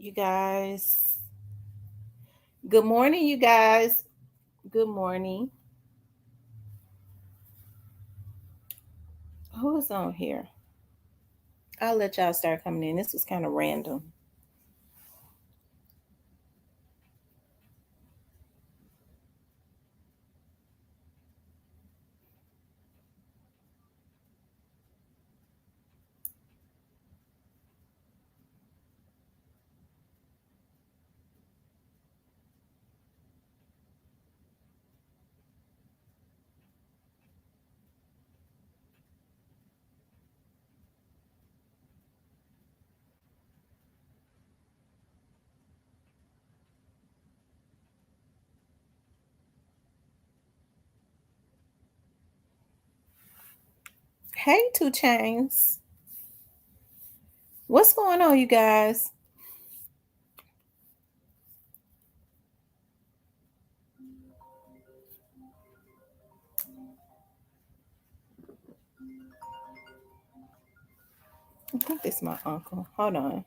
you guys. Good morning, you guys. Good morning. Who is on here? I'll let y'all start coming in. This was kind of random. Hey, Two Chains. What's going on, you guys? I think this is my uncle. Hold on.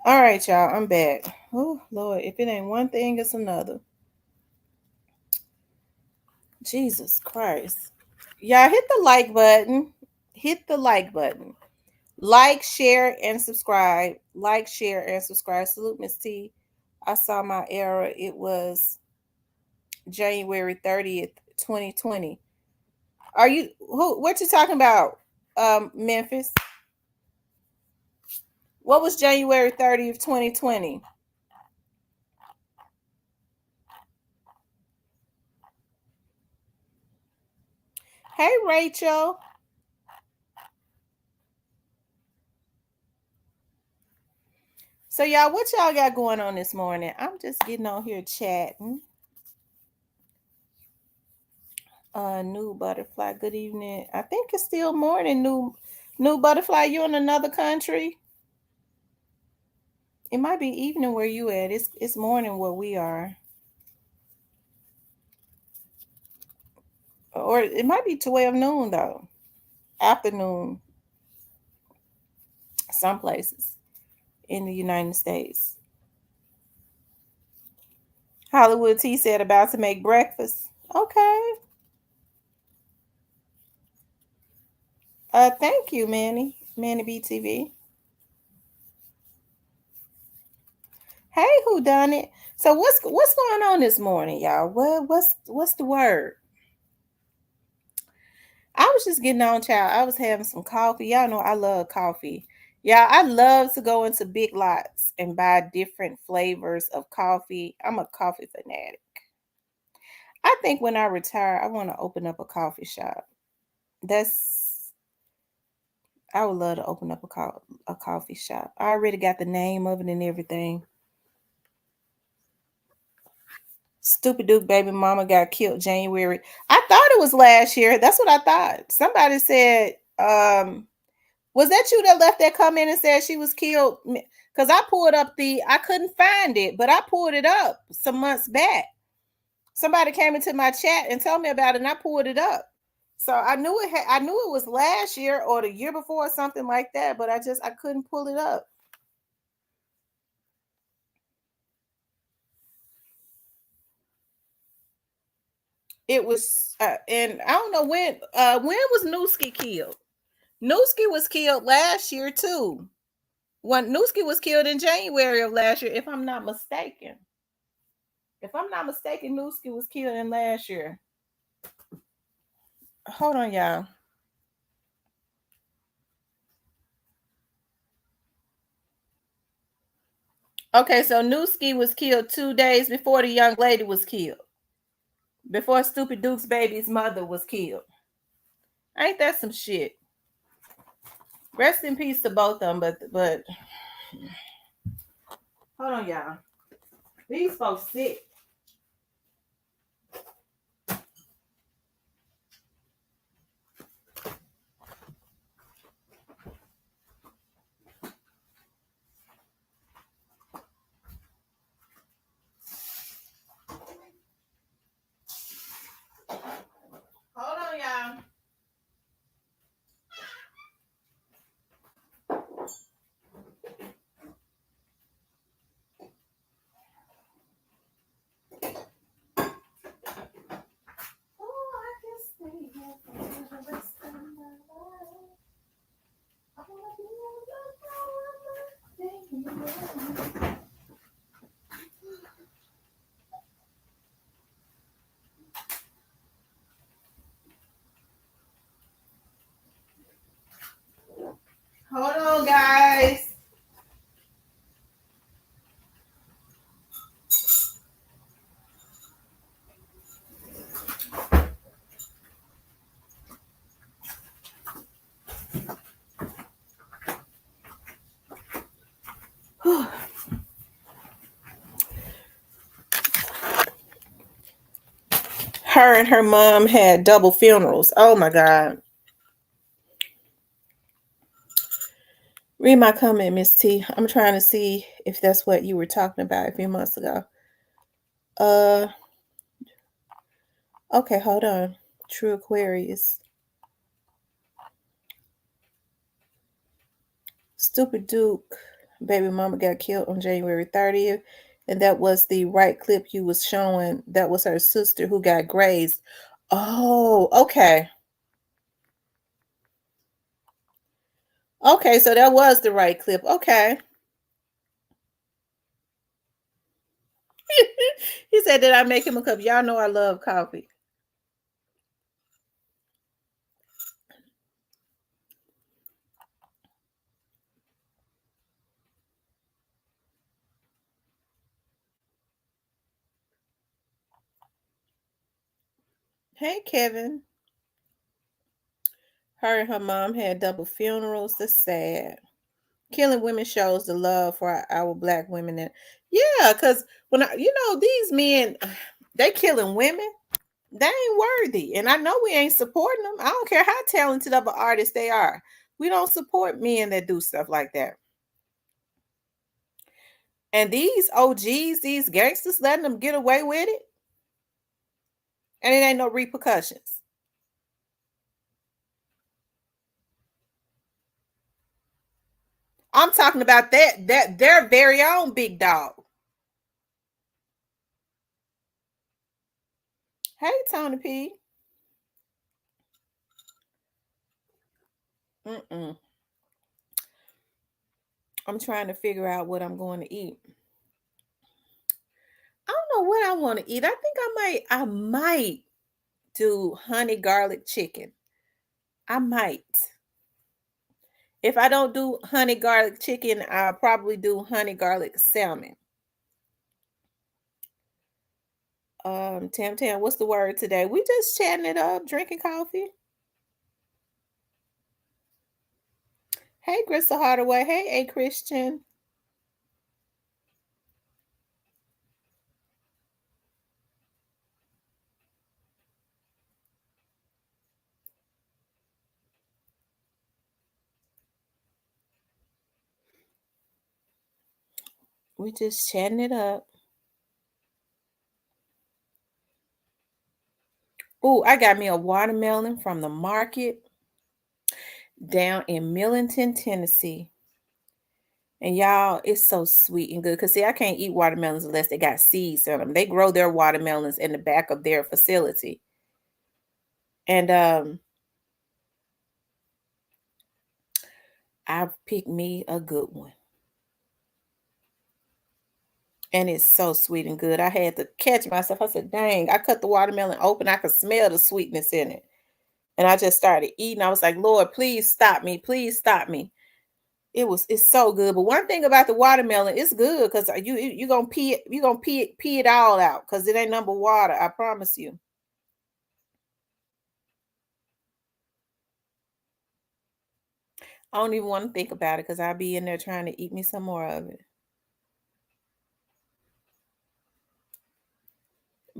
All right, y'all. I'm back. Oh, Lord. If it ain't one thing, it's another. Jesus Christ. Y'all hit the like button. Hit the like button. Like, share, and subscribe. Like, share, and subscribe. Salute, Miss T. I saw my error. It was January 30th, 2020. Are you who what you talking about? Memphis. What was January 30th, 2020? Hey Rachel. So y'all, what y'all got going on this morning? I'm just getting on here chatting. New butterfly, good evening. I think it's still morning, new butterfly. You in another country? It might be evening where you at. It's morning where we are. Or it might be 12 noon though. Afternoon, some places in the United States. Hollywood T said about to make breakfast. Okay. Thank you, Manny. Manny BTV. Hey, who done it? So what's going on this morning, y'all? What's the word? I was just getting on, child. I was having some coffee. Y'all know I love coffee. Yeah, I love to go into big lots and buy different flavors of coffee. I'm a coffee fanatic. I think when I retire, I want to open up a coffee shop. That's I would love to open up a coffee shop. I already got the name of it and everything. Stupid Duke baby mama got killed January. I thought it was last year. That's what I thought. Somebody said, was that you that left that comment and said she was killed? Because I pulled up I couldn't find it, but I pulled it up some months back. Somebody came into my chat and told me about it, and I pulled it up. So I knew I knew it was last year or the year before or something like that, but I couldn't pull it up. It was and I don't know when was Newski killed? Newski was killed last year too. When Newski was killed in January of last year, if I'm not mistaken. If I'm not mistaken, Newski was killed in last year. Hold on, y'all. Okay, so Newski was killed 2 days before the young lady was killed. Before Stupid Duke's baby's mother was killed. Ain't that some shit? Rest in peace to both of them, but hold on, y'all. These folks sick. Hold on, y'all. Hold on, guys. Her and her mom had double funerals. Oh my God. Read my comment, Miss T. I'm trying to see if that's what you were talking about a few months ago. Uh okay, hold on. True Aquarius. Stupid Duke baby mama got killed on January 30th. And that was the right clip you was showing. That was her sister who got grazed. Oh, okay. Okay, so that was the right clip. Okay. He said that I make him a cup. Y'all know I love coffee. Hey, Kevin. Her and her mom had double funerals. That's sad. Killing women shows the love for our black women. And yeah, because these men, they killing women. They ain't worthy. And I know we ain't supporting them. I don't care how talented of an artist they are. We don't support men that do stuff like that. And these OGs, these gangsters, letting them get away with it. And it ain't no repercussions. I'm talking about that their very own big dog. Hey, Tony P. Mm-mm. I'm trying to figure out what I'm going to eat. I don't know what I want to eat. I think I might do honey garlic chicken. I might. If I don't do honey garlic chicken, I'll probably do honey garlic salmon. Tam Tam, what's the word today? We just chatting it up, drinking coffee. Hey, Grissa Hardaway. Hey, A Christian. We just chatting it up. Ooh, I got me a watermelon from the market down in Millington, Tennessee. And y'all, it's so sweet and good. Cause see, I can't eat watermelons unless they got seeds in them. They grow their watermelons in the back of their facility. And I picked me a good one. And it's so sweet and good. I had to catch myself. I said, dang, I cut the watermelon open. I could smell the sweetness in it. And I just started eating. I was like, Lord, please stop me. Please stop me. It's so good. But one thing about the watermelon, it's good because you gonna pee it all out because it ain't number water. I promise you. I don't even want to think about it because I'll be in there trying to eat me some more of it.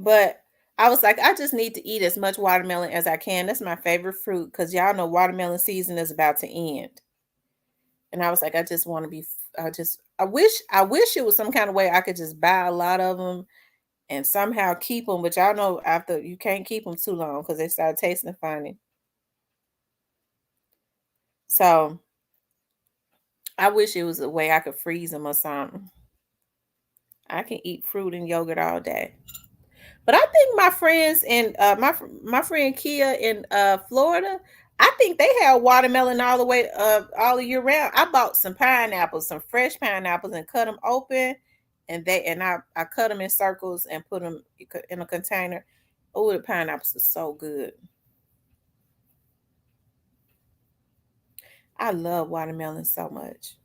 But I was like, I just need to eat as much watermelon as I can. That's my favorite fruit because y'all know watermelon season is about to end. And I was like, I just want to be. I wish it was some kind of way I could just buy a lot of them and somehow keep them. But y'all know after you can't keep them too long because they start tasting funny. So I wish it was a way I could freeze them or something. I can eat fruit and yogurt all day. But I think my friends in my friend Kia in Florida, I think they have watermelon all the way all year round. I bought some pineapples, some fresh pineapples, and cut them open, and I cut them in circles and put them in a container. Oh, the pineapples are so good. I love watermelon so much.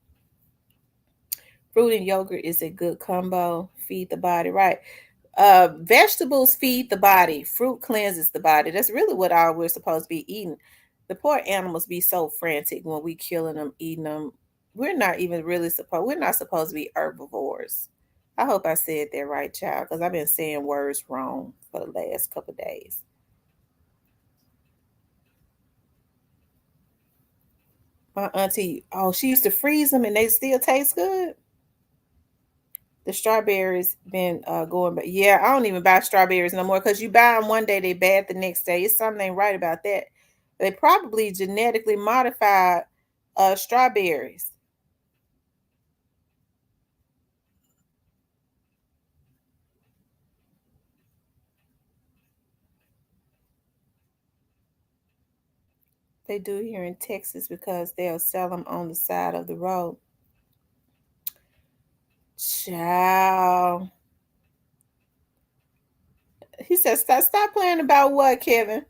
Fruit and yogurt is a good combo. Feed the body, right? Vegetables feed the body. Fruit cleanses the body. That's really what all we're supposed to be eating. The poor animals be so frantic when we killing them, eating them. We're not supposed to be herbivores. I hope I said that right, child, because I've been saying words wrong for the last couple of days. My auntie, oh, she used to freeze them and they still taste good. The strawberries been going, but yeah, I don't even buy strawberries no more because you buy them one day, they bad the next day. It's something ain't right about that. They probably genetically modified strawberries. They do here in Texas because they'll sell them on the side of the road. Child. He said, stop playing about what, Kevin?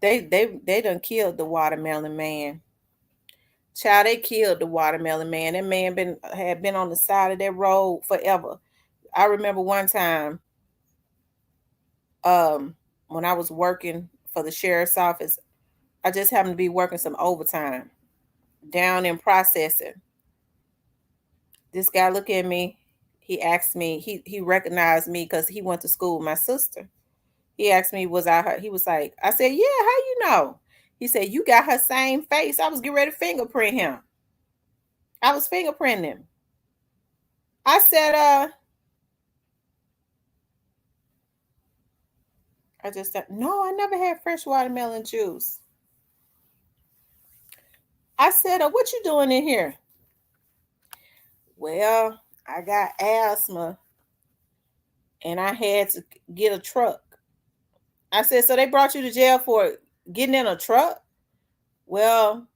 They done killed the watermelon man. Child, they killed the watermelon man. That man had been on the side of that road forever. I remember one time, when I was working for the sheriff's office, I just happened to be working some overtime down in processing. This guy looked at me. He asked me, he recognized me because he went to school with my sister. He asked me, was I her? He was like, I said, yeah, how you know? He said, you got her same face. I was getting ready to fingerprint him. I was fingerprinting him. I said, I just said, no, I never had fresh watermelon juice. I said, what you doing in here? Well, I got asthma and I had to get a truck. I said, so they brought you to jail for getting in a truck? Well,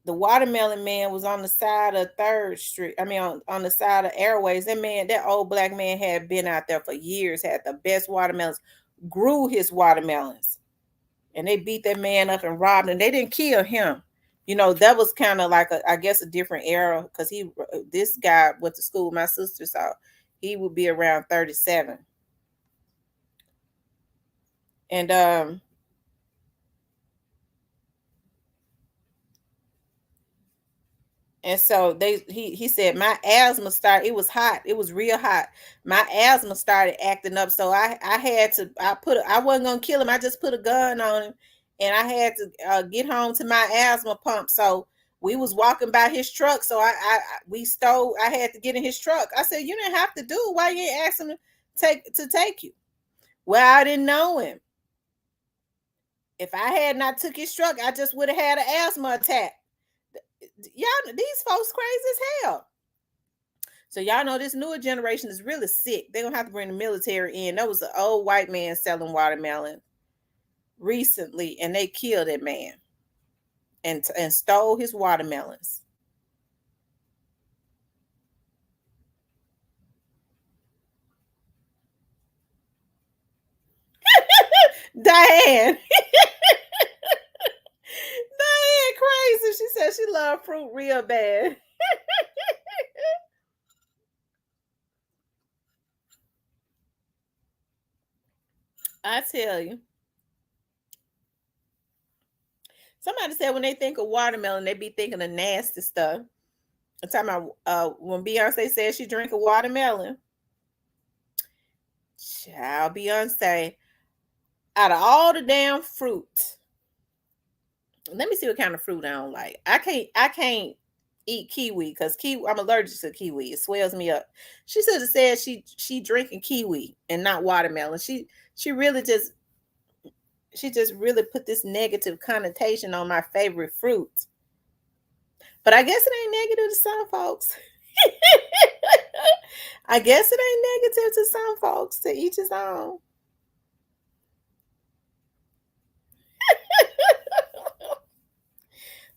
the watermelon man was on the side of Third Street. I mean, on the side of Airways. That old black man had been out there for years, had the best watermelons, grew his watermelons. And they beat that man up and robbed him. They didn't kill him. That was kind of like I guess a different era because this guy went to school with my sister, so he would be around 37. And and so he said my asthma started. It was hot. It was real hot. My asthma started acting up. So I had to. I wasn't gonna kill him. I just put a gun on him, and I had to get home to my asthma pump. So we was walking by his truck. So we stole. I had to get in his truck. I said, you didn't have to do it. Why you ain't asking to take you? Well, I didn't know him. If I had not took his truck, I just would have had an asthma attack. Y'all, these folks crazy as hell. So y'all know this newer generation is really sick. They're gonna have to bring the military in. There was an old white man selling watermelon recently, and they killed that man and stole his watermelons. Diane, Diane, crazy. She said she loved fruit real bad. I tell you. Somebody said when they think of watermelon, they be thinking of nasty stuff. I'm talking about when Beyonce said she drink a watermelon. Child, Beyonce, out of all the damn fruit, let me see what kind of fruit I don't like. I can't eat kiwi because kiwi. I'm allergic to kiwi. It swells me up. She should have said she drinking kiwi and not watermelon. She really just really put this negative connotation on my favorite fruit. But I guess it ain't negative to some folks. I guess it ain't negative to some folks. To each his own.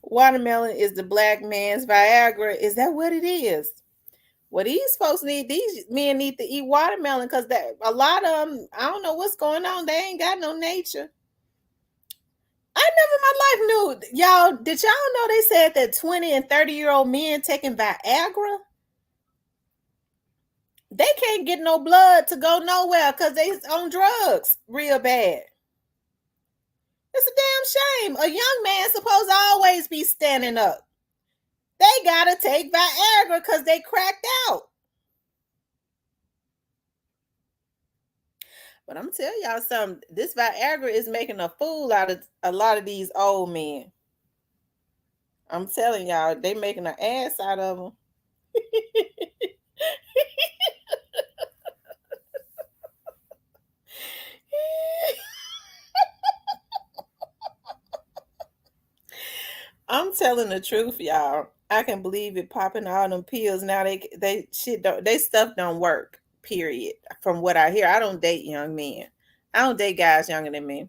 Watermelon is the black man's Viagra. Is that what it is? Well, these folks need these men need to eat watermelon because that a lot of them. I don't know what's going on. They ain't got no nature. I never in my life knew y'all. Did y'all know they said that 20 and 30-year-old men taking Viagra? They can't get no blood to go nowhere because they on drugs real bad. It's a damn shame. A young man supposed to always be standing up. They gotta take Viagra because they cracked out. But I'm telling y'all something. This Viagra is making a fool out of a lot of these old men. I'm telling y'all, they making an ass out of them. I'm telling the truth, y'all. I can believe it popping all them pills. Now they shit don't they stuff don't work. Period. From what I hear, I don't date young men. I don't date guys younger than me.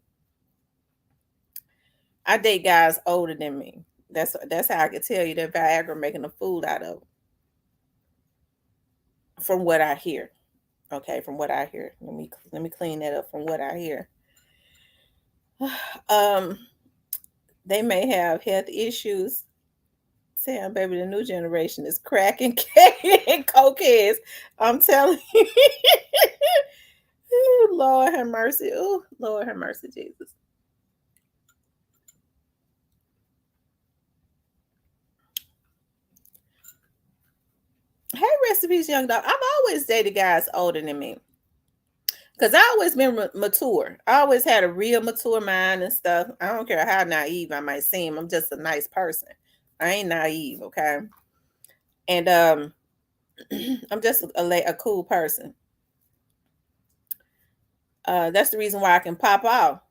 I date guys older than me. That's how I can tell you that Viagra making a fool out of 'em, from what I hear. Okay, from what I hear. Let me clean that up from what I hear. Um, they may have health issues. Sam, baby, the new generation is cracking and cokeheads. I'm telling you. Ooh, Lord have mercy. Oh, Lord have mercy, Jesus. Hey, recipes, young dog. I've always dated guys older than me. Because I always been mature. I always had a real mature mind and stuff. I don't care how naive I might seem. I'm just a nice person. I ain't naive, okay? And I'm just a cool person. That's the reason why I can pop off.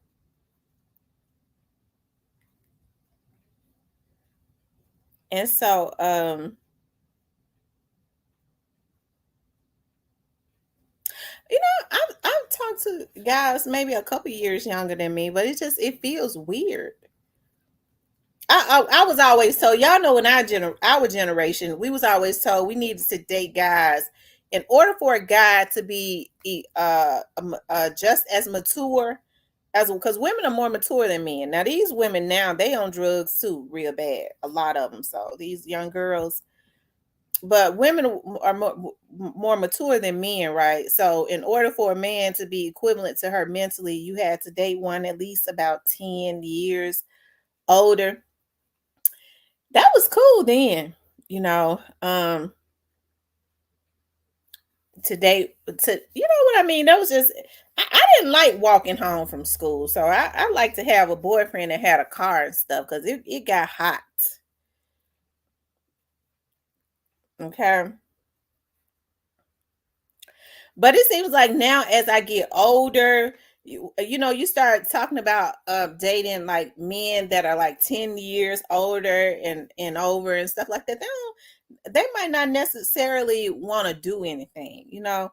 And so I've talked to guys maybe a couple years younger than me, but it feels weird. I was always told, y'all know, in our generation, we was always told we needed to date guys in order for a guy to be just as mature as, because women are more mature than men. Now these women now, they on drugs too real bad, a lot of them. So these young girls, but women are more mature than men, right? So in order for a man to be equivalent to her mentally, you had to date one at least about 10 years older. That was cool then, you know. To date, to you know what I mean. That was just I didn't like walking home from school, so I like to have a boyfriend that had a car and stuff because it got hot. Okay. But it seems like now as I get older, you know, you start talking about dating like men that are like 10 years older and over and stuff like that. They might not necessarily want to do anything, you know.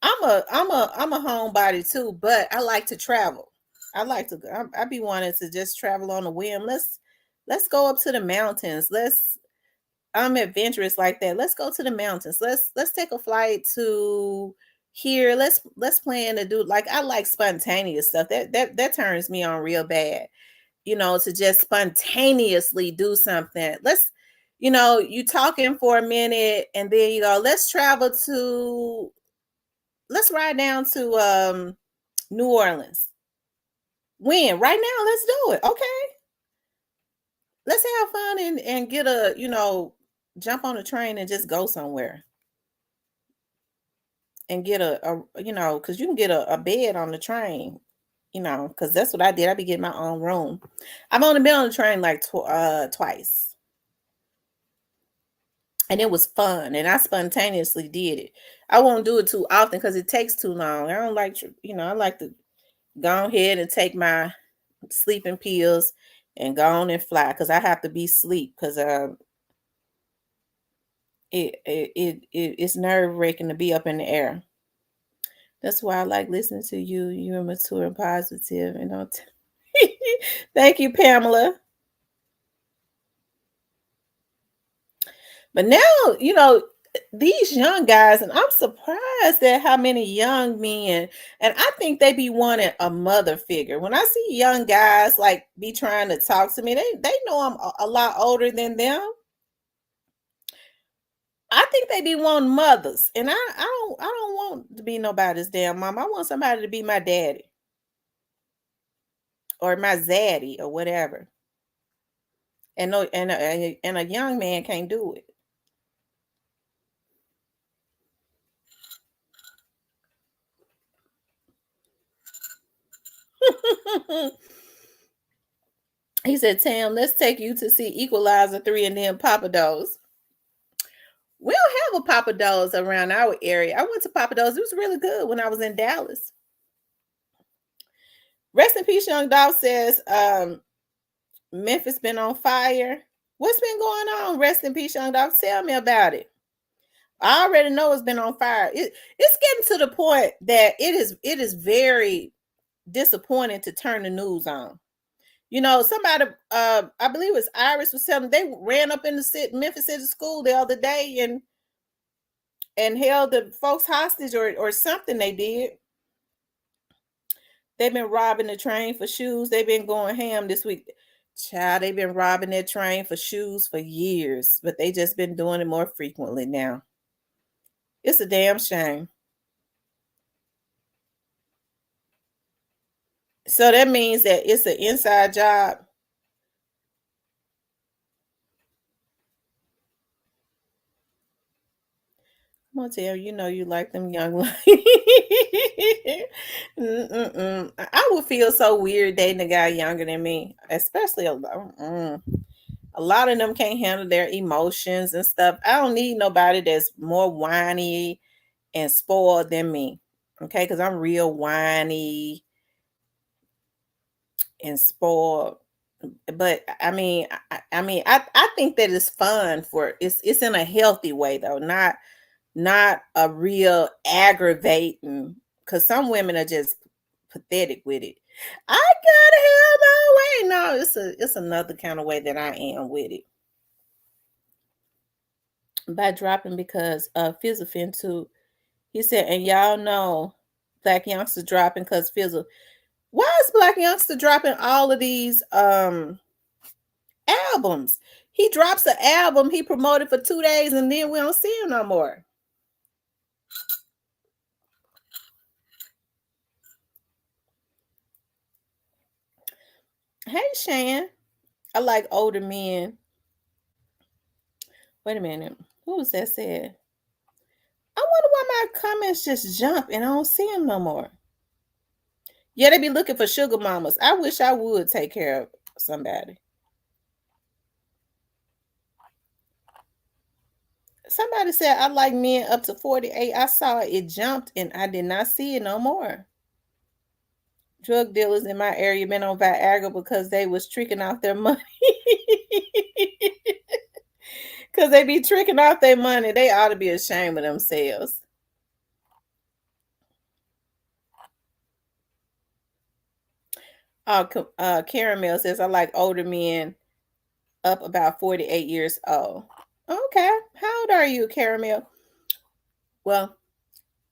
I'm a homebody too, but I like to travel. I like to I be wanting to just travel on a whim. Let's go up to the mountains. I'm adventurous like that. Let's go to the mountains. Let's take a flight to here. Let's plan to do like I like spontaneous stuff. That turns me on real bad. You know, to just spontaneously do something. You talking for a minute and then you go, let's ride down to New Orleans. When? Right now, let's do it. Okay. Let's have fun and get jump on a train and just go somewhere and get because you can get a bed on the train, because that's what I did. I be getting my own room. I've only been on the train like twice, and it was fun, and I spontaneously did it. I won't do it too often because it takes too long. I don't like, I like to go ahead and take my sleeping pills and go on and fly because I have to be sleep because it's nerve wracking to be up in the air. That's why I like listening to you. You're mature and positive, and don't. Thank you, Pamela. But now, these young guys, and I'm surprised at how many young men, and I think they be wanting a mother figure. When I see young guys like be trying to talk to me, they know I'm a lot older than them. I think they be wanting mothers, and I don't want to be nobody's damn mom. I want somebody to be my daddy or my zaddy or whatever. And no, and a young man can't do it. He said, "Tam, let's take you to see Equalizer 3 and then Papa Do's." We don't have a Papa Do's around our area. I went to Papa Do's. It was really good when I was in Dallas. Rest in peace, Young Dolph says, Memphis been on fire. What's been going on? Rest in peace, Young Dolph. Tell me about it. I already know it's been on fire. It's getting to the point that it is very disappointing to turn the news on. Somebody, I believe it's Iris was telling they ran up in the Memphis City School the other day and held the folks hostage or something they did. They've been robbing the train for shoes. They've been going ham this week. Child, they've been robbing their train for shoes for years, but they just been doing it more frequently now. It's a damn shame. So that means that it's an inside job. I'm gonna tell you, you like them young. I would feel so weird dating a guy younger than me, especially a lot of them can't handle their emotions and stuff. I don't need nobody that's more whiny and spoiled than me. Okay, because I'm real whiny and spoiled. But I think that it's fun for it's in a healthy way though, not a real aggravating, because some women are just pathetic with it. I gotta have my way. No, it's another kind of way that I am with it. By dropping because Fizzle fin too. He said, and y'all know Black Youngster dropping because Fizzle. Why is Black Youngster dropping all of these albums? He drops an album, he promoted for 2 days, and then we don't see him no more. Hey, Shan. I like older men. Wait a minute. Who was that said? I wonder why my comments just jump and I don't see them no more. Yeah, they be looking for sugar mamas. I wish I would take care of somebody. Somebody said I like men up to 48. I saw it jumped and I did not see it no more. Drug dealers in my area been on Viagra because they was tricking off their money. Because they be tricking off their money. They ought to be ashamed of themselves. Caramel says I like older men up about 48 years old. Okay. How old are you, Caramel? Well,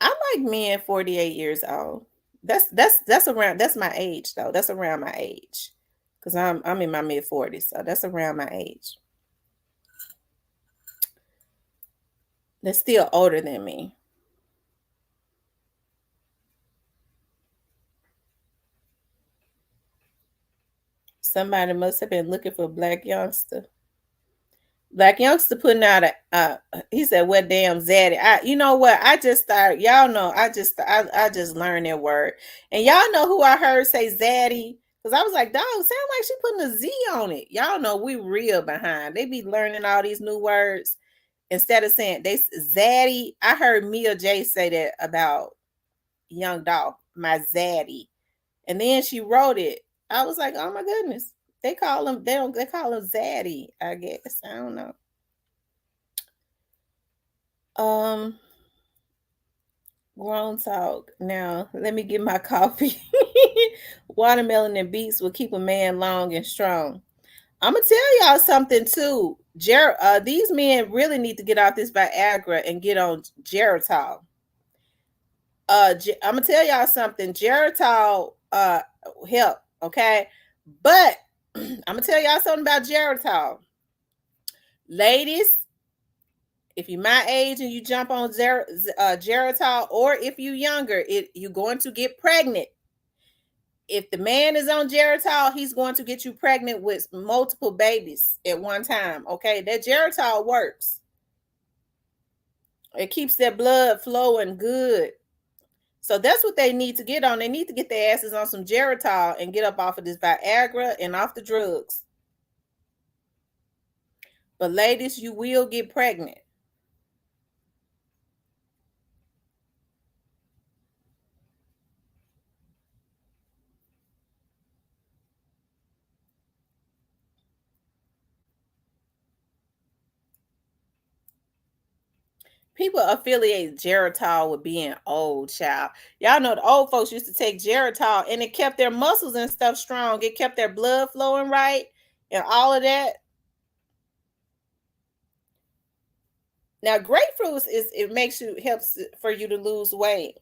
I like men 48 years old. That's around that's my age though. That's around my age. Cuz I'm in my mid 40s, so that's around my age. They're still older than me. Somebody must have been looking for a black youngster. Black youngster putting out a he said, "What damn zaddy?" You know what? I just started. Y'all know. I just learned that word, and y'all know who I heard say zaddy because I was like, "Dog, sound like she putting a Z on it." Y'all know we real behind. They be learning all these new words instead of saying they zaddy. I heard Mia J say that about Young Dolph, my zaddy, and then she wrote it. I was like, "Oh my goodness." They call him. They don't. They call him zaddy. I guess I don't know. Um, grown talk. Now, let me get my coffee. Watermelon and beets will keep a man long and strong. I'm gonna tell y'all something too. These men really need to get off this Viagra and get on Geritol. I'm gonna tell y'all something. Geritol help, okay? But I'm gonna tell y'all something about Geritol. Ladies, if you're my age and you jump on Geritol, or if you're younger, you're going to get pregnant. If the man is on Geritol, he's going to get you pregnant with multiple babies at one time. Okay, that Geritol works. It keeps their blood flowing good. So that's what they need to get on. They need to get their asses on some Geritol and get up off of this Viagra and off the drugs. But ladies, you will get pregnant. People affiliate Geritol with being old, child. Y'all know the old folks used to take Geritol and it kept their muscles and stuff strong. It kept their blood flowing right and all of that. Now, grapefruit is it makes you helps for you to lose weight.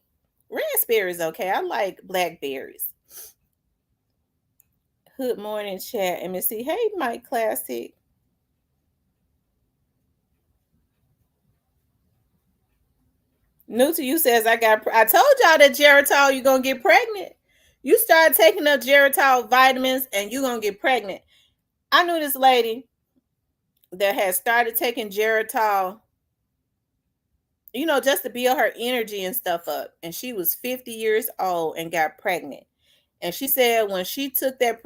Raspberries, okay. I like blackberries. Good morning, chat. Let me see. Hey, Mike Classic. New to you says I told y'all that Geritol you're gonna get pregnant. You start taking up Geritol vitamins and you're gonna get pregnant. I knew this lady that had started taking Geritol, just to build her energy and stuff up. And she was 50 years old and got pregnant. And she said when she took that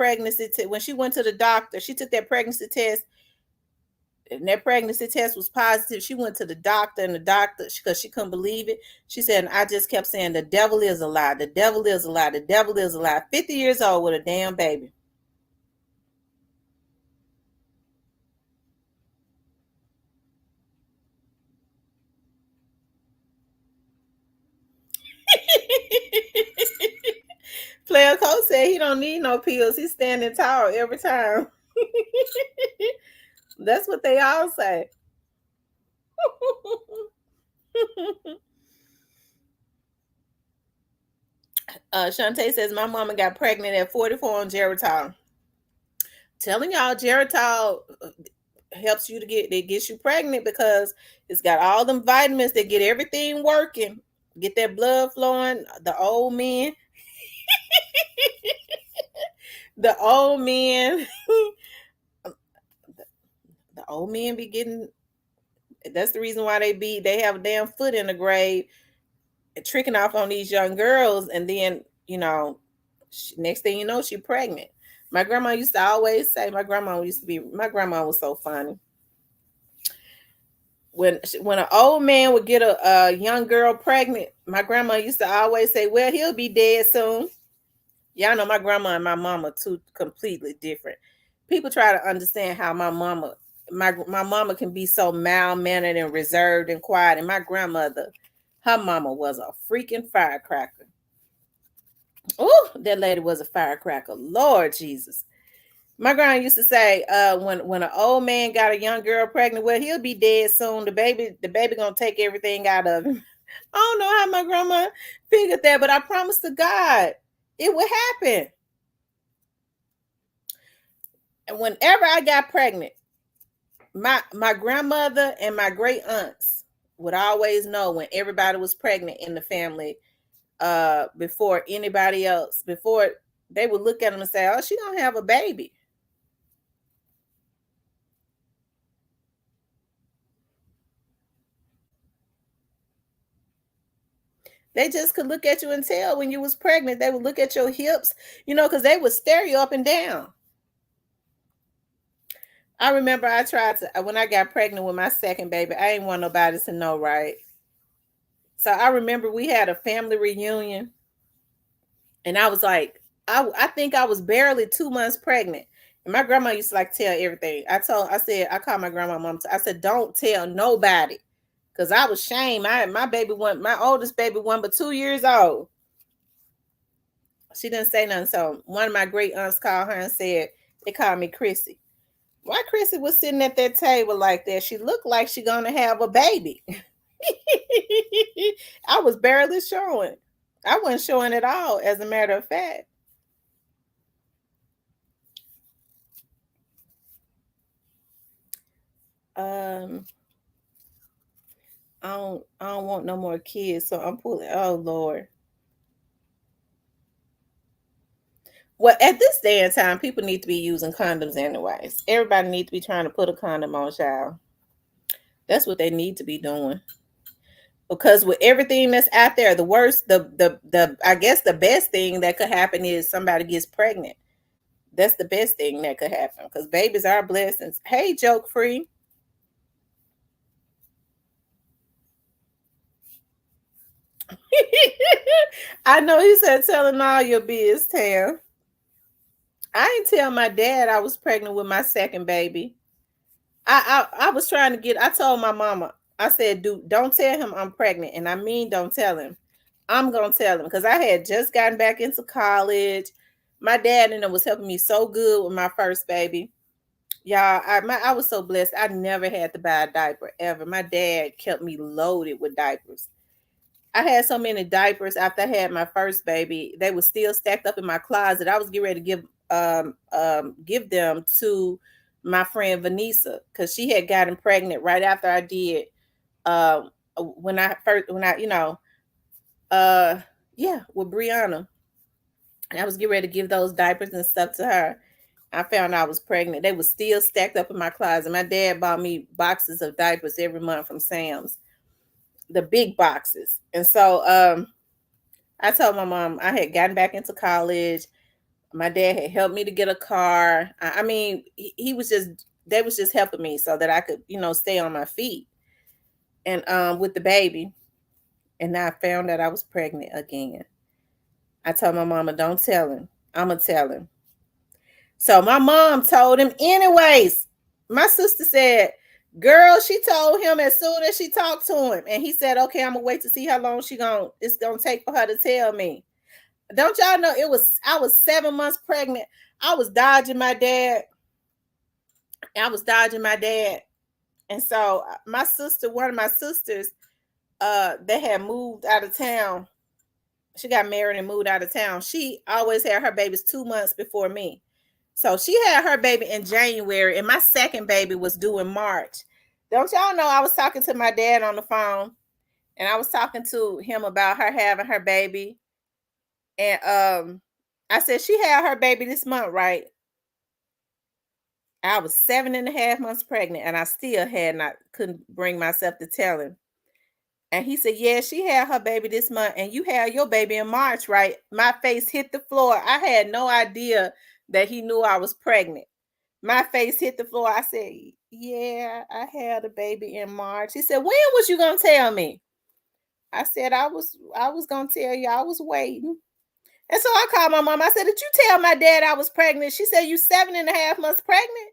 when she went to the doctor, she took that pregnancy test, and that pregnancy test was positive. She went to the doctor, and the doctor, because she couldn't believe it, she said, and I just kept saying, the devil is a lie, the devil is a lie, the devil is a lie. 50 years old with a damn baby. Player Coach said he don't need no pills. He's standing tall every time. That's what they all say. Shantae says my mama got pregnant at 44 on Geritol. Telling y'all, Geritol helps you to it gets you pregnant because it's got all them vitamins that get everything working, get that blood flowing. The old men, the old men be getting. That's the reason why they have a damn foot in the grave, tricking off on these young girls, and then next thing you know, she pregnant. My grandma used to always say, my grandma was so funny. When an old man would get a young girl pregnant, my grandma used to always say, well, he'll be dead soon. Y'all know my grandma and my mama two completely different. People try to understand how my mama can be so mild-mannered and reserved and quiet, and my grandmother, her mama was a freaking firecracker. Oh, that lady was a firecracker. Lord Jesus. My grandma used to say, when an old man got a young girl pregnant, well, he'll be dead soon. The baby gonna take everything out of him. I don't know how my grandma figured that, but I promise to God, it would happen. And whenever I got pregnant, my grandmother and my great aunts would always know when everybody was pregnant in the family, before anybody else, before they would look at them and say, oh, she gonna have a baby. They just could look at you and tell when you was pregnant. They would look at your hips, because they would stare you up and down. I remember I tried to, when I got pregnant with my second baby, I didn't want nobody to know, right? So I remember we had a family reunion, and I was like, I think I was barely 2 months pregnant. And my grandma used to like tell everything. I called my grandma mom. I said, don't tell nobody. Cause I was ashamed. My oldest baby wasn't but 2 years old. She didn't say nothing. So one of my great aunts called her and said, they called me Chrissy. Why Chrissy was sitting at that table like that? She looked like she gonna have a baby. I was barely showing. I wasn't showing at all, as a matter of fact. Um, I don't want no more kids, so I'm pulling. Oh Lord. Well, at this day and time, people need to be using condoms anyways. Everybody needs to be trying to put a condom on, child. That's what they need to be doing. Because with everything that's out there, the worst, the I guess the best thing that could happen is somebody gets pregnant. That's the best thing that could happen because babies are blessings. Hey, joke free. I know he said telling all your biz, Tam. I didn't tell my dad I was pregnant with my second baby. I was trying to I told my mama, I said, dude, don't tell him I'm pregnant. And I mean, don't tell him. I'm going to tell him because I had just gotten back into college. My dad and them was helping me so good with my first baby. Y'all, I was so blessed. I never had to buy a diaper ever. My dad kept me loaded with diapers. I had so many diapers after I had my first baby. They were still stacked up in my closet. I was getting ready to give them to my friend Vanessa because she had gotten pregnant right after I did. When I with Brianna, and I was getting ready to give those diapers and stuff to her. I found I was pregnant. They were still stacked up in my closet. My dad bought me boxes of diapers every month from Sam's, the big boxes. And so I told my mom I had gotten back into college. My dad had helped me to get a car. I mean, they was just helping me so that I could, stay on my feet and with the baby. And I found out I was pregnant again. I told my mama, don't tell him. I'm going to tell him. So my mom told him anyways. My sister said, girl, she told him as soon as she talked to him. And he said, okay, I'm going to wait to see how long it's going to take for her to tell me. Don't y'all know I was 7 months pregnant. I was dodging my dad. And so one of my sisters, they had moved out of town. She got married and moved out of town. She always had her babies 2 months before me. So she had her baby in January, and my second baby was due in March. Don't y'all know I was talking to my dad on the phone, and I was talking to him about her having her baby. And I said she had her baby this month, right? I was 7.5 months pregnant, and I still had not couldn't bring myself to tell him. And he said, "Yeah, she had her baby this month, and you had your baby in March, right?" My face hit the floor. I had no idea that he knew I was pregnant. My face hit the floor. I said, "Yeah, I had a baby in March." He said, "When was you gonna tell me?" I said, "I was gonna tell you. I was waiting." And so I called my mom. I said, "Did you tell my dad I was pregnant?" She said, "You 7.5 months pregnant?"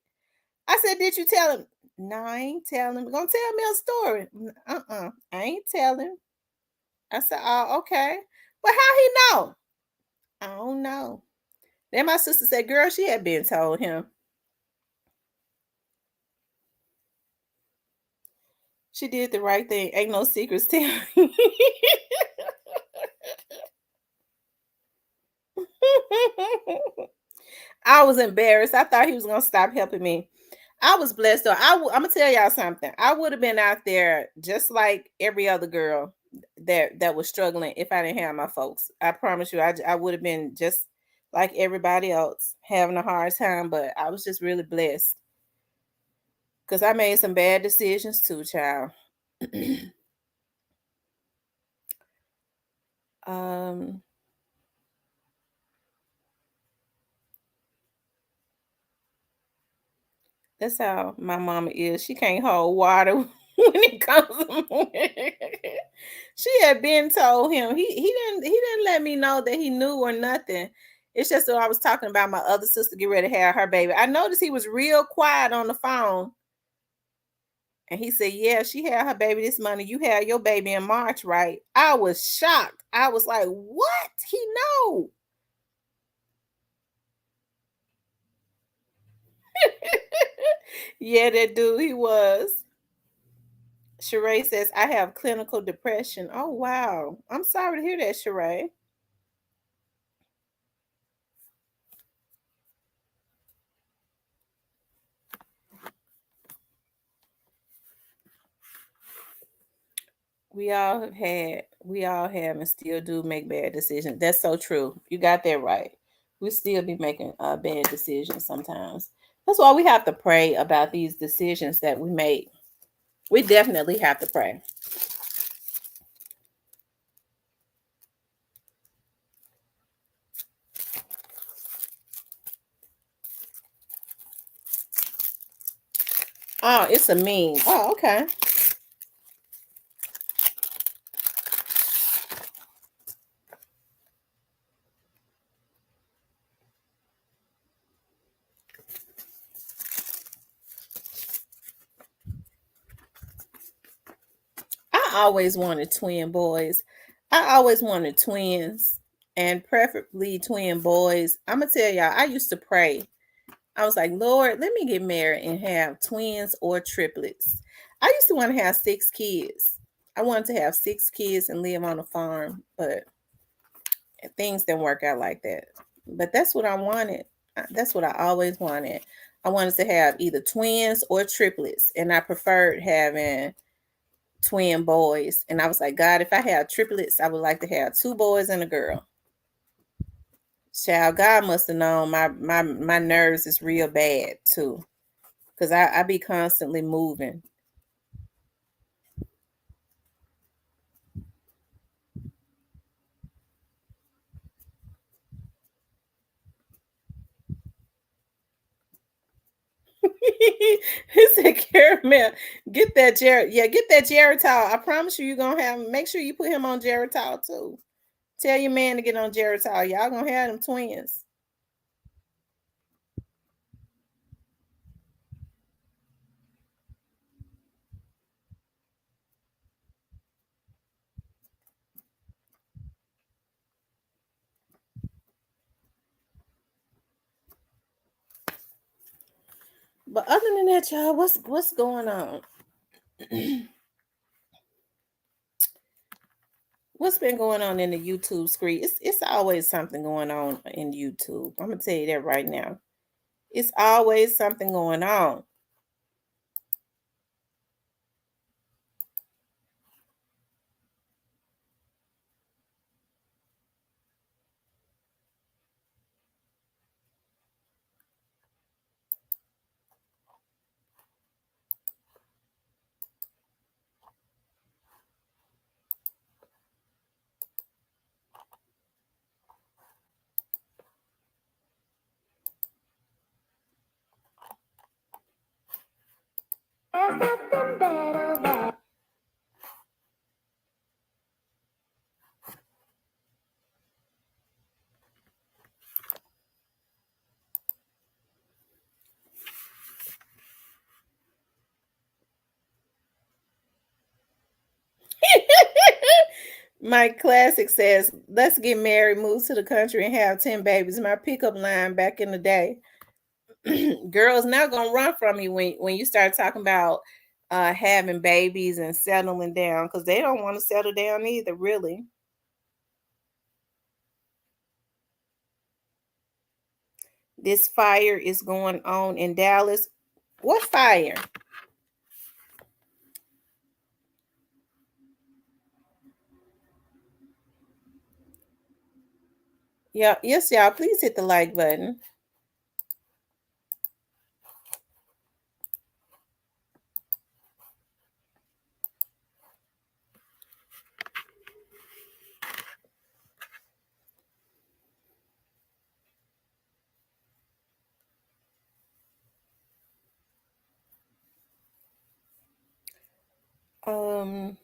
I said, "Did you tell him?" "No, I ain't telling him. Gonna tell me a story." I ain't telling. I said, "Oh, okay." But how he know? I don't know. Then my sister said, "Girl, she had been told him." She did the right thing. Ain't no secrets, Tim. I was embarrassed. I thought he was gonna stop helping me. I was blessed though. I'm gonna tell y'all something. I would have been out there just like every other girl that was struggling if I didn't have my folks. I promise you, I would have been just like everybody else having a hard time. But I was just really blessed because I made some bad decisions too, child. um, that's how my mama is. She can't hold water when it comes to she had been told him. He didn't let me know that he knew or nothing. It's just that I was talking about my other sister get ready to have her baby. I noticed he was real quiet on the phone. And he said, "Yeah, she had her baby this month. You had your baby in March, right?" I was shocked. I was like, "What? He know?" Yeah, that dude, he was. Sheree says, "I have clinical depression." Oh, wow. I'm sorry to hear that, Sheree. We all have and still do make bad decisions. That's so true. You got that right. We still be making bad decisions sometimes. That's why we have to pray about these decisions that we make. We definitely have to pray. Oh, it's a meme. Oh, okay. I always wanted twin boys. I always wanted twins and preferably twin boys. I'm gonna tell y'all, I used to pray. I was like, "Lord, let me get married and have twins or triplets." I used to want to have 6 kids. I wanted to have 6 kids and live on a farm, but things didn't work out like that. But that's what I wanted. That's what I always wanted. I wanted to have either twins or triplets, and I preferred having twin boys. And I was like, "God, if I have triplets, I would like to have 2 boys and a girl." Child, God must have known my nerves is real bad too. Cause I be constantly moving. He said, "Caramel, get that Jared. Yeah, get that Geritol. I promise you, you're gonna have. Make sure you put him on Geritol too. Tell your man to get on Geritol. Y'all gonna have them twins." But other than that, y'all, what's going on? What's been going on in the YouTube screen? It's always something going on in YouTube. I'm gonna tell you that right now. It's always something going on. My classic says, "Let's get married, move to the country, and have 10 babies." My pickup line back in the day. Girls not gonna run from you when you start talking about having babies and settling down because they don't want to settle down either, really. This fire is going on in Dallas. What fire? Yeah, yes, y'all. Please hit the like button. Um,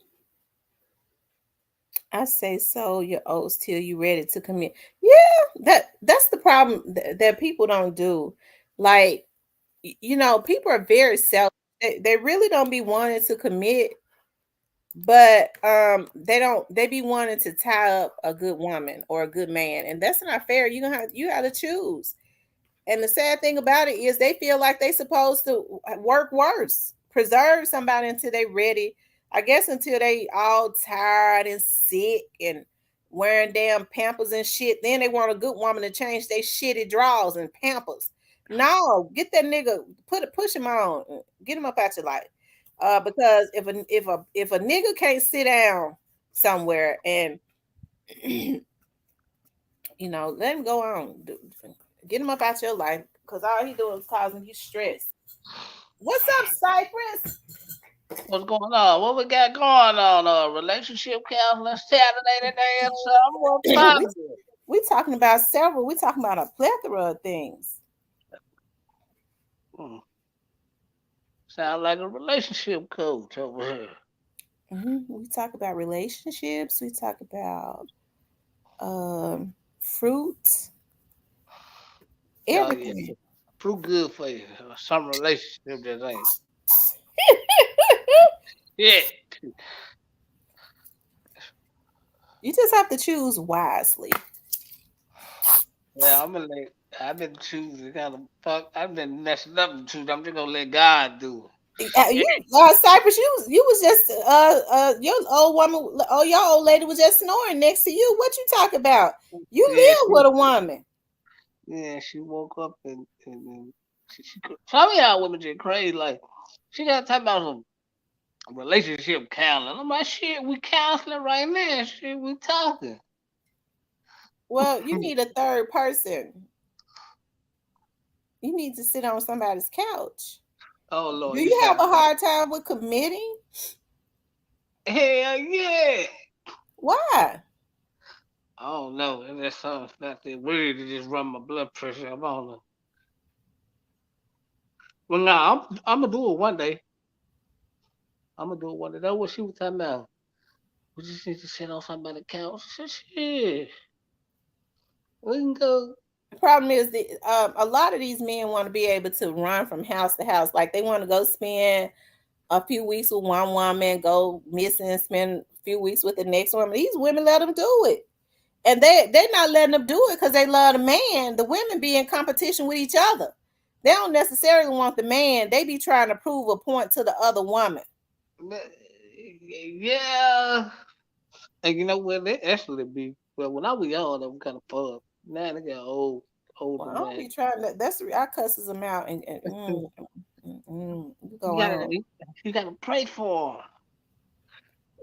I say so your oats till you ready to commit. Yeah, that's the problem that people don't do. Like, people are very selfish. They really don't be wanting to commit, but they be wanting to tie up a good woman or a good man, and that's not fair. You have to choose. And the sad thing about it is they feel like they supposed to work worse, preserve somebody until they ready. I guess until they all tired and sick and wearing damn pampers and shit. Then they want a good woman to change their shitty drawers and pampers. No, get that nigga, push him on, get him up out your life. Because if a nigga can't sit down somewhere and let him go on. Get him up out your life because all he doing is causing you stress. What's up, Cypress? What's going on? What we got going on? Relationship counseling Saturday today or something? What we poppin'? we talking about several. We talking about a plethora of things. Hmm. Sound like a relationship coach over here. We talk about relationships. We talk about um, fruit, Oh yeah, everything. fruit good for you. Some relationship just ain't. Yeah. You just have to choose wisely. Yeah, I'm gonna let. I've been choosing kind of fuck. I've been messing up and choosing. I'm just gonna let God do it. Cypress, you was just your old woman, your old lady was just snoring next to you. What you talk about? You Yeah, live with a woman. yeah. She woke up and some of y'all women just crazy. Like she got to talk about some relationship counseling. I'm like, shit, we counseling right now. Shit, we talking. Well, you need a third person. You need to sit on somebody's couch. Oh Do Lord, you you have sound a like hard time with committing? hell yeah. Why? I don't know. And that's something not that weird to just run my blood pressure. I don't know. Well, nah, I'm gonna do it one day. I'm gonna do it one day. That's what she was talking about. We just need to sit on somebody's couch. I said, shit, we can go. The problem is that a lot of these men want to be able to run from house to house. Like they want to go spend a few weeks with one woman, go missing, and spend a few weeks with the next woman. These women let them do it. And they're not letting them do it because they love the man. The women be in competition with each other. They don't necessarily want the man. They be trying to prove a point to the other woman. Yeah. And you know what? They actually be, well, when I was young, they were kind of fun. Now they got old. older Well, I don't man. be trying to. That's I cusses them out you You go gotta on. you gotta pray for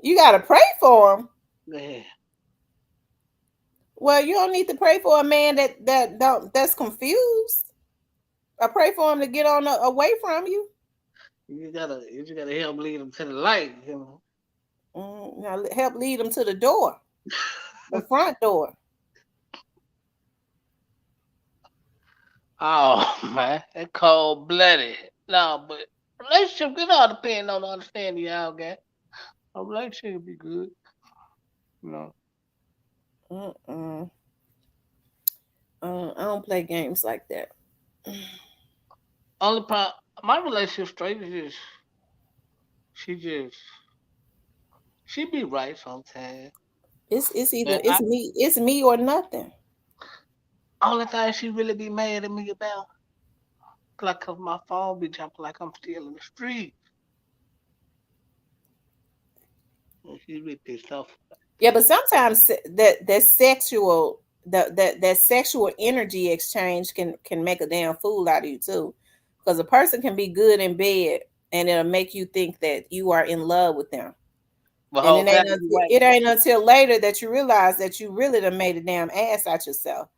You gotta pray for them. her. Yeah. Well, you don't need to pray for a man that's confused. I pray for him to get on away from you. You gotta help lead them to the light, you know. Now help lead him to the door, the front door. Oh man, that cold blooded. No, but relationship it all depend on the understanding y'all got. A relationship be good, you know. Mm-mm. I don't play games like that. Only problem my relationship straight is just she just she be right sometimes. It's either But I it's me or nothing. only thing she really be mad at me about like 'cause my phone be jumping like I'm still in the street. And she be pissed off. Yeah, but sometimes that sexual that sexual energy exchange can make a damn fool out of you too, because a person can be good in bed and it'll make you think that you are in love with them, The and whole time you right. it ain't until later that you realize that you really done made a damn ass out yourself,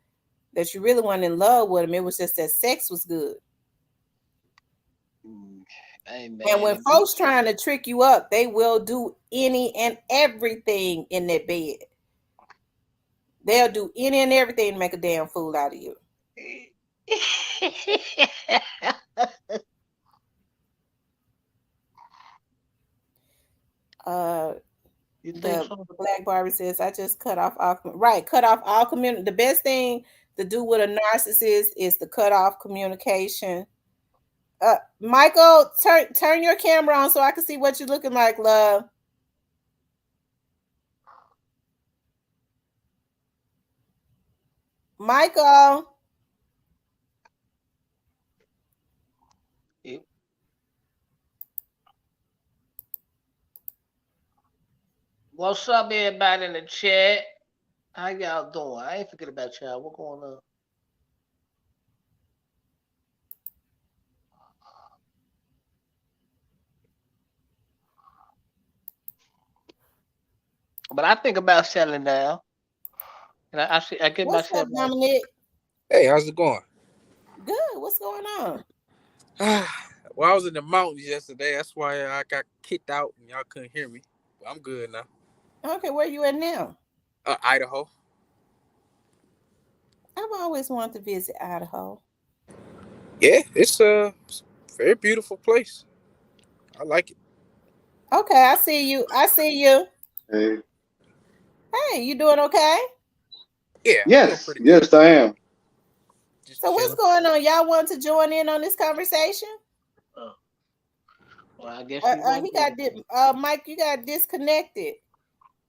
that you really weren't in love with them. It was just that sex was good. Mm, I ain't And mad when at me. folks trying to trick you up, they will do any and everything in their bed. They'll do any and everything to make a damn fool out of you. Uh, You think the so? Black Barbie says, "I just cut off all community. The best thing to do with a narcissist is to cut off communication." Michael, turn your camera on so I can see what you're looking like, love. Michael, Yeah. What's up, everybody in the chat? How y'all doing? I ain't forget about y'all. What going on? But I think about selling now, and I get what's up, myself like, Dominic? Hey, how's it going? Good. What's going on? Well, I was in the mountains yesterday. That's why I got kicked out and y'all couldn't hear me. But I'm good now. Okay, where you at now? Idaho. I've always wanted to visit Idaho. Yeah, it's a very beautiful place. I like it. Okay, I see you. I see you. Hey. Hey, you doing okay? Yeah, I'm doing Yes, pretty good. yes, I am. Just So what's chilling. going on? Y'all want to join in on this conversation? uh, well, I guess we won't He do got it. Mike. You got disconnected.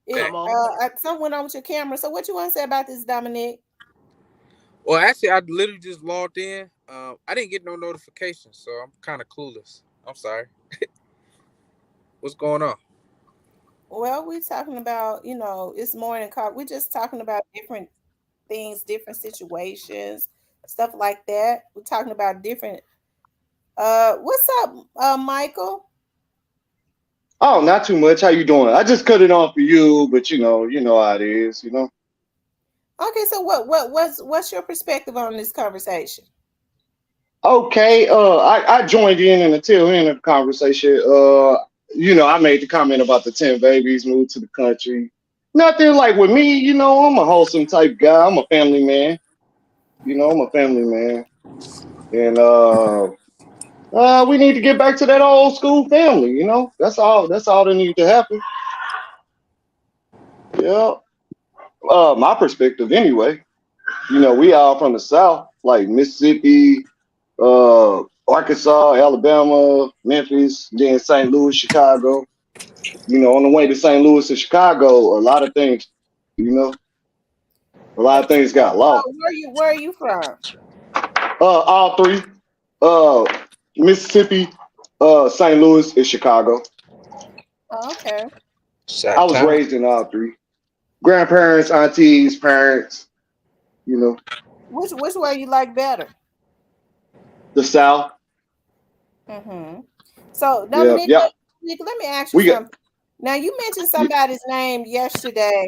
Dang. Come on. Something went on with your camera. So what you want to say about this, Dominic? Well, actually, I literally just logged in. I didn't get no notifications, so I'm kind of clueless. I'm sorry. What's going on? Well, we're talking about, it's morning call. We're just talking about different things, different situations, stuff like that. We're talking about different. What's up, Michael? Oh, not too much. How you doing? I just cut it off for you, but you know how it is. Okay, so what's your perspective on this conversation? Okay, I joined in the tail end of the conversation. I made the comment about the 10 babies moved to the country. Nothing like with me, I'm a wholesome type guy. I'm a family man. I'm a family man. And we need to get back to that old school family. That's all that need to happen. Yeah. My perspective anyway. We all from the South, like Mississippi, Arkansas, Alabama, Memphis, then St. Louis, Chicago. On the way to St. Louis and Chicago, a lot of things, you know, a lot of things got lost. Where are you from? All three, uh, Mississippi, St. Louis, and Chicago. Oh, okay. I Shot was town. raised in all three. Grandparents, aunties, parents, you know. Which way you like better? The South. Mm-hmm. So Yep, Dominique, yep. let me ask you We got. something. Now you mentioned somebody's name yesterday.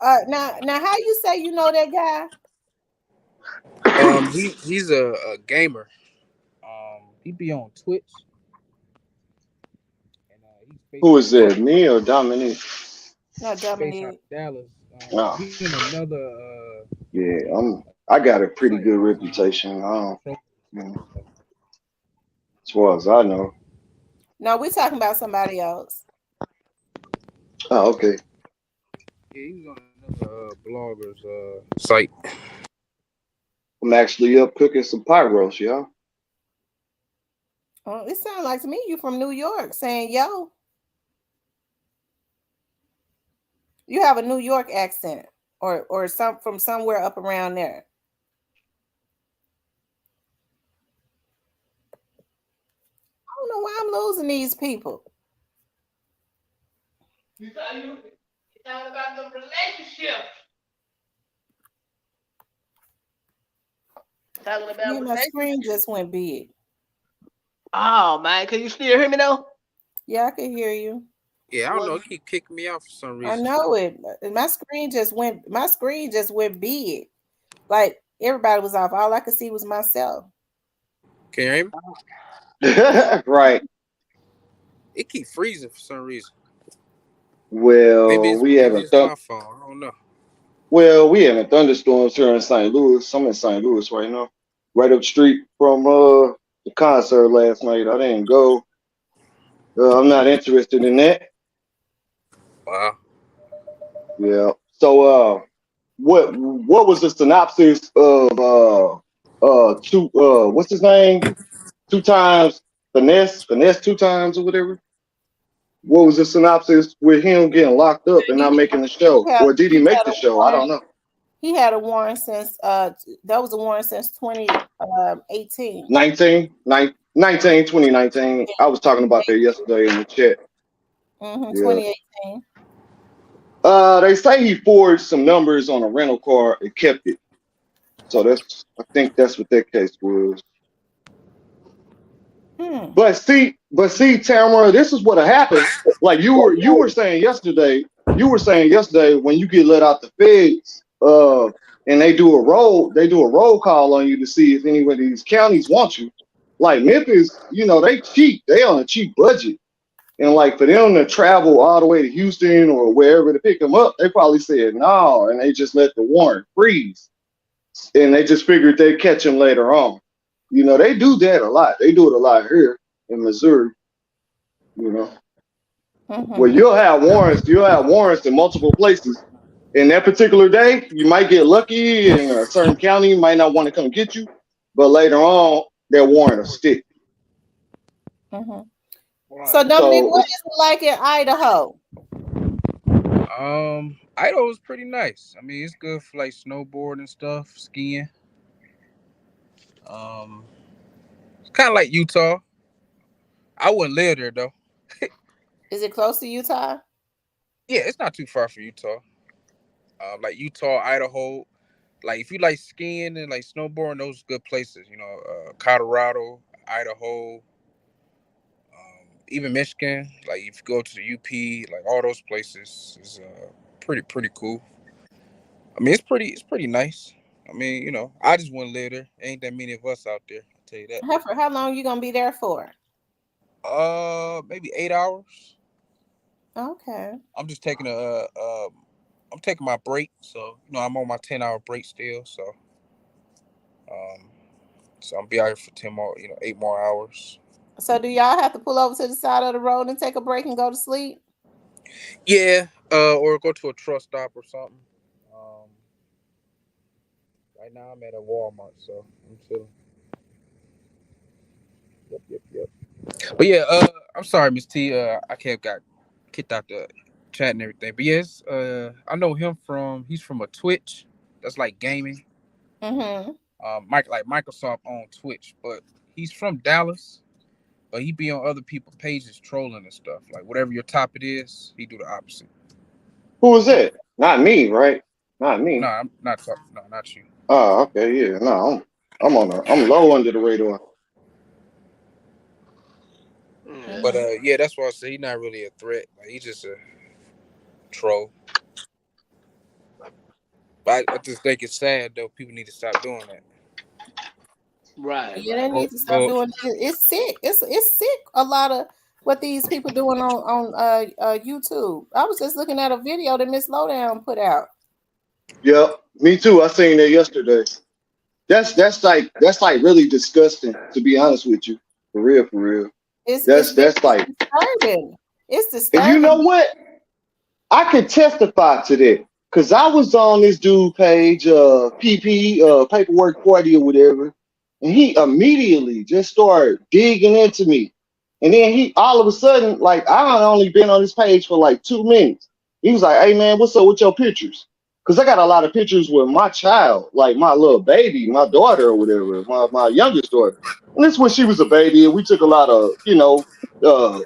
Now how you say you know that guy? He's a gamer. He be on Twitch, and he's based Who out is of it? Me or Dominique? No, based out Dominique. of Dallas. Oh, He's in another yeah. I got a pretty site good that's reputation. I don't, pro you know, stuff. as far as I know. No, we talking about somebody else. Oh, okay. Yeah, he was on another blogger's site. I'm actually up cooking some pot roast, y'all. It sounds like to me you from New York saying yo. You have a New York accent or some from somewhere up around there. I don't know why I'm losing these people. You talking about the relationship. Talking Yeah, about my screen relationship. just went big. Oh man, can you still hear me though? Yeah, I can hear you. Yeah, I don't know. What? It keep kicking me out for some I reason. know it. My screen just went big. Like everybody was off. All I could see was myself. Can you hear me? Right. It keep freezing for some reason. Maybe Well, it's we maybe having it's my phone. I don't know. we having thunderstorms here in St. Louis. I'm in St. Louis right now, right up the street from the concert last night. I didn't go. I'm not interested in that. Wow. Yeah. So what was the synopsis of two what's his name? Two times finesse two times or whatever. What was the synopsis with him getting locked up and He, not making the show, had or did he he make had the a show? I warrant. don't know. He had a warrant since that was a warrant since 2018. 2019. I was talking about that yesterday in the chat. Mm-hmm, Yeah. 2018. They say he forged some numbers on a rental car and kept it. So I think that's what that case was. Hmm. But see, Tamara, this is what happens. Like you were saying yesterday when you get let out the feds, and they do a roll call on you to see if any of these counties want you. Like Memphis, they cheap. They on a cheap budget. And like for them to travel all the way to Houston or wherever to pick them up, they probably said no, and they just let the warrant freeze. And they just figured they'd catch him later on. They do that a lot. They do it a lot here in Missouri, you know, where Mm-hmm. you'll have warrants in multiple places. In that particular day, you might get lucky and a certain county might not want to come get you, but later on, that warrant will stick. Mm-hmm. So Right. Dominique, So what is it like in Idaho? Idaho is pretty nice. I mean, it's good for like snowboard and stuff, skiing. Um, it's kind of like Utah. I wouldn't live there though. Is it close to Utah? Yeah, it's not too far from Utah. Like Utah, Idaho. Like if you like skiing and like snowboarding, those are good places. Colorado, Idaho, even Michigan. Like if you go to the UP, like all those places is pretty cool. I mean, it's pretty nice. I mean, I just want to live there. Ain't that many of us out there. I'll tell you that. How long you gonna be there for? Maybe 8 hours. Okay. I'm just taking I'm taking my break, so I'm on my 10-hour break still. Um, so I'm be out here for 10 more, 8 more hours. So do y'all have to pull over to the side of the road and take a break and go to sleep? Yeah, or go to a truck stop or something. Um, right now I'm at a Walmart, so I'm chilling. Yep. But yeah, I'm sorry, Miss T. I kept got kicked out the chat and everything. But yes, I know him he's from a Twitch. That's like gaming. Mm-hmm. Like Microsoft on Twitch, but he's from Dallas. But he be on other people's pages trolling and stuff. Like whatever your topic is, he do the opposite. who is it? Not me, right? Not No, me. I'm not talking. No, not you. Oh, okay, yeah. No, I'm low under the radar. Yeah. But Mhm. yeah, that's why I say he's not really a threat. Like he's just a troll. But I just think it's sad though. People need to stop doing that. Right, Yeah, they right. Well, need to stop well, doing it. It's sick. It's sick. A lot of what these people doing on YouTube. I was just looking at a video that Miss Lowdown put out. Yep, me too. I seen that yesterday. That's like really disgusting, to be honest with you. For real, for real. That's It's like, disturbing. It's and you know disturbing. what? I can testify to that because I was on this dude page, PP, paperwork party or whatever, and he immediately just started digging into me. And then he all of a sudden, like I had only been on this page for like 2 minutes. He was like, "Hey man, what's up with your pictures?" Because I got a lot of pictures with my child, like my little baby, my daughter or whatever, my youngest daughter. And this when she was a baby, and we took a lot of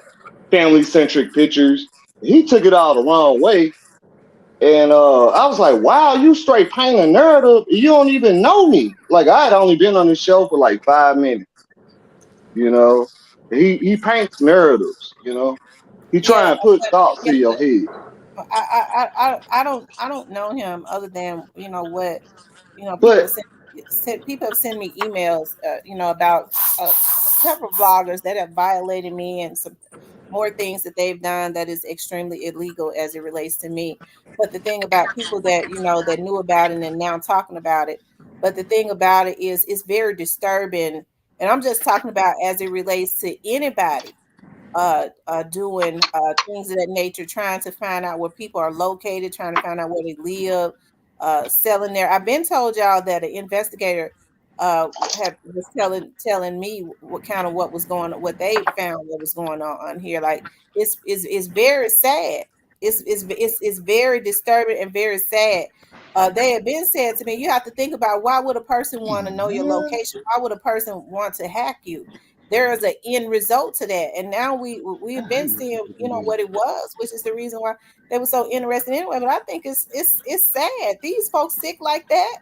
family centric pictures. He took it all the wrong way. And I was like, wow, you straight paint a narrative. You don't even know me. Like I had only been on this show for like 5 minutes, you know. He paints narratives. He Yeah, try and put thoughts yeah. in your head. I don't know him other than what people But people have sent me emails about several bloggers that have violated me and some more things that they've done that is extremely illegal as it relates to me. But the thing about people that that knew about it and now talking about it, but the thing about it is it's very disturbing, and I'm just talking about as it relates to anybody doing things of that nature, trying to find out where people are located, trying to find out where they live, selling their. I've been told y'all that an investigator was telling me what kind of what was going on, what they found what was going on here. Like it's very sad. It's very disturbing and very sad. They have been said to me, you have to think about why would a person want to know your man, location? Why would a person want to hack you? There is an end result to that, and now we have been seeing what it was, which is the reason why they were so interested anyway. But I think it's sad these folks sick like that.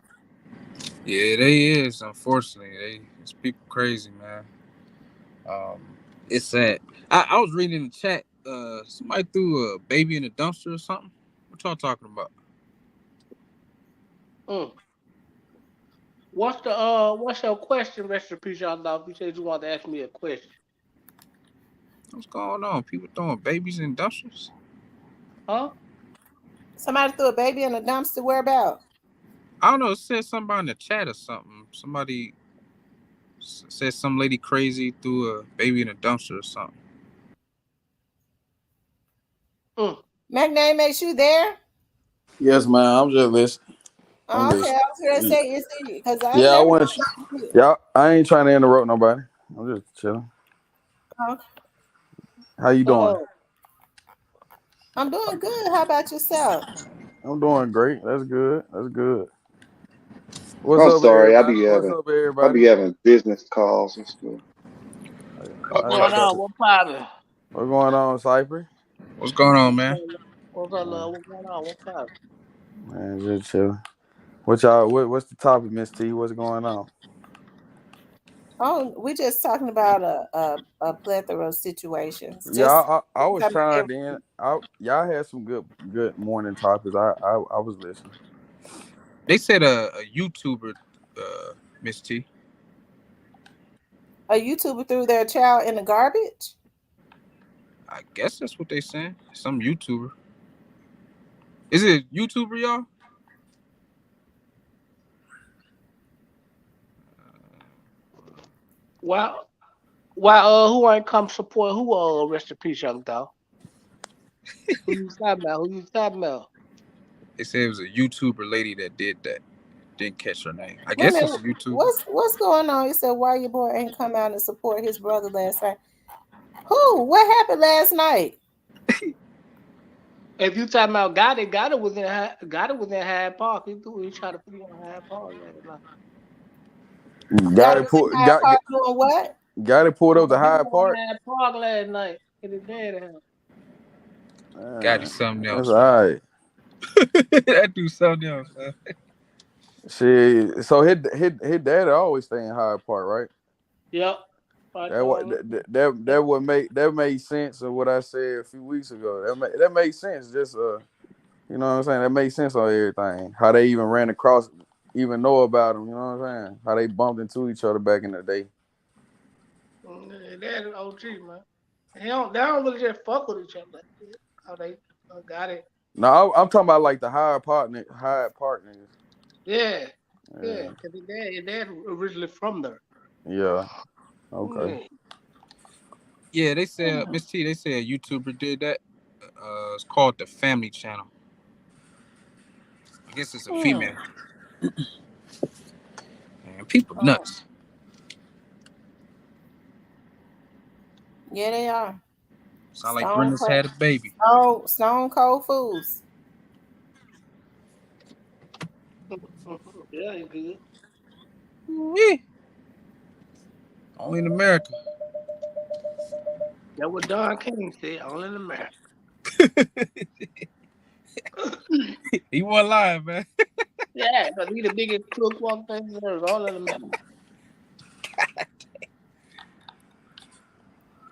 yeah, they is. Unfortunately, it's people crazy, man. Um, it's sad. I was reading in the chat. Somebody threw a baby in a dumpster or something. What y'all talking about? Mm. What's your question, Mr. Peace y'all know? You said you wanted to ask me a question. What's going on? People throwing babies in dumpsters? Huh? Somebody threw a baby in a dumpster. Where about? I don't know. It said somebody in the chat or something. Somebody said some lady crazy threw a baby in a dumpster or something. Mm. McName makes you there? Yes, man. I'm just listening. I'm Oh, okay, I listening. was gonna say is it because I Yeah, I never want. know. Yeah, I ain't trying to interrupt nobody. I'm just chilling. Oh, How you doing? Uh, I'm doing good. How about yourself? I'm doing great. That's good. That's good. What's I'm up, sorry, I everybody? be What's having up, I everybody? be having business calls and stuff. what's I ain't going Okay. on? tripping. What poppin'? What's going on, Cypher? What's going on, What's man? going on? What's up, Uh, love? What's going on? What poppin'? man, just chilling. What y'all? What's the topic, Miss T? What's going on? Oh, we're just talking about a plethora of situations. Yeah, Just I was talking about chimed in. Y'all had some good morning topics. I was listening. They said a YouTuber, Miss T. a YouTuber threw their child in the garbage. I guess that's what they saying. Some YouTuber. Is it a YouTuber, y'all? Well, why who ain't come support who rest in peace, young dog? Who you talking about? Who you talking about? They said it was a YouTuber lady that did that. Didn't catch her name. I Wait a guess it's minute, a YouTuber. what's going on? He said, "Why your boy ain't come out and support his brother last night?" Who? What happened last night? If you talking about Gotti was in Gotti was in Hyde Park. He tried to put you on Hyde Park last night. Got it was in Hyde Park doing what? got it pulled He up to Hyde was Park. in Hyde Park last night. In his daddy house. Got it something That's else, all man. right. That do something else, man. Shit. So his dad always stay in Hyde Park, right? Yep. Right That what on. that made sense of what I said a few weeks ago. That made sense. Just you know what I'm saying? That makes sense on everything. How they even ran across, even know about them. You know what I'm saying? How they bumped into each other back in the day. That's OG, man. They don't really just fuck with each other. How they got it. No, I'm talking about like the Hyde Park niggas. Yeah. Yeah. Yeah, Because his dad originally from there. yeah, okay. Mm. Yeah, they said Mm. Miss T. They said a YouTuber did that. It's called the Family Channel. I guess it's a Mm. female. Man, people Oh, nuts. yeah, they are. Sound like Stone Brenda's cold, had a baby. stone cold fools. Yeah, you good. Ooh-wee. Only in America. That's what Don King said. Only in America. He wasn't lying, man. Yeah, because he the biggest crook one thing there is all in America.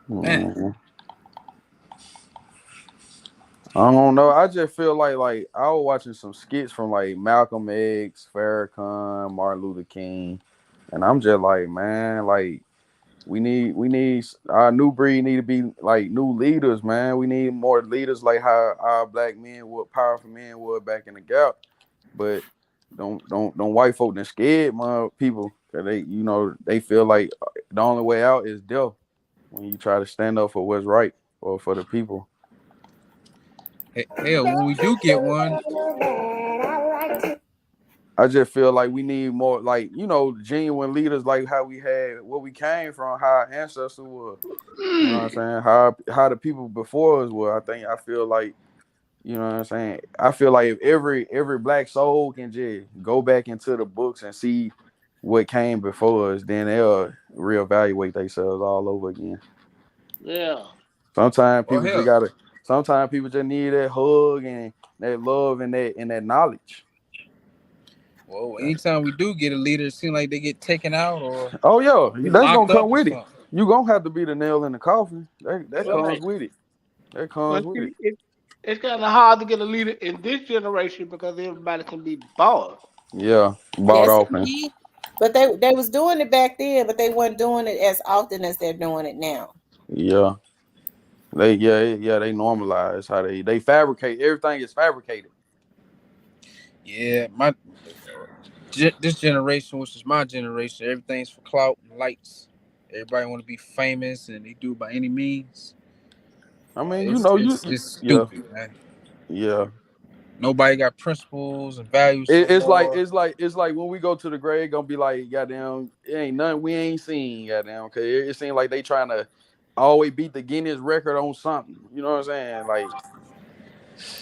Man, Mhm. I don't know. I just feel like I was watching some skits from like Malcolm X, Farrakhan, Martin Luther King, and I'm just like, man, like we need our new breed need to be like new leaders, man. We need more leaders like how our black men would, powerful men would back in the gap. But don't white folk that scared my people, 'cause they they feel like the only way out is death when you try to stand up for what's right or for the people. hell, when we do get one, I just feel like we need more, like, genuine leaders, like how we had, where we came from, how our ancestors were. You know what I'm saying? How the people before us were. I feel like, you know what I'm saying? I feel like if every black soul can just go back into the books and see what came before us, then they'll reevaluate themselves all over again. Yeah. Sometimes or people just hell, gotta. Sometimes people just need that hug and that love and that knowledge. well, anytime we do get a leader, it seems like they get taken out or Oh yeah, get that's gonna locked come up or with it. something. You gonna have to be the nail in the coffin. That comes Right. with it. That But comes with it. see, it's kind of hard to get a leader in this generation because everybody can be bought. Yeah, bought Yes, off him. indeed. But they was doing it back then, but they weren't doing it as often as they're doing it now. Yeah, they normalize how they fabricate. Everything is fabricated. Yeah, this generation, which is my generation, everything's for clout and lights. Everybody want to be famous, and they do it by any means. I mean, It's it's you it's yeah, stupid, man. yeah. Nobody got principles and values no It's like more. when we go to the grave, gonna be like, goddamn, it ain't nothing we ain't seen, goddamn. Okay, it seems like they trying to always beat the Guinness record on something. You know what I'm saying? Like,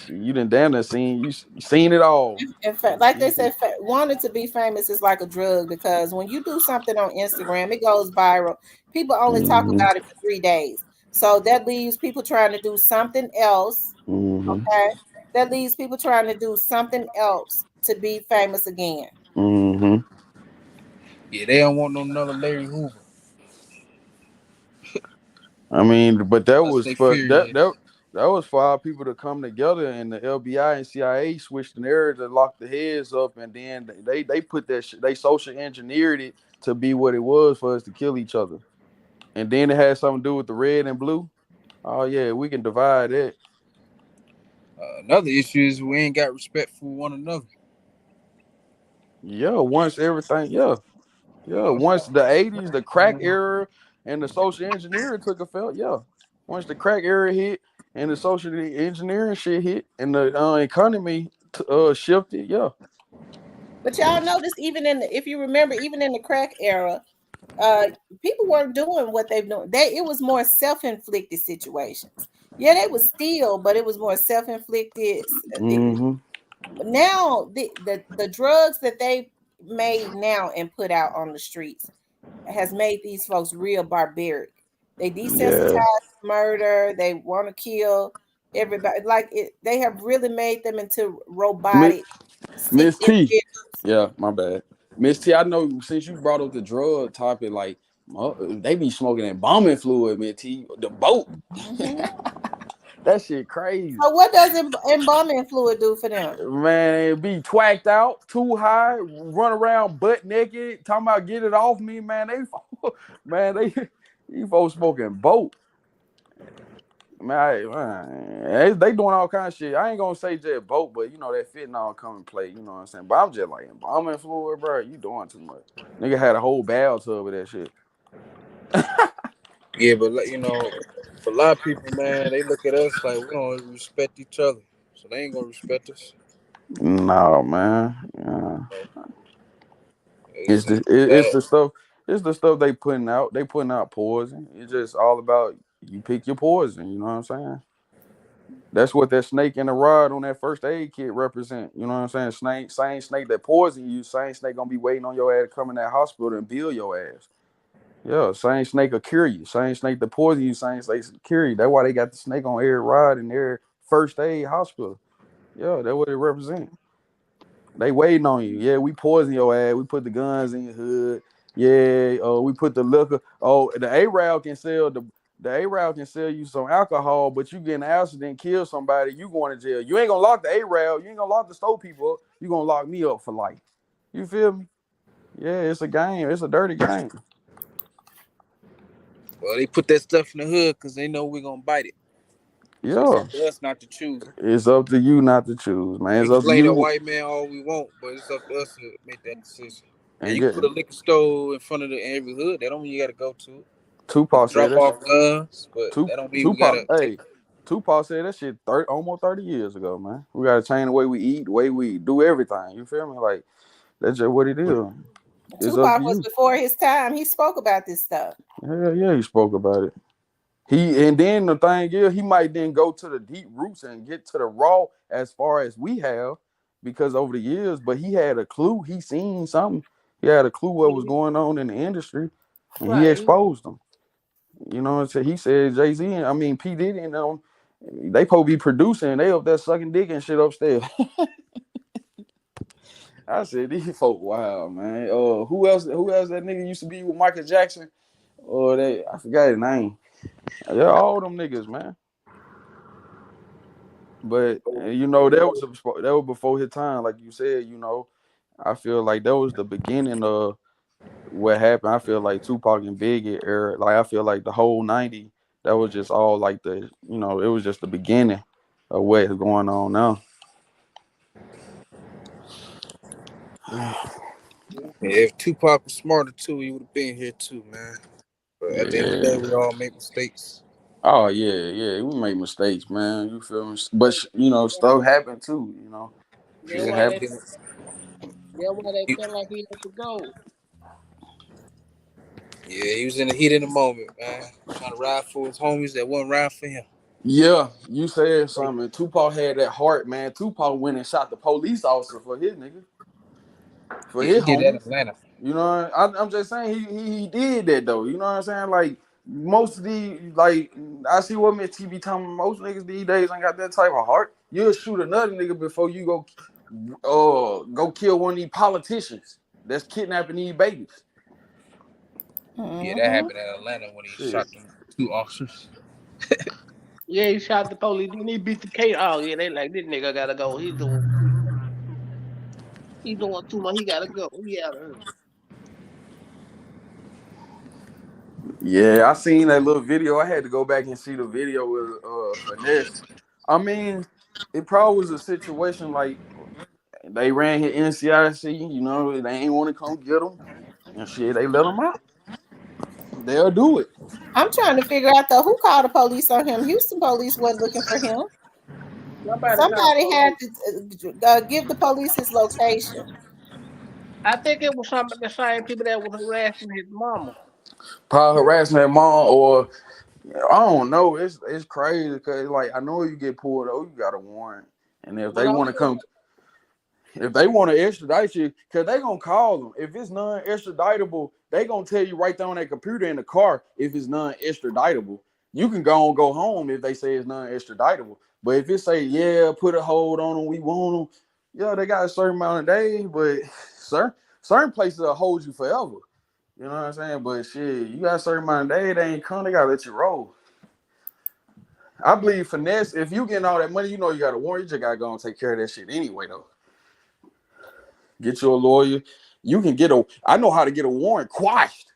you done damn near seen it all. In fact, like they said, wanting to be famous is like a drug because when you do something on Instagram, it goes viral. People only talk Hmm. about it for 3 days. So that leaves people trying to do something else. Hmm. Okay. That leaves people trying to do something else to be famous again. Hmm. Yeah, they don't want no another Larry Hoover. I mean, but that That's was they for fear that was for our people to come together, and the LBI and CIA switched the narrative to lock the heads up, and then they put they social engineered it to be what it was for us to kill each other, and then it had something to do with the red and blue. Oh yeah, we can divide it. Another issue is we ain't got respect for one another. Yeah, once everything, yeah, yeah, once the '80s, the crack era, and the social engineering took effect, yeah. Once the crack era hit and the social engineering shit hit and the economy shifted, yeah. But y'all notice, even if you remember, even in the crack era, uh, people weren't doing what they've done. It was more self-inflicted situations. Yeah, they was steal, but it was more self-inflicted. Mm-hmm. Now the drugs that they made now and put out on the streets has made these folks real barbaric. They Yeah. desensitize murder. They want to kill everybody. Like it, they have really made them into Miss, robotic, sick Miss T, individuals. Yeah, my bad. Miss T, I know since you brought up the drug topic, like they be smoking that bombing fluid, Miss T, the boat. Hmm. That shit crazy. So what does embalming fluid do for them? Man, it be twacked out, too high, run around butt naked, talking about get it off me, man. Man, these folks smoking boat. Man, they doing all kind of shit. I ain't gonna say just boat, but you know that fentanyl come and play. You know what I'm saying? But I'm just like embalming fluid, bro. You doing too much. Nigga had a whole bathtub of that shit. Yeah, but like, you know, for a lot of people, man, they look at us like we don't respect each other, so they ain't gonna respect us. No, man. Yeah. So It's it's it's bad. the stuff. It's the stuff they putting out. They putting out poison. It's just all about you pick your poison. You know what I'm saying? That's what that snake in the rod on that first aid kit represent. You know what I'm saying? Snake, same snake that poison you, same snake gonna be waiting on your ass to come in that hospital and bill your ass. Yeah, same snake will cure you. Same snake that poison you, same snake will cure you. That's why they got the snake on every rod in their first aid hospital. Yeah, that's what it represents. They waiting on you. Yeah, we poison your ass. We put the guns in your hood. Yeah, we put the liquor. Oh, the Arab can sell the Arab can sell you some alcohol, but you get in an accident, kill somebody, you going to jail. You ain't gonna lock the Arab. You ain't gonna lock the store people up. You gonna lock me up for life. You feel me? Yeah, it's a game. It's a dirty game. Well, they put that stuff in the hood because they know we're gonna bite it. So it's Yeah, up to us not to choose it. it's up to you not to choose, man. We It's can up to blame the you white man all we want, but it's up to us to make that decision. And and you can get. put a liquor store in front of every hood. That don't mean you gotta go to it. You can Tupac said drop that shit. off guns, but that don't mean we Tupac, gotta take. hey, Tupac said that shit almost 30 years ago, man. We gotta change the way we eat, the way we do everything. You feel me? Like that's just what it is. It's up to Tupac was you. before his time. He spoke about this stuff. Hell yeah, he spoke about it. He and then the thing is, he might then go to the deep roots and get to the raw as far as we have, because over the years, but he had a clue. He seen something. He had a clue what was going on in the industry, and he Right. exposed them. You know what I'm saying? He said Jay Z, I mean P Diddy and them, they supposed to be producing. They up there sucking dick and shit upstairs. I said these folk wild, man. Who else? Who else? That nigga used to be with Michael Jackson. Or they, I forgot his name. Yeah, all them niggas, man. But you know that was before his time, like you said. You know, I feel like that was the beginning of what happened. I feel like Tupac and Biggie era. Like I feel like the whole '90s, that was just all like it was just the beginning of what's going on now. Yeah, if Tupac was smarter too, he would have been here too, man. But at the end of the day, Yeah. we all make mistakes. Oh yeah, yeah. We make mistakes, man. You feel me? But stuff happen too. That's Shit why He they happen. didn't. that's why they He, felt like he had to go. yeah, he was in the heat of the moment, man. Trying to ride for his homies that wasn't riding for him. Yeah, you said something. Tupac had that heart, man. Tupac went and shot the police officer for his nigga, for Yeah, he his did that in homies. Atlanta. You know, I'm just saying he did that though. You know what I'm saying? Like most of the like I see what Miss TV talking. Most niggas these days ain't got that type of heart. You'll shoot another nigga before you go kill one of these politicians that's kidnapping these babies. Yeah, that Hmm. happened in Atlanta when he Shit. shot them two officers. Yeah, he shot the police. Then he beat the K. Oh yeah, they like this nigga gotta go. He doing too much. He gotta go. Yeah. Yeah, I seen that little video. I had to go back and see the video with Finesse. I mean, it probably was a situation like they ran his NCIC, they ain't want to come get him. And shit, they let him out. They'll do it. I'm trying to figure out though who called the police on him. Houston police wasn't looking for him. Somebody called the Somebody had police. to give the police his location. I think it was some of the same people that was harassing his mama. Probably harassing their mom, or I don't know. It's crazy because like I know you get pulled over, you got a warrant, and if But they want to also, come, if they want to extradite you, because they gonna call them. If it's non-extraditable, they gonna tell you right there on that computer in the car if it's non-extraditable. You can go home if they say it's non-extraditable. But if it say, yeah, put a hold on them, we want them, Yeah, they got a certain amount of days, but certain places will hold you forever. You know what I'm saying? But shit, you got a certain amount of days, they ain't come, they gotta let you roll. I believe finesse, if you getting all that money, you know you got a warrant, you just gotta go and take care of that shit anyway though. Get you a lawyer. You can get a. I know how to get a warrant quashed.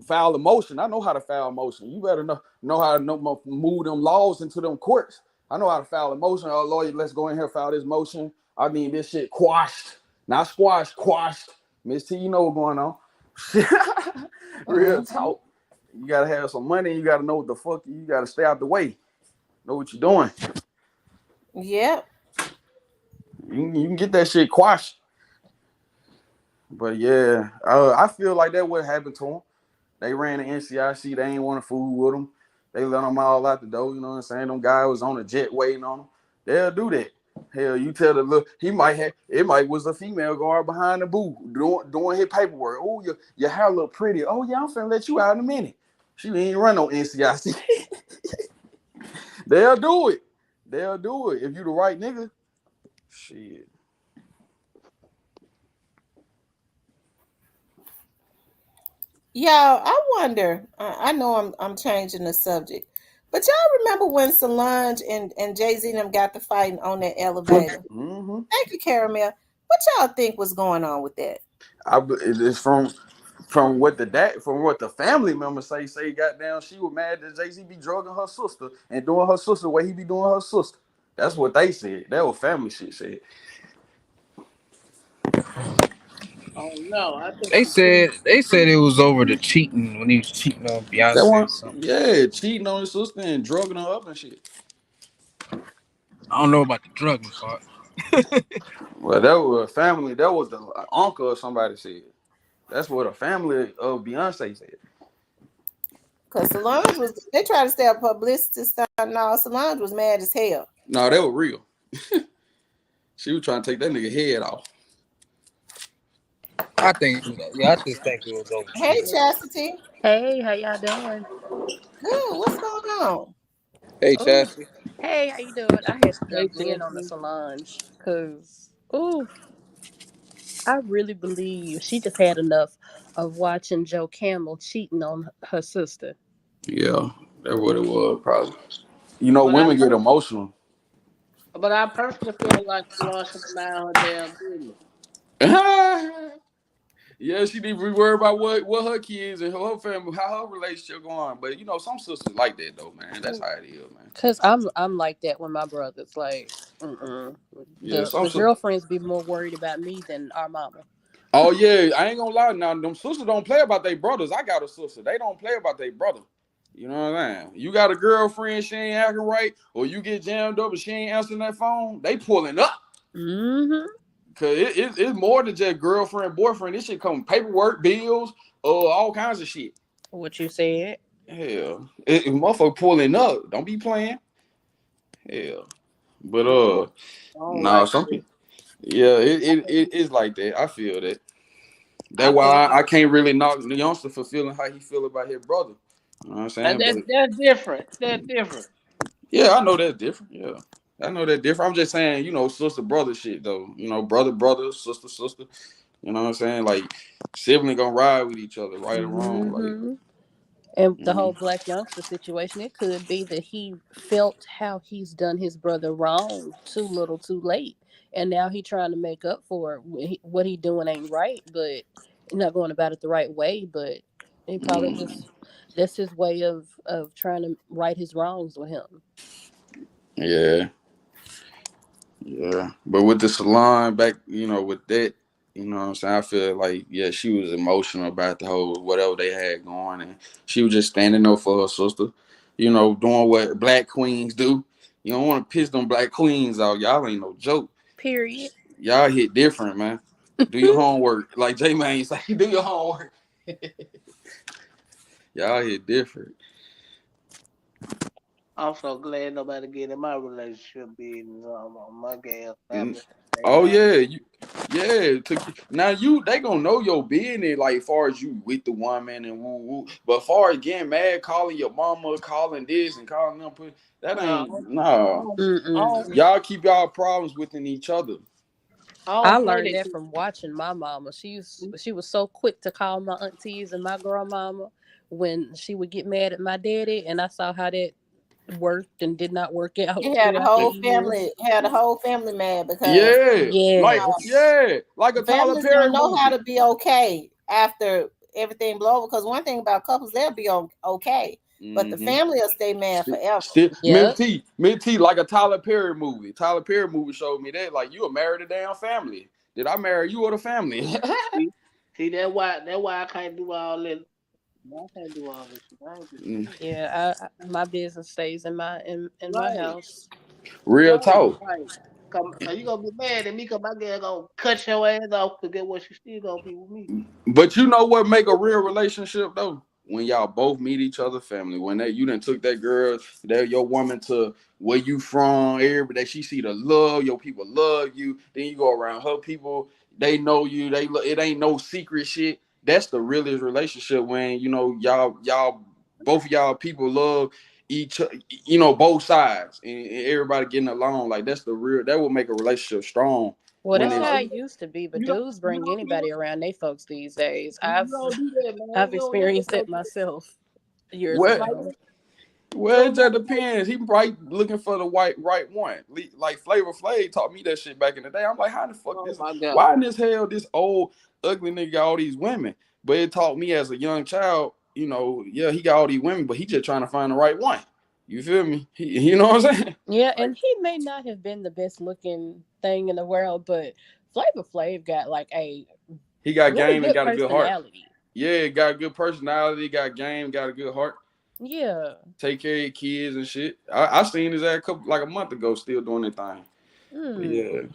File a motion. I know how to file a motion. You better know how to move them laws into them courts. I know how to file a motion. Oh, lawyer, let's go in here file this motion. I mean this shit quashed, not squashed, quashed. Miss T, you know what's going on. Real Mm-hmm. talk. You gotta have some money. You gotta know what the fuck. You gotta stay out the way. Know what you're doing. Yep. You can get that shit quashed. But yeah, I feel like that would happen to them. They ran the NCIC. They ain't want to fool with them. They let them all out the door. You know what I'm saying? Them guy was on a jet waiting on them. They'll do that. Hell, you tell the look. He might have. It might was a female guard behind the booth doing his paperwork. Oh, your hair look pretty. Oh yeah, I'm finna let you out in a minute. She ain't run no NCIC. They'll do it. They'll do it if you the right nigga. Shit. Y'all, I wonder. I know I'm changing the subject, but y'all remember when Solange and Jay-Z them got to fighting on that elevator? Mm-hmm. Thank you, Caramel. What y'all think was going on with that? It's from what the family members say goddamn she was mad that Jay-Z be drugging her sister and doing her sister the way he be doing her sister. That's what they said. That was family shit said. Oh no, I think They she said. said it was over the cheating when he was cheating on That Beyonce one, or something. yeah, cheating on his sister and drugging her up and shit. I don't know about the drugging part. Well, that was a family. That was the uncle or somebody said. That's what a family of Beyonce said. Because Solange was, they tried to stay up publicity stuff. No, Solange was mad as hell. No, that was real. She was trying to take that nigga head off. I just think it was over Hey, cheating. Chastity. Hey, how y'all doing? Good. What's going on? Hey, Oh, Chassie. hey, how you doing? I had to Hey, jump in on the Tiffany. Solange because, ooh, I really believe she just had enough of watching Joe Camel cheating on her sister. Yeah, that's what it was probably. You know, But I women get per- emotional. but I personally feel like Solange should mind her damn business. Yeah, she need to be worried about what her kids and her family, how her relationship going. But you know, some sisters like that though, man. That's how it is, man. Cause I'm like that with my brothers. Like, Yeah, some the sisters. girlfriends be more worried about me than our mama. Oh yeah, I ain't gonna lie. Now them sisters don't play about their brothers. I got a sister. They don't play about their brother. You know what I'm saying? You got a girlfriend, she ain't acting right, or you get jammed up and she ain't answering that phone. They pulling up. Mm-hmm. Cause it's more than just girlfriend, boyfriend. This shit come paperwork, bills, all kinds of shit. What you said? Hell, if motherfucker pulling up, don't be playing. Hell, but I don't nah, like some this. people, yeah, it's like that. I feel that. I That's why think I can't really knock the youngster for feeling how he feel about his brother. You know what I'm and saying? But that's different. That's different. yeah, I know that's different. Yeah, I know that's different. I'm just saying, you know, sister brother shit though. You know, brother, sister sister. You know what I'm saying? Like sibling gonna ride with each other, right or wrong. Like, Mm-hmm. And the mm, whole black youngster situation, it could be that he felt how he's done his brother wrong too little too late. And now he trying to make up for it. What he doing ain't right, but he's not going about it the right way. But he probably mm, just, that's his way of trying to right his wrongs with him. yeah. Yeah, but with the salon back, you know, with that, you know what I'm saying? I feel like, yeah, she was emotional about the whole whatever they had going, and she was just standing up for her sister, you know, doing what black queens do. You don't want to piss them black queens out. Y'all ain't no joke. Period. Y'all hit different, man. Do your homework. Like J Man say, do your homework. Y'all hit different. I'm so glad nobody get in my relationship business on my gas And family. They oh got yeah, yeah. Now they gonna know your business like far as you with the woman and woo woo. But far as getting mad, calling your mama, calling this and calling them, that no, ain't nah. Mm-mm. Y'all keep y'all problems within each other. I I don't play learned that that shit. from watching my mama. She was so quick to call my aunties and my grandmama when she would get mad at my daddy, and I saw how that worked and did not work out You throughout the years. had the whole family mad because Yeah, Yes. like a Tyler families don't Perry know how movie. to be okay after everything blow over. Because one thing about couples, they'll be okay, but the Mm-hmm. family will stay mad forever. Still, Yep. Mint T, like a Tyler Perry movie. Tyler Perry movie showed me that, like, you were married a damn family. Did I marry you or the family? See, see, that's why I can't do all that. I can't do all this shit. I ain't just Mm, Yeah. My business stays in my right, house. real right, talk. right. Cause you gonna be mad at me cause my girl gonna cut your ass off to get what she still gonna be with me. But you know what make a real relationship though? When y'all both meet each other family. When that you done took that girl, that your woman to where you from, everybody she see the love, your people love you. Then you go around her people, they know you. It ain't no secret shit. That's the realest relationship when you know y'all both of y'all people love each, you know, both sides, and everybody getting along. Like that's the real. That will make a relationship strong Well, when that's No, how it's it used to be, but you don't, dudes you bring don't, you don't, anybody around they folks these days. you don't do that, man. I've You don't never experienced go it do that. myself years what. Like, ago. you Well, it don't just never go. depends. He right looking for the right one. Like Flavor Flav taught me that shit back in the day. I'm like, how the fuck Oh this? my god. Why in this hell this old ugly nigga got all these women? But it taught me as a young child, you know, yeah, he got all these women, but he just trying to find the right one. You feel me? You know what I'm saying? Yeah, Like and he may not have been the best looking thing in the world, but Flavor Flav got like a he got really game and good got a good heart. personality. Yeah, got a good personality, got game, got a good heart. Yeah. Take care of your kids and shit. I seen his ass like a month ago, still doing that thing. But yeah. Hmm.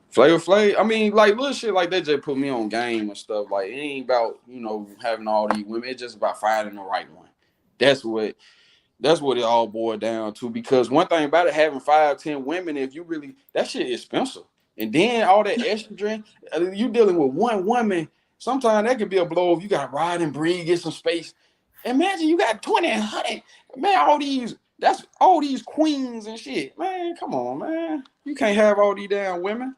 Flavor Flav, I mean, like little shit like that just put me on game and stuff. Like it ain't about, you know, having all these women. It's just about finding the right one. That's what that's what it all boiled down to. Because one thing about it, having 5, 10 women, if you really that shit is expensive. And then all that estrogen, you dealing with one woman. Sometimes that could be a blow if you got to ride and breathe, get some space. Imagine you got 20 and 100. Man, that's all these queens and shit. Man, come on, man. You can't have all these damn women.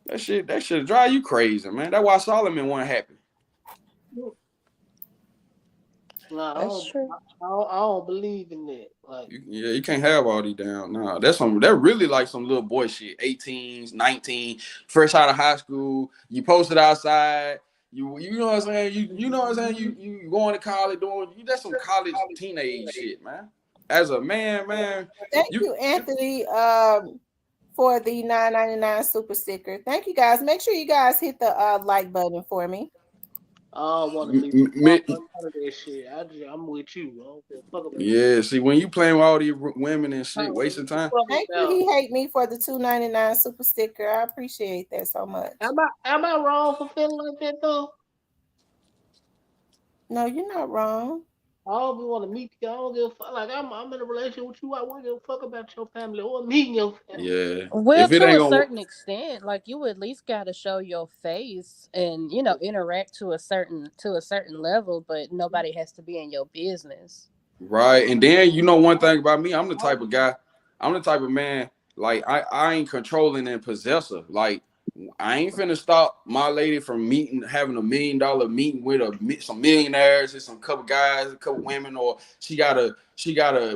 That shit drive you crazy, man. That's why Solomon wasn't happy. No, That's true. I don't believe in that. Like, You can't have all these down. Nah, that really like some little boy shit. 18s, 19, fresh out of high school. You posted outside. You know what I'm saying? You know what I'm saying? You going to college doing that's some college teenage shit, man. As a man, Thank you you, Anthony, for the 9.99 super sticker. Thank you guys. Make sure you guys hit the like button for me. I don't want to m- be m- part m- of that shit. I'm with you. I don't give a fuck about that. yeah, see when you playing with all these women and I shit, don't give wasting a time. fuck Thank you. about. He hate me for the 2.99 super sticker. I appreciate that so much. Am I wrong for feeling like that though? No, you're not wrong. I don't want to meet you. I don't give a fuck. Like I'm in a relationship with you. I wouldn't give a fuck about your family or meeting your family. Yeah, Well, if it to ain't a gonna certain extent, like you at least got to show your face and interact to a certain level, but nobody has to be in your business. right, and then you know one thing about me, I I'm the type of man, like I ain't controlling and possessive. Like I ain't finna stop my lady from having $1 million meeting with some millionaires and some couple guys, a couple women, or she gotta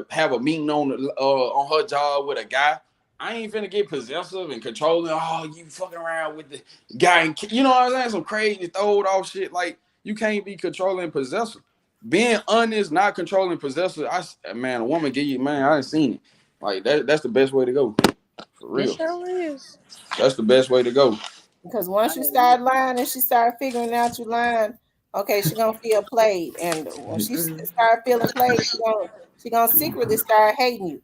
have a meeting on her job with a guy. I ain't finna get possessive and controlling. Oh, you fucking around with the guy, and you know what I'm saying? Some crazy throwed off shit. Like you can't be controlling and possessive. Being honest, not controlling, possessive. Man, a woman give you, man. I ain't seen it. Like that's the best way to go. For It real, sure is. that's the best way to go. Because once you ain't start lying and she start figuring out you lying, okay, she gonna feel played. And when she start feeling played, she gonna secretly start hating you.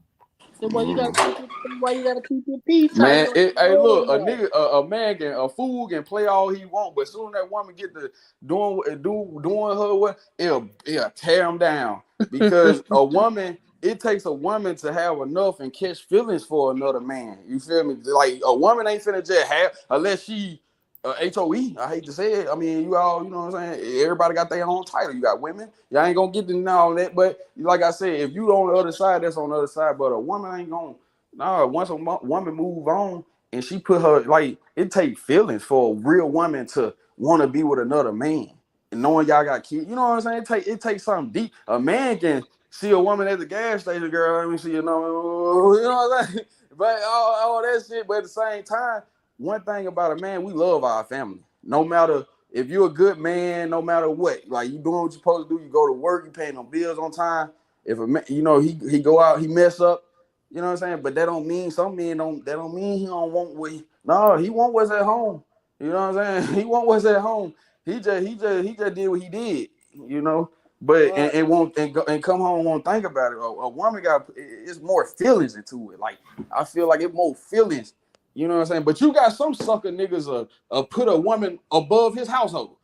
why you gotta keep it. Why you gotta keep your peace tight. You Man, don't hey, look, a know nigga, a man can, a fool can play all he want, but soon that woman get to doing her what, it'll tear him down. Because a woman, it takes a woman to have enough and catch feelings for another man. You feel me? Like a woman ain't finna just have unless she HOE. I hate to say it. I mean, you all, you know what I'm saying? Everybody got their own title. You got women. Y'all ain't gonna get to know all that. But like I said, if you on the other side, that's on the other side. But a woman ain't gonna. No, once a woman move on, and she put her like it take feelings for a real woman to want to be with another man and knowing y'all got kids. You know what I'm saying? It takes something deep. A man can see a woman at the gas station, girl. Let me see you know what I'm saying? But all that shit. But at the same time, one thing about a man, we love our family. No matter if you're a good man, no matter what, like you doing what you're supposed to do, you go to work, you paying them bills on time. If a man, he go out, he mess up. You know what I'm saying? But that don't mean some men don't. That don't mean he don't want what. No, he want what's at home. You know what I'm saying? He want what's at home. He just did what he did. You know, but Well, and won't and go and come home and won't think about it. A woman got it's more feelings into it. Like I feel like it's more feelings. You know what I'm saying? But you got some sucker niggas put a woman above his household.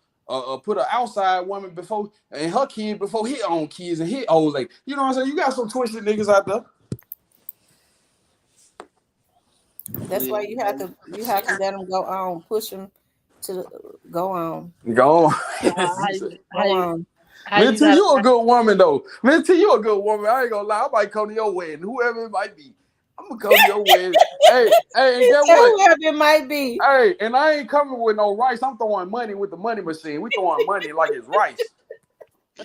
Put an outside woman before and her kid before his own kids and his old lady. You know what I'm saying? You got some twisted niggas out there. that's why you have to let them go on, push them to go on, Go on. How you how go you on. how Miss you T, got you a good woman though. Miss T, you a good woman. I ain't gonna lie. I might come to your wedding, whoever it might be. I'm gonna come to your wedding. Hey, and He get said what? whoever it might be. Hey, and I ain't coming with no rice. I'm throwing money with the money machine. We throwing money like it's rice.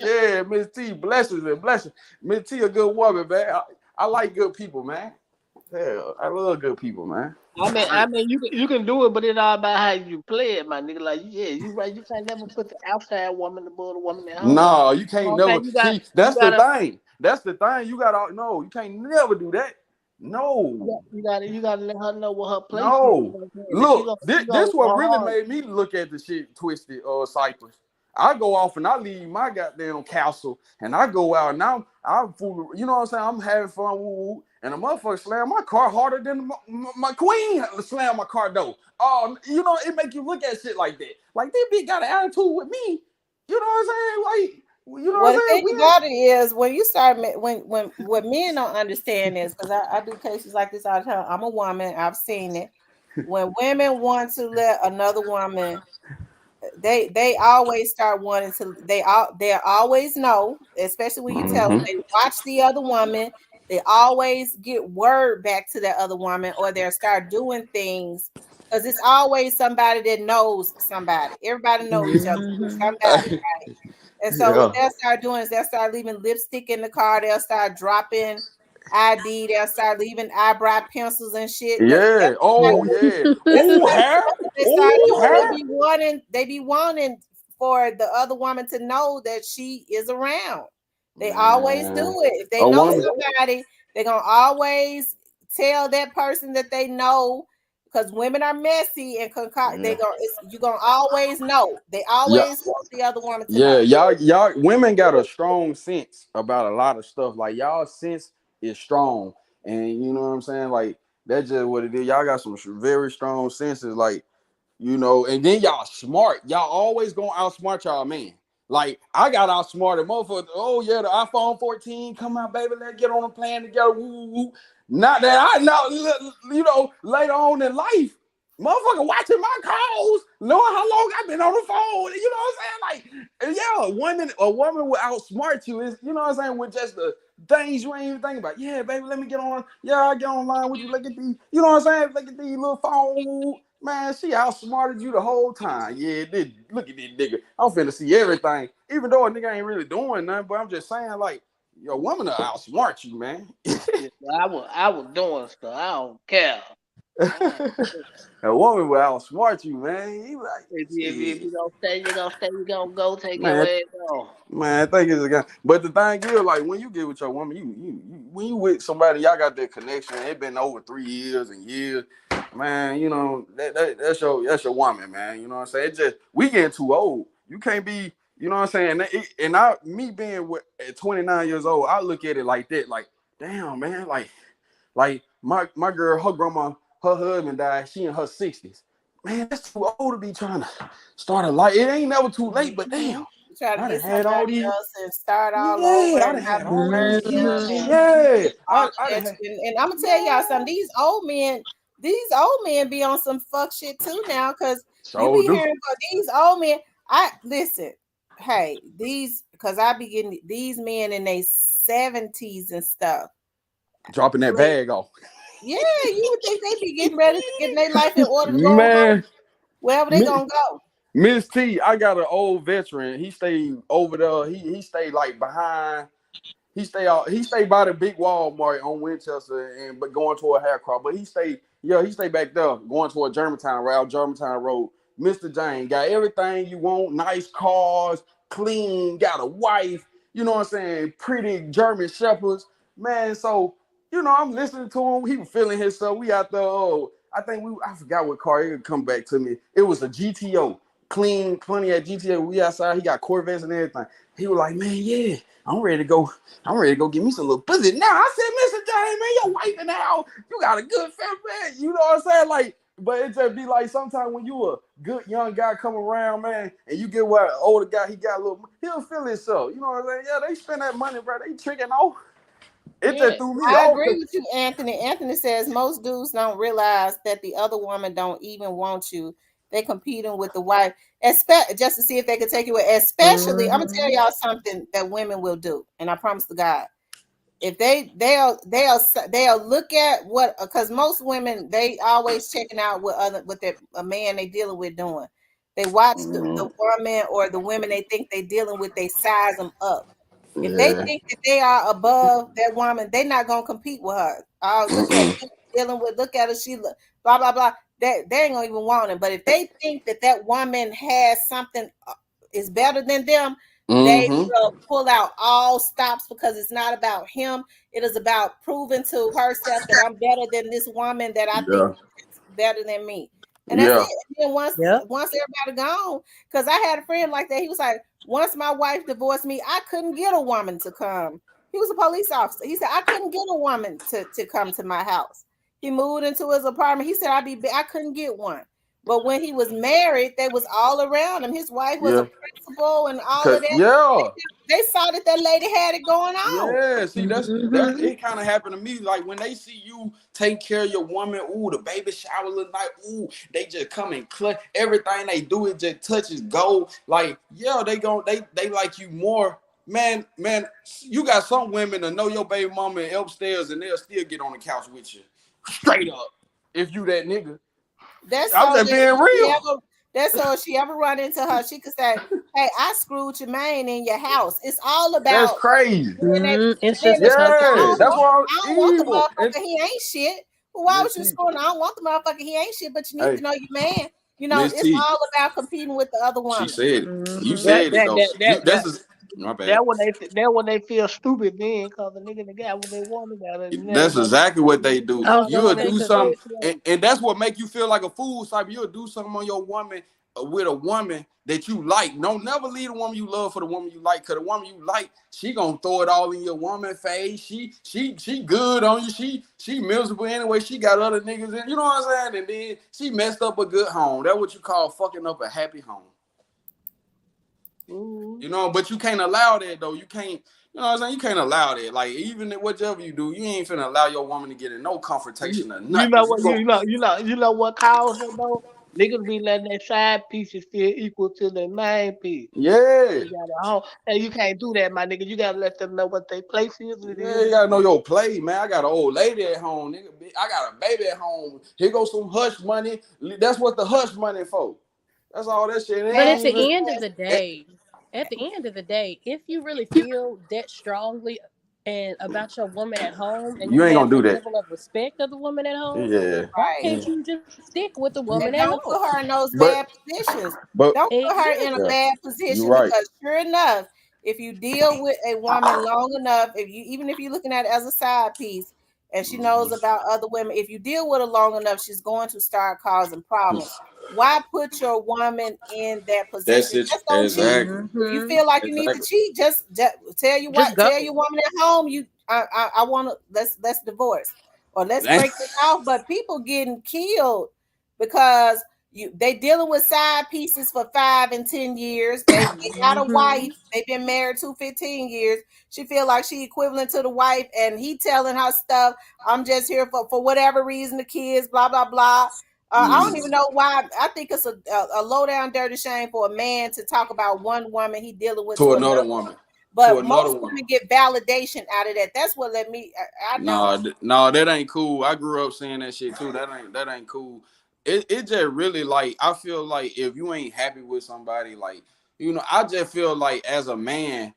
Yeah, Miss T, blessings and blessings. Miss T, a good woman, man. I like good people, man. Hell, I love good people, man. I mean, you can do it, but it's all about how you play it, my nigga. Like, yeah, you right. You can't never put the outside woman above the woman at home. No, you can't Okay, never see. you That's the gotta, thing. That's the thing. You gotta no. You can't never do that. No. you gotta let her know what her place is. You No, know what I'm saying? If look, she gonna this work what really hard. made me look at the shit twisted, Cypress. I go off and I leave my goddamn castle and I go out and I'm fool, you know what I'm saying? I'm having fun, woo, woo, and a motherfucker slam my car harder than my queen slam my car door. Oh, you know, it make you look at shit like that. Like this bitch got an attitude with me. You know what I'm saying? Like, you know Well, what the I'm saying? thing We ain't. about it is when you start when what men don't understand is because I do cases like this all the time. I'm a woman. I've seen it. When women want to let another woman, they always start wanting to. They always know, especially when you tell them Mm-hmm. they watch the other woman. They always get word back to that other woman, or they'll start doing things because it's always somebody that knows somebody. Everybody know each other through Mm-hmm. somebody. And so what Yeah. they'll start doing is they'll start leaving lipstick in the car. They'll start dropping ID. They'll start leaving eyebrow pencils and shit. Yeah. Oh yeah. That's Oh hair. what they start Oh doing. hair. They be wanting for the other woman to know that she is around. They always do Man, it. If they a know woman. somebody, they're gonna always tell that person that they know because women are messy and concoct. Yeah. You gonna always know. They Yeah. always want the other woman to Yeah, know. y'all women got a strong sense about a lot of stuff. Like y'all sense is strong. And you know what I'm saying? Like that's just what it is. Y'all got some very strong senses. Like and then y'all smart. Y'all always gonna outsmart y'all man. Like I got outsmarted, motherfucker. Oh yeah, the iPhone 14 come out, baby. Let's get on a plan together. Woo, woo, woo. Not that I know, later on in life, motherfucker watching my calls, knowing how long I've been on the phone. You know what I'm saying? Like, yeah, a woman will outsmart you. Is you know what I'm saying? With just the things you ain't even thinking about. Yeah, baby, let me get on. Yeah, I get online with you. Look at these. You know what I'm saying? Look at these little phone. Man, she outsmarted you the whole time. Yeah, look at this nigga. I'm finna see everything. Even though a nigga ain't really doing nothing, but I'm just saying, like, your woman will outsmart you, man. Yeah, I was doing stuff. I don't care. I, A woman will outsmart you, man. You like, if shit. you gonna stay, you gonna stay. You gonna go take your Man, ass on. Man, I think it's a guy. But the thing is, like when you get with your woman, when you with somebody, y'all got that connection. It been over 3 years and years, man. That's your woman, man. You know what I'm saying? It just we getting too old. You can't be, you know what I'm saying? Me being at 29 years old, I look at it like that, like damn, man, like my girl, her grandma, her husband died. She in her 60s. Man, that's too old to be trying to start a life. It ain't never too late, but Mhm. damn. You try to I done get had all somebody these. else and start all over Yeah, I and done have had them all these. working Mm-hmm. and Yeah, all I done that. had. And I'm gonna tell y'all Yeah, something. These old men be on some fuck shit too now, because you so be do. hearing about these old men. I listen, hey, these because I be getting these men in their 70s and stuff. Dropping that Like, bag off. Yeah, you would think they be getting ready to get their life in order to go home Man, wherever they Mi- gonna go. Miss T, I got an old veteran. He stayed over there. He stayed like behind. He stayed by the big Walmart on Winchester and but going toward Haircroft. But he stayed back there, going toward Germantown, right out Germantown Road. Mr. Jane got everything you want, nice cars, clean, got a wife, you know what I'm saying? Pretty German shepherds. Man, so I'm listening to him. He was feeling himself. We out there. Oh, I forgot what car. It would come back to me. It was a GTO. Clean, plenty at GTO. We outside. He got Corvettes and everything. He was like, man, yeah, I'm ready to go. I'm ready to go get me some little pussy now. I said, Mr. James, man, your wife in the house. You got a good family. You know what I'm saying? Like, but it just be like sometimes when you a good young guy come around, man, and you get what older guy, he'll feel himself. You know what I'm saying? Yeah, they spend that money, bro. They tricking off. It Yeah. just threw me I off. agree with you, Anthony. Anthony says most dudes don't realize that the other woman don't even want you. They competing with the wife, just to see if they can take you away. Especially, I'm gonna tell y'all something that women will do, and I promise to God, if they'll look at what, because most women they always checking out what their a man they dealing with doing. They watch the woman or the women they think they dealing with. They size them up. If they Yeah. think that they are above that woman, they're not gonna compete with her. Oh, look at Mm-mm. you dealing with. Look at her. She look blah blah blah. They ain't gonna even want it. But if they think that that woman has something is better than them, they Mm-hmm. will pull out all stops because it's not about him. It is about proving to herself that I'm better than this woman that I think Yeah. is better than me. And that's Yeah. it. And then Yep. once everybody gone, because I had a friend like that. He was like, once my wife divorced me, I couldn't get a woman to come. He was a police officer. He said I couldn't get a woman to come to my house. He moved into his apartment. He said I couldn't get one. But when he was married, they was all around him. His wife was a Yeah. principal and all of Cause that. yeah. They saw that that lady had it going on. Yeah, see, that's Mm-hmm. it. Kind of happened to me. Like when they see you take care of your woman, ooh, the baby shower look nice. Ooh, they just come and clutch everything they do. It just touches gold. Like yeah, they like you more. Man, you got some women to know your baby mama upstairs and they'll still get on the couch with you, straight up. If you that nigga, That's I'm so just that being real. that's so if she ever run into her, she could say, "Hey, I screwed your man in your house." It's all That's about crazy. being able to It's being just able to a say, Yeah, that's comfortability. why I I'm don't want the evil. And motherfucker. He ain't shit. Well, why Miss was you T, screwing? I don't want the motherfucker. He ain't shit. But you need to hey, know your man. You know, Miss it's T. all about competing with the other She woman. said it. You Mm-hmm. That said it that though. that You that that's that just, my bad. that when they feel stupid then, cause the nigga that got what they wanted got it, and then That's exactly what they do. I was that's gonna You'll when they say do because something, feel yeah. and that's what make you feel like a fool. Type, you'll do something on your woman with a woman that you like. Don't never leave the woman you love for the woman you like, cause the woman you like, she gonna throw it all in your woman face. She good on you. She miserable anyway. She got other niggas in. You know what I'm saying? And then she messed up a good home. That's what you call fucking up a happy home. Mhm. But you can't allow that though. You can't, what I'm saying? You can't allow that. Like even whatever you do, you ain't finna allow your woman to get in no You, confrontation or you nothing. know what you know what causes it though? Niggas be letting their side pieces feel equal to their main piece. Yeah. You gotta hold, and you can't do that, my nigga. You gotta let them know what their place is Yeah, within you the gotta know family. your play, man. I got an old lady at home, nigga. I got a baby at home. Here goes some hush money. That's what the hush money for. That's all that shit. It But Yes, at ain't even. the end of the It, day, if you really feel that strongly and about your woman at home and you you ain't have gonna do that that. level of respect of the woman at home, Yeah. why right. can't you just stick with the woman And at don't home? put her in those But bad positions. but Don't put her in a Exactly. yeah, bad you're position right. because sure enough, if you deal with a woman long enough, even if you're looking at it as a side piece and she knows Mhm. about other women, if you deal with her long enough, she's going to start causing problems. Why put your woman in that That's position? it. Just don't cheat. Exactly. If you Mm-hmm. feel like you need to Exactly. cheat, just tell you Just what, go. tell your woman at home I want to let's divorce or let's Damn. break this off. But people getting killed because they dealing with side pieces for 5 and 10 years. They got a Mm-hmm. wife. They've been married 15 years. She feel like she equivalent to the wife, and he telling her stuff. I'm just here for whatever reason, the kids, blah blah blah. I don't even Mm. know why. I think it's a low down dirty shame for a man to talk about one woman he dealing with To to another another woman. to But another most one. women get validation out of that. That's what let me. I don't. No, that ain't cool. I grew up saying that shit too. That ain't cool. It just really like I feel like if you ain't happy with somebody, like I just feel like as a man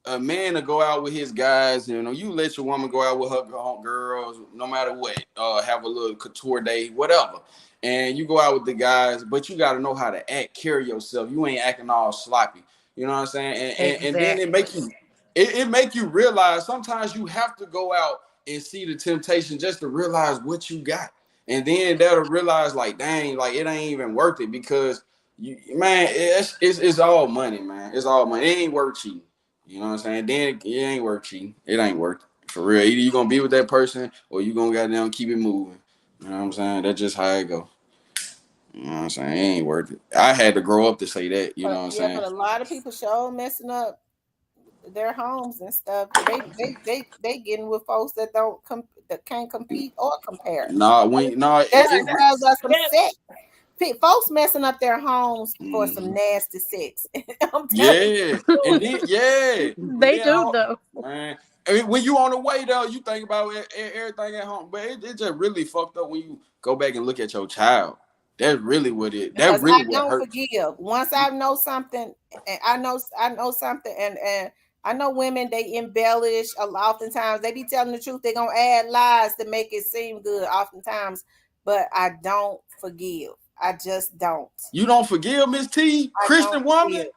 to go out with his guys, you let your woman go out with her girls, no matter what, have a little couture day, whatever. And you go out with the guys, but you got to know how to carry yourself. You ain't acting all sloppy. You know what I'm saying? And then Exactly. it make you realize sometimes you have to go out and see the temptation just to realize what you got. And then that'll realize like, dang, like it ain't even worth it because man, it's all money, man. It's all money. It ain't worth cheating. You know what I'm saying? Then it ain't worth cheating. It ain't worth it. For real. Either you gonna be with that person or you gonna goddamn keep it moving. You know what I'm saying? That's just how it go. You know what I'm saying? It ain't worth it. I had to grow up to say that, you know what I'm Yeah, saying? but a lot of people show messing up their homes and stuff. They getting with folks that that can't compete or compare. Nah, when nah, That's it because of some That, sex. Folks messing up their homes for some mhm. nasty sex. I'm telling Yeah. And then and They then do though. man. I mean, when you on the way though, you think about everything at home, but it just really fucked up when you go back and look at your child. That's really what it. That because I really what don't hurt. forgive. Once I know something, and I know something, and I know women they embellish. Oftentimes they be telling the truth. They gonna add lies to make it seem good. Oftentimes, but I don't forgive. I just don't. You don't forgive Miss T, I don't Christian woman? forgive.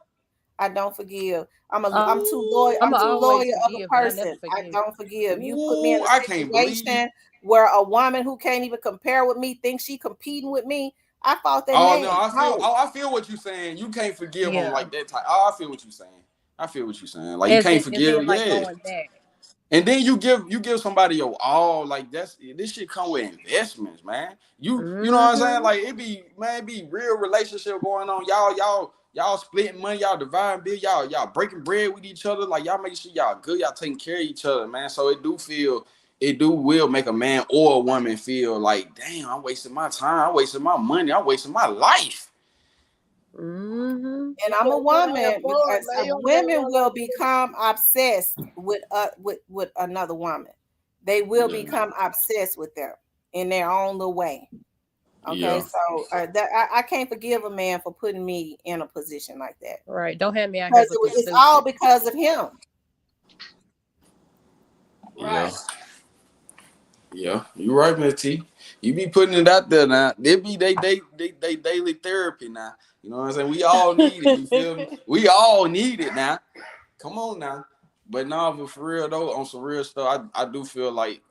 I don't forgive. I'm too loyal. Ooh, I'm I'm too always loyal of a forgive, but I never person. I forgive. don't forgive. You put me in ooh, a I can't believe. situation where a woman who can't even compare with me thinks she competing with me. I fought that Oh man. no, No, I feel what you're saying. You can't forgive them Yeah. like that type. Oh, I feel what you're saying. I feel what you're saying. Like you As can't in, as forgive, in like yeah. going back. And then you give somebody your all, like this shit come with investments, man. You know what I'm saying? Mm-hmm. Like it be real relationship going on. Y'all splitting money, y'all dividing bill, y'all breaking bread with each other. Like y'all make sure y'all good, y'all taking care of each other, man. So it do will make a man or a woman feel like, damn, I'm wasting my time, I'm wasting my money, I'm wasting my life. Mm-hmm. and I'm a you gotta have woman fun, because man. You don't get women one will like become obsessed with another woman. They will Yeah, become obsessed with them in their own little way. Okay, yeah, so I can't forgive a man for putting me in a position like that Right. Don't have me out here because looking it's all stupid. because of him. yeah. right. Yeah, you right, Miss T. You be putting it out there now. They be they daily therapy now. You know what I'm saying? We all need it. You feel me? We all need it now. Come on now. But nah, but for real though, on some real stuff, I do feel like,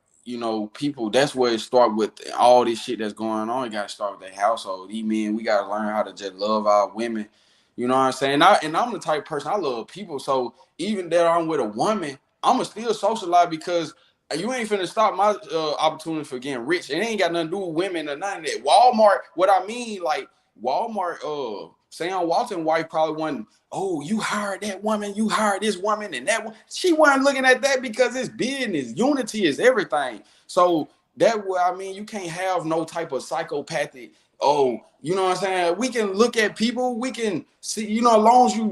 people, that's where it start with all this shit that's going on. It gotta start with the household. These men, we gotta learn how to just love our women. You know what I'm saying? I'm the type of person, I love people. So even that I'm with a woman, I'ma still socialize because you ain't finna stop my opportunity for getting rich. It ain't got nothing to do with women or none of that. Walmart, what I mean, like Walmart, Sam Walton wife probably wasn't, oh, you hired that woman, you hired this woman and that one. She wasn't looking at that because it's business. Unity is everything. So that way, I mean, you can't have no type of psychopathic, oh, you know what I'm saying? We can look at people, we can see, as long as you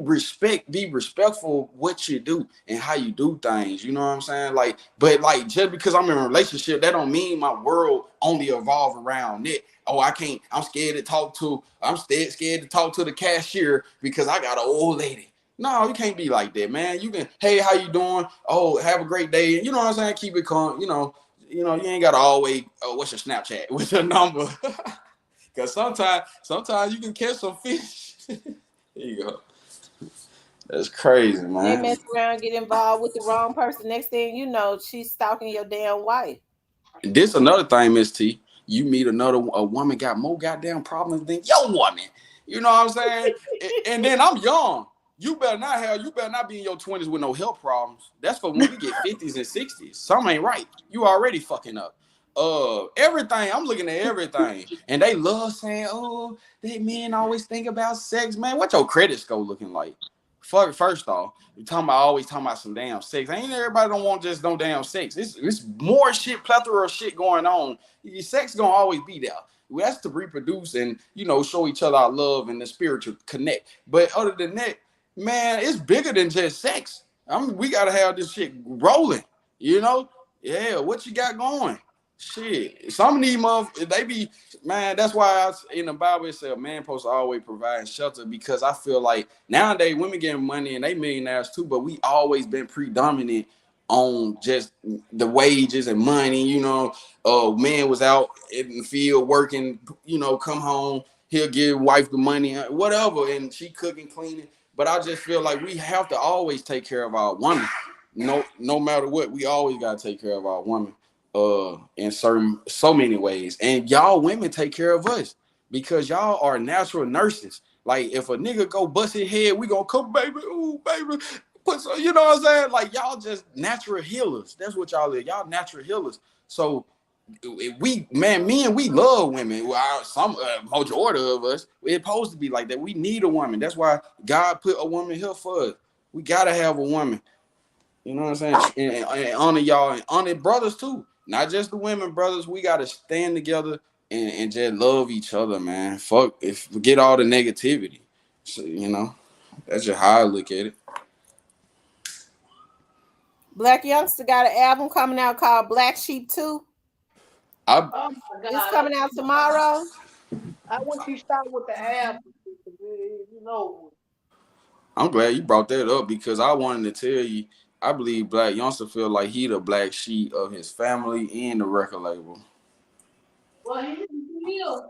be respectful what you do and how you do things, you know what I'm saying? Like, but like just because I'm in a relationship, that don't mean my world only evolve around it. Oh, I'm scared to scared to talk to the cashier because I got an old lady. No, you can't be like that, man. You can, hey, how you doing? Oh, have a great day. You know what I'm saying? Keep it calm, you ain't gotta always, oh, what's your Snapchat? What's your number? Cause sometimes you can catch some fish. There you go. That's crazy, They man. mess around, get involved with the wrong person. Next thing you know, she's stalking your damn wife. This another thing, Miss T. You meet a woman got more goddamn problems than your woman. You know what I'm saying? And then I'm young. You better not be in your 20s with no health problems. That's for when we get 50s and 60s. Something ain't right. You already fucking up. Everything. I'm looking at everything. And they love saying, oh, they men always think about sex. Man, what your credit score looking like? First off, always talking about some damn sex. Ain't everybody don't want just no damn sex. It's more shit, plethora of shit going on. Your sex gonna always be there. We have to reproduce and show each other our love and the spiritual connect. But other than that, man, it's bigger than just sex. We gotta have this shit rolling, you know? Yeah, what you got going? Shit. Some of these motherfuckers, they be, man, that's why in the Bible it said man supposed to always provide shelter, because I feel like nowadays women getting money and they millionaires too, but we always been predominant on just the wages and money, you know. Man was out in the field working, you know, come home, he'll give wife the money, whatever, and she cooking, cleaning. But I just feel like we have to always take care of our woman. No matter what, we always gotta take care of our woman in so many ways. And y'all women take care of us because y'all are natural nurses. Like if a nigga go bust his head, we gonna come, baby, ooh, baby. Put some, you know what I'm saying? Like y'all just natural healers. That's what y'all is. Y'all natural healers. So we, man, men, we love women. Well, some majority of us, it's supposed to be like that. We need a woman. That's why God put a woman here for us. We gotta have a woman. You know what I'm saying? And honor y'all and honor brothers too. Not just the women, brothers. We gotta stand together and just love each other, man. Forget all the negativity. So, you know, that's just how I look at it. Black Youngster got an album coming out called Black Sheep 2. I Oh my It's God! coming out tomorrow. I wish he started with the album. You know, I'm glad you brought that up because I wanted to tell you, I believe Black Youngster feel like he the black sheep of his family and the record label. well, he is.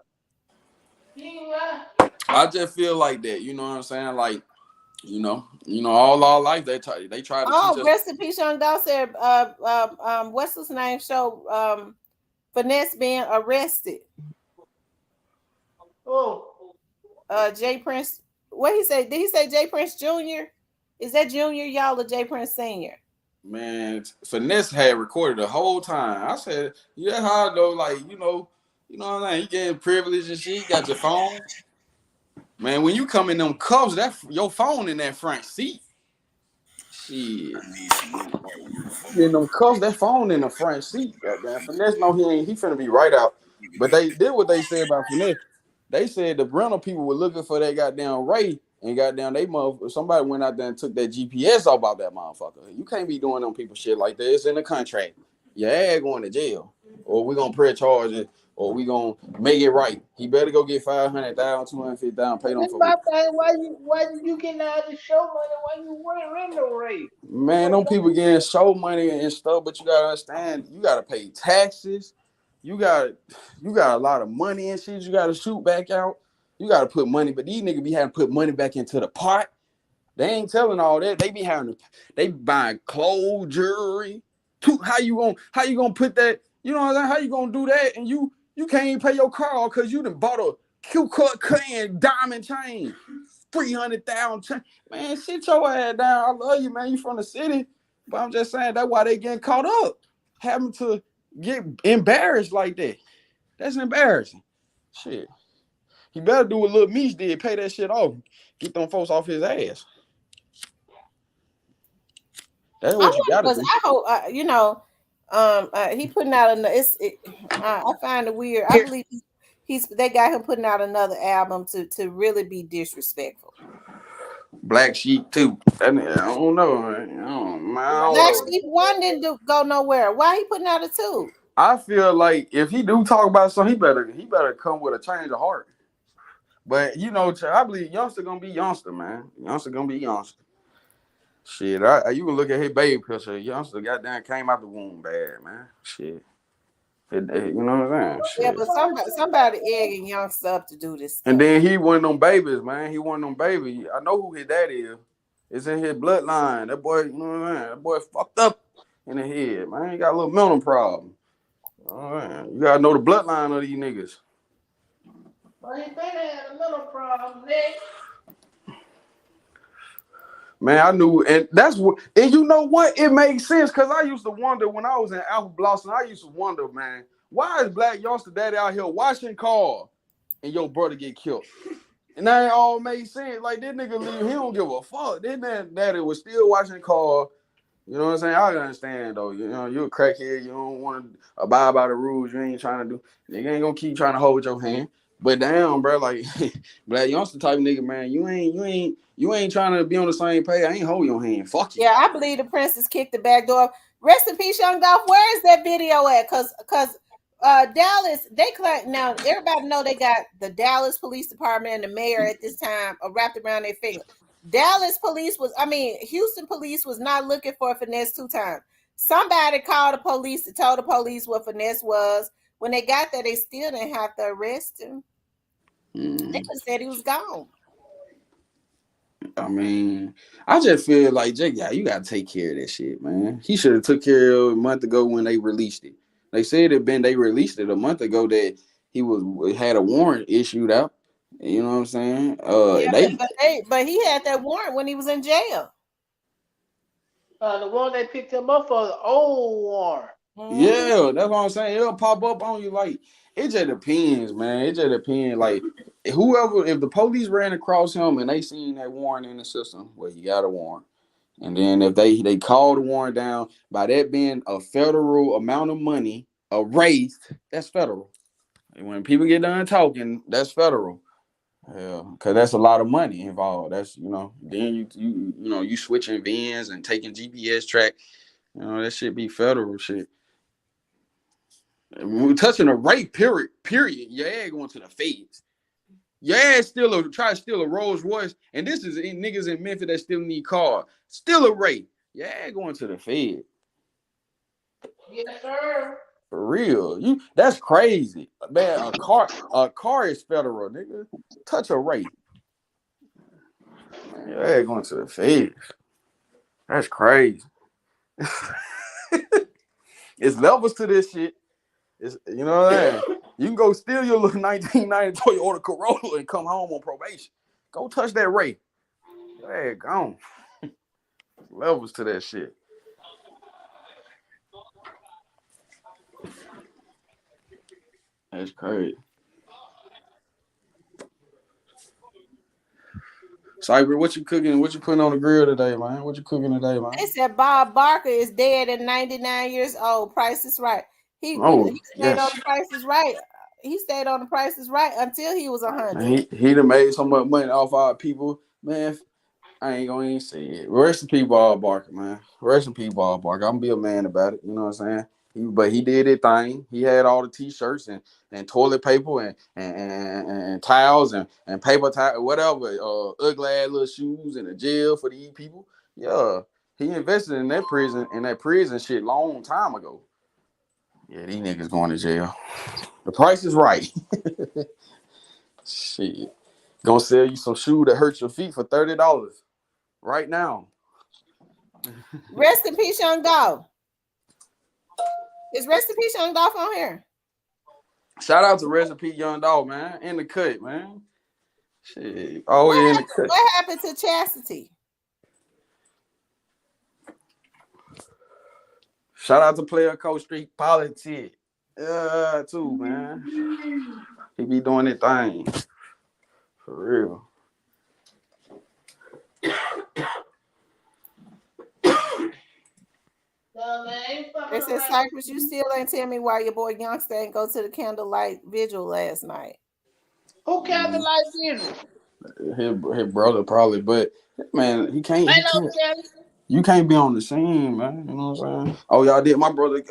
He ain't right. I just feel like that, you know what I'm saying? Like, all our life they try to teach Oh, us. rest in peace, Young Dog said, what's his name? Show Finesse being arrested. Oh, Jay Prince. What he say? Did he say Jay Prince Jr.? Is that Junior, y'all, or Jay Prince Senior? Man, Finesse had recorded the whole time. I said, yeah, how though, like, what I'm saying? You getting privilege and shit, you got your phone. Man, when you come in them cuffs, that your phone in that front seat. Shit. In them cuffs, that phone in the front seat. Goddamn. Finesse, no, he finna be right out. But they did what they said about Finesse. They said the rental people were looking for that goddamn Ray, and goddamn somebody went out there and took that GPS off about that motherfucker. You can't be doing them people shit like that. It's in the contract. Your ass going to jail, or we gonna press charges, or we gonna make it right. He better go get 500,000, 250,000, pay them that's for my it. thing. Why you getting out of the show money? Why you wearing no rate? Man, them people getting show money and stuff, but you gotta understand, you gotta pay taxes. You got a lot of money and shit. You gotta shoot back out. You gotta put money, but these niggas be having to put money back into the pot. They ain't telling all that. They be they buying clothes, jewelry. How you gonna put that? You know what I'm saying? How you gonna do that? And you can't even pay your car because you done bought a Q-cut clan diamond chain. 300,000. Man, sit your ass down. I love you, man. You from the city. But I'm just saying that's why they getting caught up. Having to get embarrassed like that. That's embarrassing. Shit. He better do what Lil Meech did, pay that shit off. Get them folks off his ass. That's I what you wonder gotta because do. I hope he putting out another. I find it weird. I believe they got him putting out another album to really be disrespectful. Black Sheep too. I don't know. I don't Black know. Sheep one didn't go nowhere. Why he putting out a two? I feel like if he do talk about something, he better come with a change of heart. But I believe youngster gonna be youngster, man. Youngster gonna be youngster. Shit, you can look at his baby picture. Youngster goddamn came out the womb bad, man. Shit. You know what I'm Yeah, saying? Shit. but somebody egging youngster up to do this And stuff. then he one of them babies, man. He one of them babies. I know who his dad is. It's in his bloodline. That boy, you know what I'm saying? That boy fucked up in the head, man. He got a little mental problem. All right. You gotta know the bloodline of these niggas. Well, he been had a little problem, Nick. Man, I knew, and that's what, and you know what? It makes sense because I used to wonder when I was in Alpha Blossom. I used to wonder, man, why is Black Youngster Daddy out here washing cars and your brother get killed? And that all made sense. Like this nigga leave, he don't give a fuck. This daddy was still washing cars. You know what I'm saying? I understand though. You're a crackhead. You don't want to abide by the rules. You ain't trying to do. Nigga ain't gonna keep trying to hold your hand. But damn, bro, like Black Youngster type nigga, man, you ain't trying to be on the same page. I ain't hold your hand. Fuck you. Yeah, I believe the princess kicked the back door. Rest in peace, Young Dolph. Where is that video at? Cause Dallas, they claim now. Everybody know they got the Dallas Police Department and the mayor at this time wrapped around their finger. Houston police was not looking for Finesse 2 times. Somebody called the police and told the police what Finesse was. When they got there, they still didn't have to arrest him. They just said he was gone. I mean, I just feel like Jake, yeah, you gotta take care of that shit, man. He should have took care of it a month ago when they released it. They said they released it a month ago that he had a warrant issued out. You know what I'm saying? But he had that warrant when he was in jail. The one they picked him up for the old warrant. Yeah, that's what I'm saying. It'll pop up on you like it just depends, man. It just depends. Like if the police ran across him and they seen that warrant in the system, well, he got a warrant. And then if they call the warrant down, by that being a federal amount of money, a raised, that's federal. And when people get done talking, that's federal. Yeah, because that's a lot of money involved. That's then you switching VINs and taking GPS track. That shit be federal shit. We're touching a rape period. Your ass going to the feds. Your ass try to steal a Rolls Royce, and this is niggas in Memphis that still need cars. Still a rape. Your ass going to the feds. Yes, sir. For real. That's crazy. Man, a car is federal, nigga. Touch a rape. Man, your ass going to the feds. That's crazy. It's levels to this shit. You know what I'm saying? You can go steal your little 1990 Toyota Corolla and come home on probation. Go touch that rape. Hey, gone. Levels to that shit. That's crazy. Cyber, what you cooking? What you putting on the grill today, man? What you cooking today, man? They said Bob Barker is dead at 99 years old. Price is Right. He stayed on the Price is Right. He stayed on the Price is Right until he was 100. He done made so much money off our people, man. I ain't gonna even say it. Rest in peace, Bob Barker, man. Rest in peace, Bob Barker. I'm gonna be a man about it. You know what I'm saying? But he did his thing. He had all the t-shirts and toilet paper and towels and paper towel, whatever. Ugly ass little shoes in the jail for these people. Yeah, he invested in that prison shit long time ago. Yeah, these niggas going to jail. The price is right. Shit, gonna sell you some shoe that hurts your feet for $30 right now. Rest in peace, Young Dolph. Is Rest in peace, Young Dolph on here? Shout out to Rest in peace, Young Dolph, man. In the cut, man. Shit. Oh, yeah, in the cut. What happened to Chastity? Shout out to Player Coach Street Politics. Too, man. He be doing his thing. For real. They said, Cypress, you still ain't tell me why your boy Youngster ain't go to the candlelight vigil last night. Who candlelight vigil? His brother probably, but man, he can't. You can't be on the scene, man. You know what I'm saying? Oh, y'all did. My brother,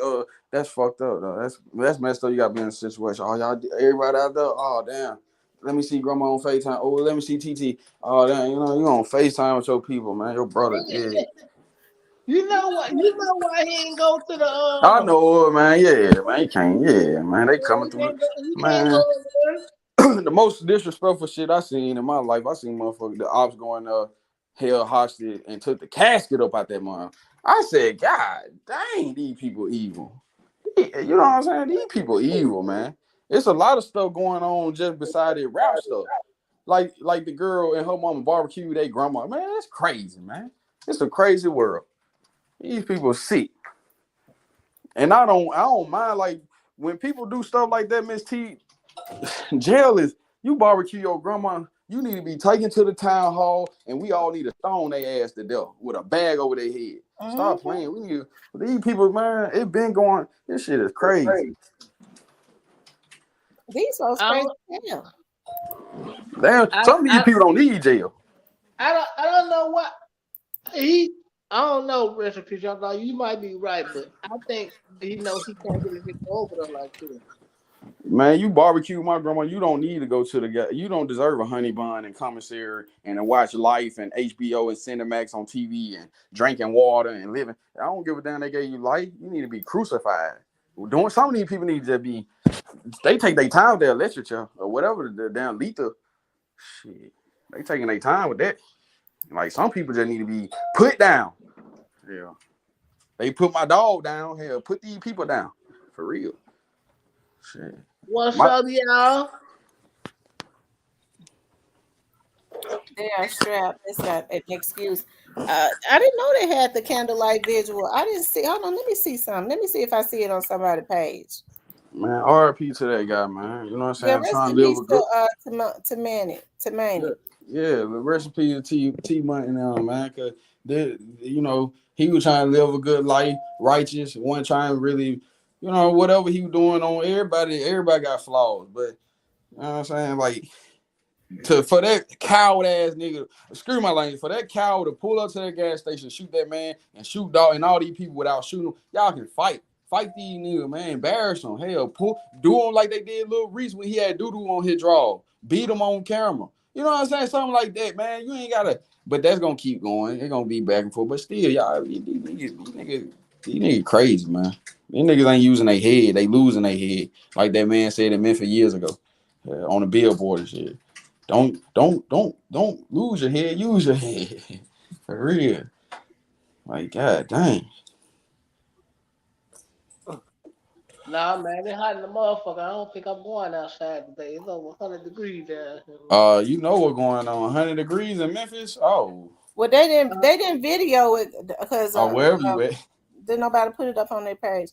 that's fucked up, though. That's messed up. You got to be in a situation. Oh, y'all did. Everybody out there. Oh, damn. Let me see grandma on FaceTime. Oh, let me see TT. Oh, damn. You on FaceTime with your people, man. Your brother did. You know what? You know why he ain't go to the I know, man. Yeah, man. He can't. Yeah, man. They coming through. Man. The most disrespectful shit I seen in my life, I seen motherfuckers, the ops going held hostage and took the casket up out that mom. I said, God dang, these people evil. You know what I'm saying? These people evil, man. It's a lot of stuff going on just beside the rap stuff. Like the girl and her mama barbecue their grandma. Man, that's crazy, man. It's a crazy world. These people sick. And I don't mind, like, when people do stuff like that, Miss T, jail is, you barbecue your grandma, you need to be taken to the town hall, and we all need to stone their ass to death with a bag over their head. Stop playing. We need these people, man. It been going. This shit is crazy. These folks I crazy don't, as hell. Damn, I, some of these I, people don't need jail. I don't know what he. I don't know, recipe. Y'all know you might be right, but I think he can't really get over there like this. Man, you barbecue my grandma. You don't need to go to the guy. You don't deserve a honey bun and commissary and to watch Life and HBO and Cinemax on TV and drinking water and living. I don't give a damn. They gave you life. You need to be crucified. Doing some of these people need to be. They take their time with their literature or whatever the damn lethal shit. They taking their time with that. Like some people just need to be put down. Yeah, they put my dog down. Hell, put these people down for real. Shit. What's My up, y'all? They are strapped. It's not an excuse. I didn't know they had the candlelight visual. I didn't see. Hold on, let me see something. Let me see if I see it on somebody's page. Man, RP to that guy, man. You know what I'm saying? Yeah, I'm rest trying in to live peace a good. to Manny to Manny. Yeah, but recipe to T Money now, man. Cause he was trying to live a good life, righteous, wasn't trying to really, whatever he was doing on everybody got flaws. But you know what I'm saying? Like for that coward ass nigga, screw my language, for that coward to pull up to that gas station, shoot that man, and shoot dog and all these people without shooting them, y'all can fight. Fight these niggas, man. Embarrass them. Hell, do them like they did Lil Reese when he had doo-doo on his draw. Beat him on camera. You know what I'm saying? Something like that, man. You ain't gotta. But that's gonna keep going. It's gonna be back and forth. But still, y'all, these niggas crazy, man. These niggas ain't using their head. They losing their head. Like that man said in Memphis years ago, on the billboard and shit. Don't lose your head. Use your head. For real. Like, god dang. Nah, man, it's hot in the motherfucker. I don't think I'm going outside today. It's over 100 degrees down here. You know what's going on? 100 degrees in Memphis. Oh, Well, they didn't video it because wherever you at. didn't nobody put it up on their page.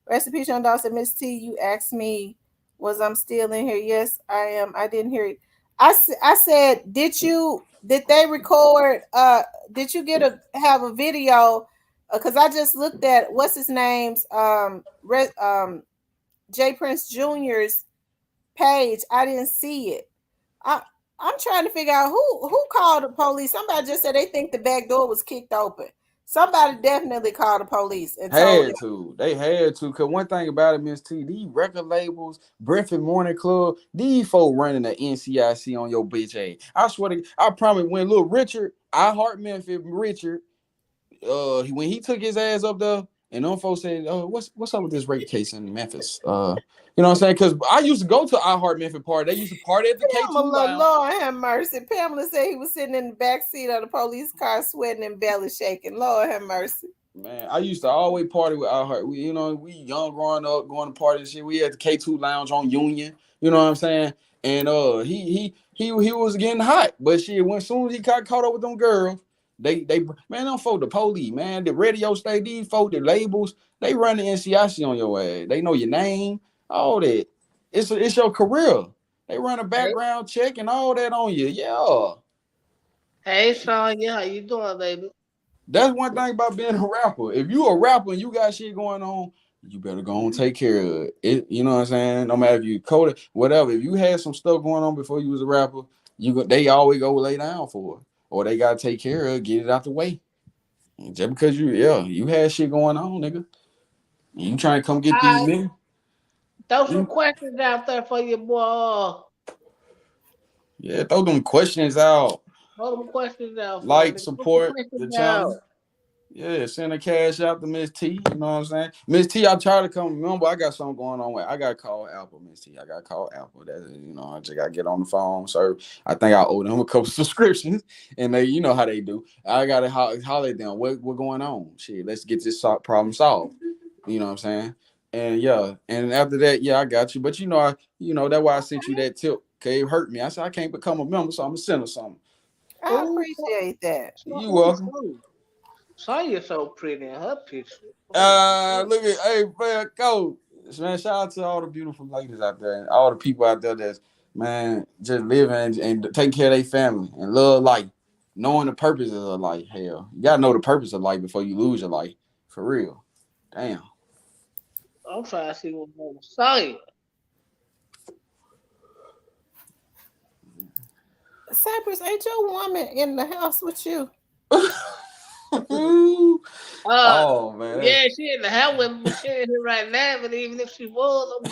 Recipe Sean Dawson, Miss T, you asked me, was I'm still in here? Yes, I am. I didn't hear it. I said, did they record? Did you have a video? Because I just looked at what's his name's Jay Prince Jr.'s page. I didn't see it. I I'm trying to figure out who called the police. Somebody just said they think the back door was kicked open. Somebody definitely called the police and told them. Had to. They had to. Cause one thing about it, Miss T, these record labels, Brentford Morning Club, these folk running the NCIC on your bitch ass. I swear to I promise when little Richard, I heart Memphis Richard, when he took his ass up there, and them folks said, "Oh, what's up with this rape case in Memphis?" You know what I'm saying? Because I used to go to I Heart Memphis party. They used to party at the K2 Pamela, Lounge. Lord have mercy. Pamela said he was sitting in the back seat of the police car, sweating and belly shaking. Lord have mercy. Man, I used to always party with I Heart. We young growing up, going to party and shit. We had the K2 Lounge on Union. You know what I'm saying? And he was getting hot, but shit, when soon as he got caught up with them girls, they man, them folk the police, man, the radio station, these folk, the labels, they run the NCIC on your ass. They know your name, all that. It's your career. They run a Hey, background check and all that on you. Yeah. hey, Sonya, how you doing, baby? That's one thing about being a rapper. If you a rapper and you got shit going on, you better go and take care of it. You know what I'm saying? No matter if you coded, whatever. If you had some stuff going on before you was a rapper, they always go lay down for it. Or they gotta take care of it, get it out the way. And just because you had shit going on, nigga. And you trying to come get these I niggas. throw some You, questions out there for you, boy. yeah, throw them questions out. Throw them questions out for Like, me. Throw some support the questions out. channel. Yeah, send a cash out to Miss T. You know what I'm saying? Miss T, I try to come. Remember, I got something going on with. I got to call Apple, Miss T. I got to call Apple. I just got to get on the phone. So I think I owe them a couple subscriptions, and you know how they do. I got to holler at them. What going on? Shit, let's get this problem solved. You know what I'm saying? And yeah, and after that, yeah, I got you. But that's why I sent you that tip. Okay, it hurt me. I said I can't become a member, so I'm gonna send her something. I Ooh, appreciate that. You welcome. Sonya's so pretty in her picture. Oh, shit. Look at man, go. Man, shout out to all the beautiful ladies out there and all the people out there that's man just living and taking care of their family and love life, knowing the purpose of life. Hell, you gotta know the purpose of life before you lose your life. For real. Damn. I'm trying to see what's going on. Sonya. Cypress, ain't your woman in the house with you? Uh, Oh man, yeah, she in the hell with me, but she ain't here right now. But even if she was,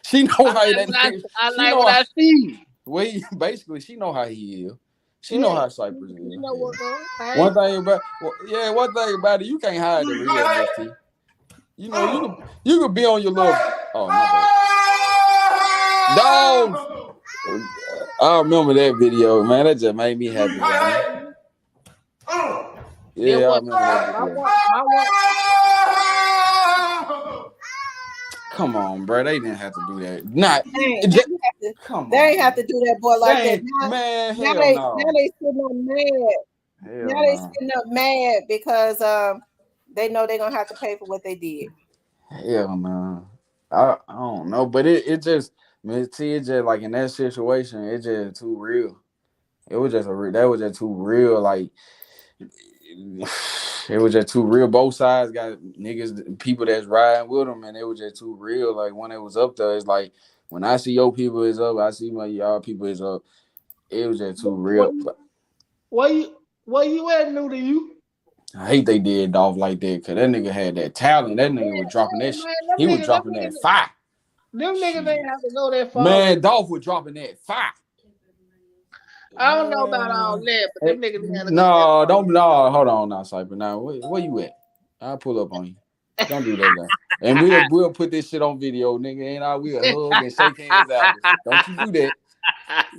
she I know how like that what I, nigga. I She like know what how. I see. Well, basically, she know how he is. She know Yeah, how Cypress is. you know Yeah. what's on. One thing about, well, yeah, one thing about it, you can't hide the real Miss T. You know, you could be on your little. Oh my bad. Dogs. I remember that video, man. That just made me happy, man. Then Yeah, I what? remember that I video. want. I want. Come on, bro. They didn't have to do that. Not. Dang, now Just, you have to. come They ain't on, have to man. do that boy like that. Dang, man. Now Hell now no. they sitting up mad. Hell Now they no. sitting up mad because they know they're gonna have to pay for what they did. Hell no. I don't know, but it just Miss T. It just like in that situation, it just too real. It was just that was just too real. Like it was just too real. Both sides got niggas, people that's riding with them, and it was just too real. Like when it was up there, it's like when I see your people is up, I see my y'all people is up. It was just too What real. you? But What you? What you at new to you? I hate they did Dolph like that because that nigga had that talent. That nigga was dropping that. Man, He was dropping that fire. them niggas Shit, ain't have to go that far with. man, Dolph was dropping that fire. I don't know about all Man, that, but them niggas didn't have to go that no, far. don't no. Hold on, now, Cypher. Now, where you at? I'll pull up on you. Don't do that, guy. And we'll put this shit on video, nigga. And I will hug and shake hands after. Don't you do that?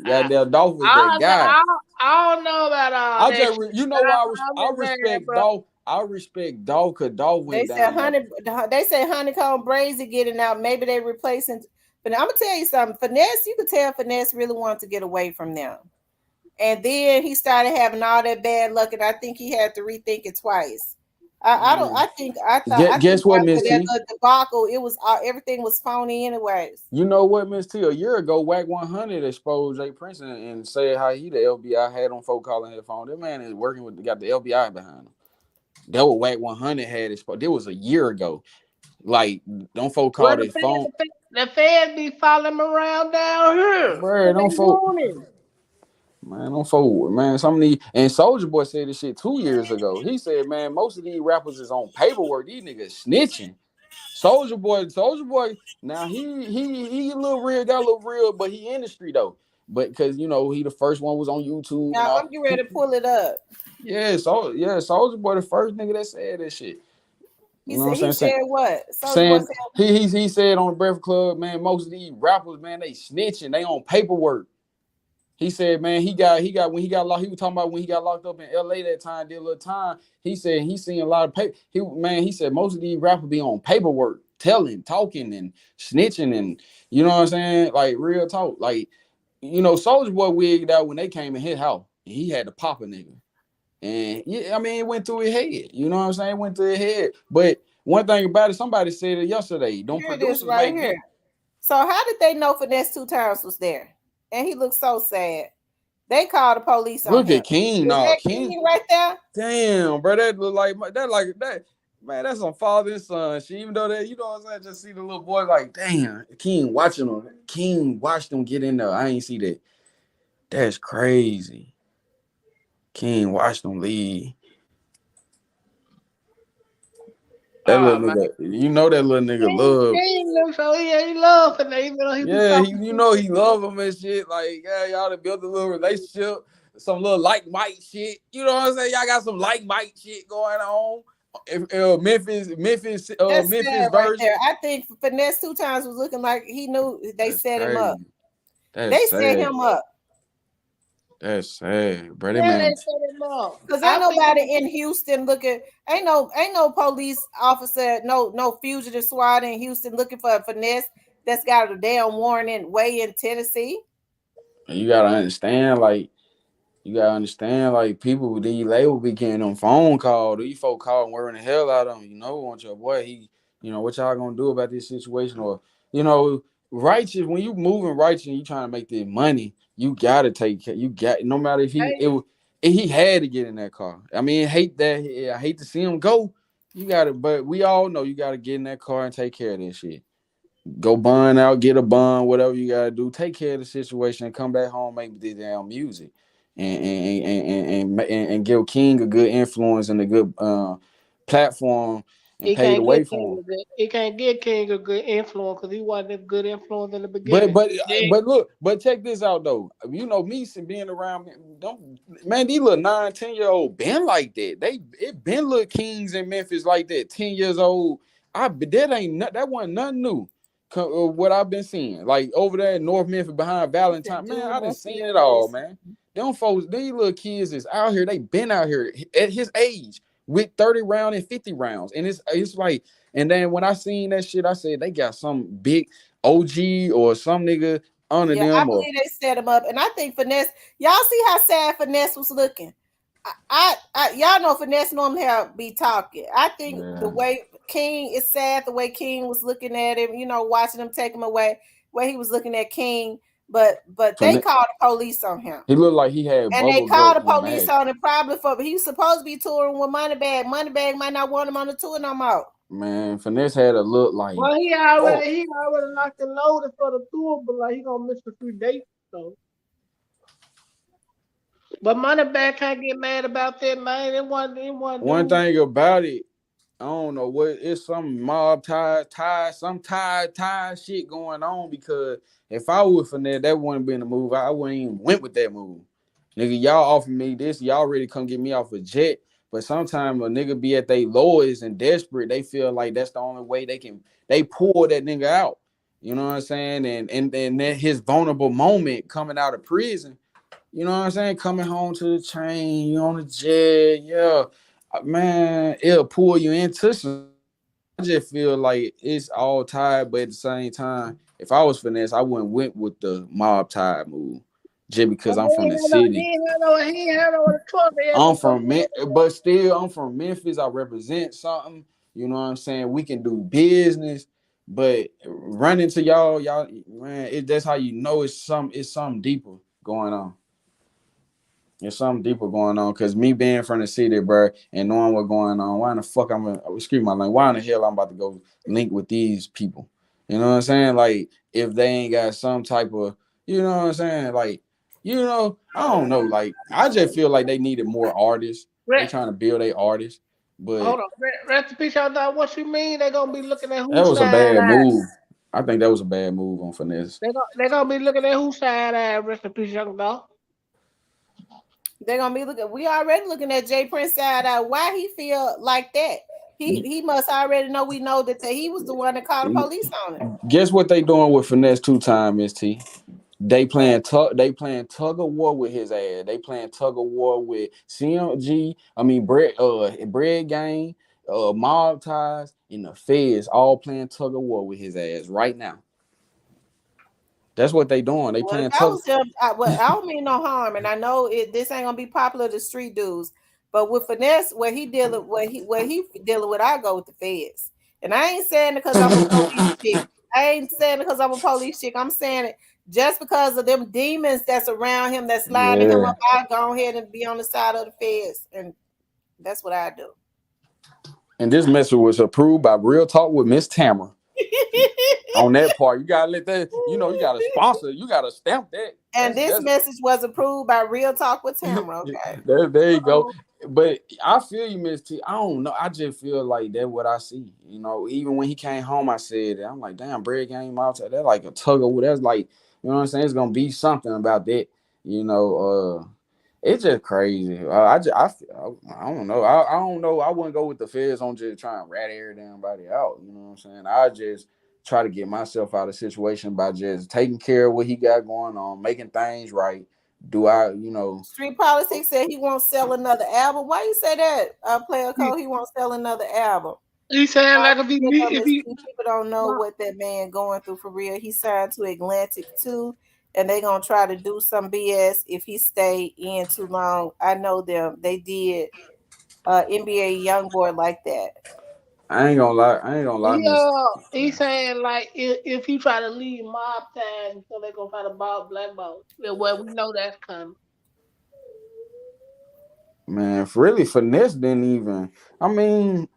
Goddamn, Dolph was that guy. I don't know about all I that just, shit. you know why I'm I just saying, respect bro. Dolph. I respect Dolph because Dolph They went said down there. honeycomb braids are getting out. Maybe they replacing. But I'm gonna tell you something. Finesse, you could tell Finesse really wanted to get away from them. And then he started having all that bad luck, and I think he had to rethink it twice. I don't. Man. I think Guess what, after Miss that T? little debacle, it was everything was phony, anyways. You know what, Miss T? A year ago, Whack 100 exposed Jay Prince and said how he the FBI had on folk calling his phone. That man is working with got the FBI behind him. That what Whack 100 had exposed. It was a year ago. Like, don't folk Well, call his phone. the feds be following him around down here Bro, because they don't folk. want him. Man, don't folk. Man, some of these. And Soldier Boy said this shit 2 years ago. He said, man, most of these rappers is on paperwork. These niggas snitching. Soldier Boy. Now he a little real, got a little real, but he industry though. But because he the first one was on YouTube and Now all. I'm getting ready to pull it up. Soldier Boy the first nigga that said that shit. He You know said what he I'm saying? said what? Soldier Boy Saying said he said on the Breakfast Club, man, most of these rappers, man, they snitching, they on paperwork. He said, man, he got when he got locked. He was talking about when he got locked up in L.A. that time, did a little time. He said he seen a lot of paper. He said most of these rappers be on paperwork, telling, talking, and snitching, and you know what I'm saying, like real talk. Like Soulja Boy wigged out when they came in his house, and he had to pop a nigga, and yeah, I mean it went through his head. You know what I'm saying? It went through his head. But one thing about it, somebody said it yesterday. Don't here it is producers right make here. beat. So how did they know Finesse 2 times was there? And he looked so sad. They called the police on Look him. at King, Is no that King. King right there? Damn, bro, that look like that. Man, that's some father and son. She even though that what I'm saying, just see the little boy like, damn, King watching him. King watched him get in there. I ain't see that. That's crazy. King watched him leave. That Oh little man, nigga, that little nigga love. he looks so he love for that. Even though he be Yeah, talking shit. he love him and shit. Like, yeah, y'all done built a little relationship, some little like Mike shit. You know what I'm saying? Y'all got some like Mike shit going on. That's Memphis sad right version. there. I think Finesse 2 times was looking like he knew they That's set him up. crazy. That's They set sad. him up. That's sad, bro. That Yeah, they man. set him up. Cause ain't I think nobody in Houston looking. Ain't no police officer, no fugitive SWAT in Houston looking for a Finesse that's got a damn warrant way in Tennessee. You gotta understand, like, people with these labels be getting them phone call. These folk calling worrying the hell out of them. Want your boy. What y'all gonna do about this situation? Or, righteous, when you moving righteous and you trying to make this money, you gotta take care. You got no matter if he had to get in that car. I mean, I hate to see him go. You gotta, but we all know you gotta get in that car and take care of this shit. Go bond out, get a bond, whatever you gotta do. Take care of the situation and come back home, make the damn music. and give King a good influence and a good platform and He pave the can't way get for him. He can't get King a good influence because he wasn't a good influence in the But beginning. but Yeah, but look, but check this out though. You know me being around, don't man, these little 9, 10-year-old been like that. It been little kings in Memphis like that. 10 years old. That wasn't nothing new. What I've been seeing, like over there in North Memphis behind He said, Valentine, man, dude I done must be seen a it all, mess. man. Them folks, these little kids is out here. They been out here at his age with 30 round and 50 rounds, and it's like. And then when I seen that shit, I said they got some big OG or some nigga under Yeah, I them or believe they set him up, and I think Finesse. Y'all see how sad Finesse was looking. Y'all know Finesse normally have be talking. I think the yeah. way King is sad, the way King was looking at him, watching him take him away, where he was looking at King, but they called the police on him. He looked like he had And they bubble called guts the when police mad. on him probably for he was supposed to be touring with Moneybag. Moneybag might not want him on the tour no more. Man, Finesse had a look like well, fuck. he already locked and loaded for the tour, but like he gonna miss a few dates. So, but Moneybag can't get mad about that, man. It wasn't One dude. thing about it, I don't know what it's some mob some tie shit going on because if I was Finesse, that wouldn't been the move. I wouldn't even went with that move. Nigga, y'all offer me this, y'all ready to come get me off a jet. But sometimes a nigga be at their lowest and desperate, they feel like that's the only way they pull that nigga out. You know what I'm saying? And then his vulnerable moment coming out of prison, you know what I'm saying? Coming home to the train, you on the jet, yeah. Man, it'll pull you into some shit. I just feel like it's all tied, but at the same time, if I was Finesse, I wouldn't went with the mob tie move. Just I because I'm mean, from the city. he ain't had no choice. He had to I'm come from here. but still I'm from Memphis. I represent something. You know what I'm saying? We can do business, but running to y'all, man, that's how you know it's something deeper going on. There's something deeper going on. Cause me being from the city, bro, and knowing what's going on, why in the fuck excuse my language, why in the hell I'm about to go link with these people? You know what I'm saying? Like if they ain't got some type of, you know what I'm saying? Like, I don't know. Like I just feel like they needed more artists. They Re- trying to build a artists, but Hold on, recipe y'all know what you mean? They gonna be looking at that whose was a side bad eye. move. I think that was a bad move on Finesse. They gonna be looking at whose side eye. Recipe young dog. They're gonna be looking. We already looking at Jay Prince side out. Why he feel like that? He must already know. We know that he was the one that called the police on him. Guess what they doing with Finesse 2 time, Miss T? What? They playing tug of war with his ass. They playing tug of war with CMG. I mean Bread Gang, Mob Ties, and the Feds all playing tug of war with his ass right now. That's what they doing. They Well, if playing I tug. was him, I don't mean no harm, and I know this ain't gonna be popular to street dudes, but with Finesse, where he dealing with, I go with the feds, and I ain't saying it because I'm a police chick. I ain't saying it because I'm a police chick. I'm saying it just because of them demons that's around him that's lining him Yeah. up. I go ahead and be on the side of the feds, and that's what I do. And this message was approved by Real Talk with Miss Tamara. On that part, you gotta let that. You gotta sponsor. You gotta stamp that. And this That's message was approved by Real Talk with Tamara. Okay. there you go. Uh-oh. But I feel you, Miss T. I don't know. I just feel like that's what I see. Even when he came home, I said that. I'm like, damn, Bread Game out there. That's like a tug of war. That's like, you know what I'm saying? It's gonna be something about that. It's just crazy. I don't know. I don't know. I wouldn't go with the feds on just trying to rat everybody out. You know what I'm saying? I just try to get myself out of situation by just taking care of what he got going on, making things right. Do I, Street Politics said he won't sell another album. Why you say that? Player He, Code, he won't sell another album. he saying like if he People don't know what that man going through for real. He signed to Atlantic too, and they gonna try to do some BS if he stay in too long. I know them. They did NBA YoungBoy like that. I ain't gonna lie. I ain't gonna lie, Miss. he saying like if he try to leave mob ties, so they gonna try to ball black ball. Yeah, well, we know that's coming. Man, really, finesse didn't even. I mean,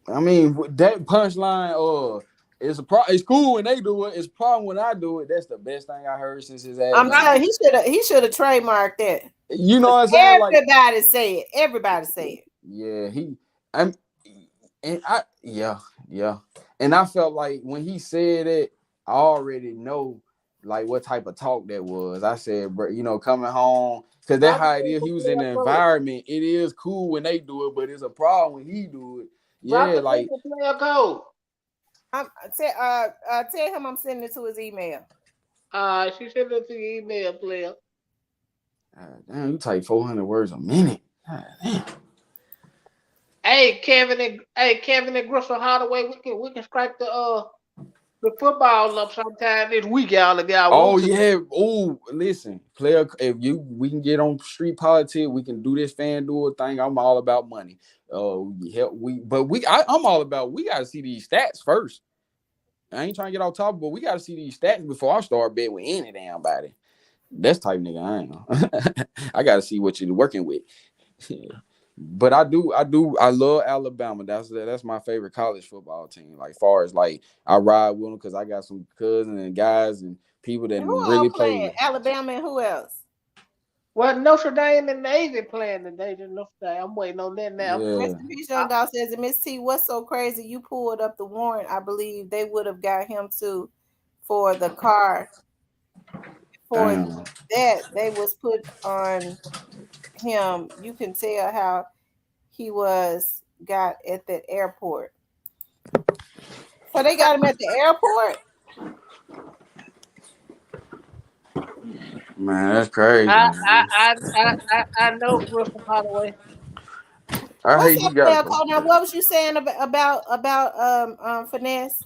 that punchline. It's cool when they do it. It's a problem when I do it. That's the best thing I heard since his ass I'm been. telling you, he should have trademarked that. You know what I'm saying? Like, Everybody say it. Everybody say it. yeah, I'm, and yeah, and I felt like when he said it, I already know like what type of talk that was. I said, bro, coming home because that's Drop how the it is. people He was in player the code. environment. It is cool when they do it, but it's a problem when he do it. Drop Yeah, the like people player code. I'm tell him I'm sending it to his email. She sent it to your email, player. damn, you type 400 words a minute. God, damn. Kevin and Griffin Hardaway, we can scrape the football up sometime this week, y'all, if y'all Oh want to. yeah. Oh, listen, player. If we can get on street politics, we can do this FanDuel thing. I'm all about money. I'm all about. We gotta see these stats first. I ain't trying to get off top, but we gotta see these stats before I start betting with any damn body. That's type nigga I ain't. I gotta see what you're working with. But I love Alabama. That's my favorite college football team. Like far as like I ride with them because I got some cousins and guys and people that And who all really play playing? with. Alabama and who else? Well, Notre Dame and Navy playing today. Notre Dame. I'm waiting on that now. Rest Yeah, in peace, Young Dog says, Miss T, what's so crazy? You pulled up the warrant. I believe they would have got him too for the car. For damn. that, they was put on him. You can tell how he was got at that airport. So they got him at the airport. Man, that's crazy, I I man. I I I know Griffin Holloway. I What's hate he up, got Player though. Cole? Now, what was you saying about finesse?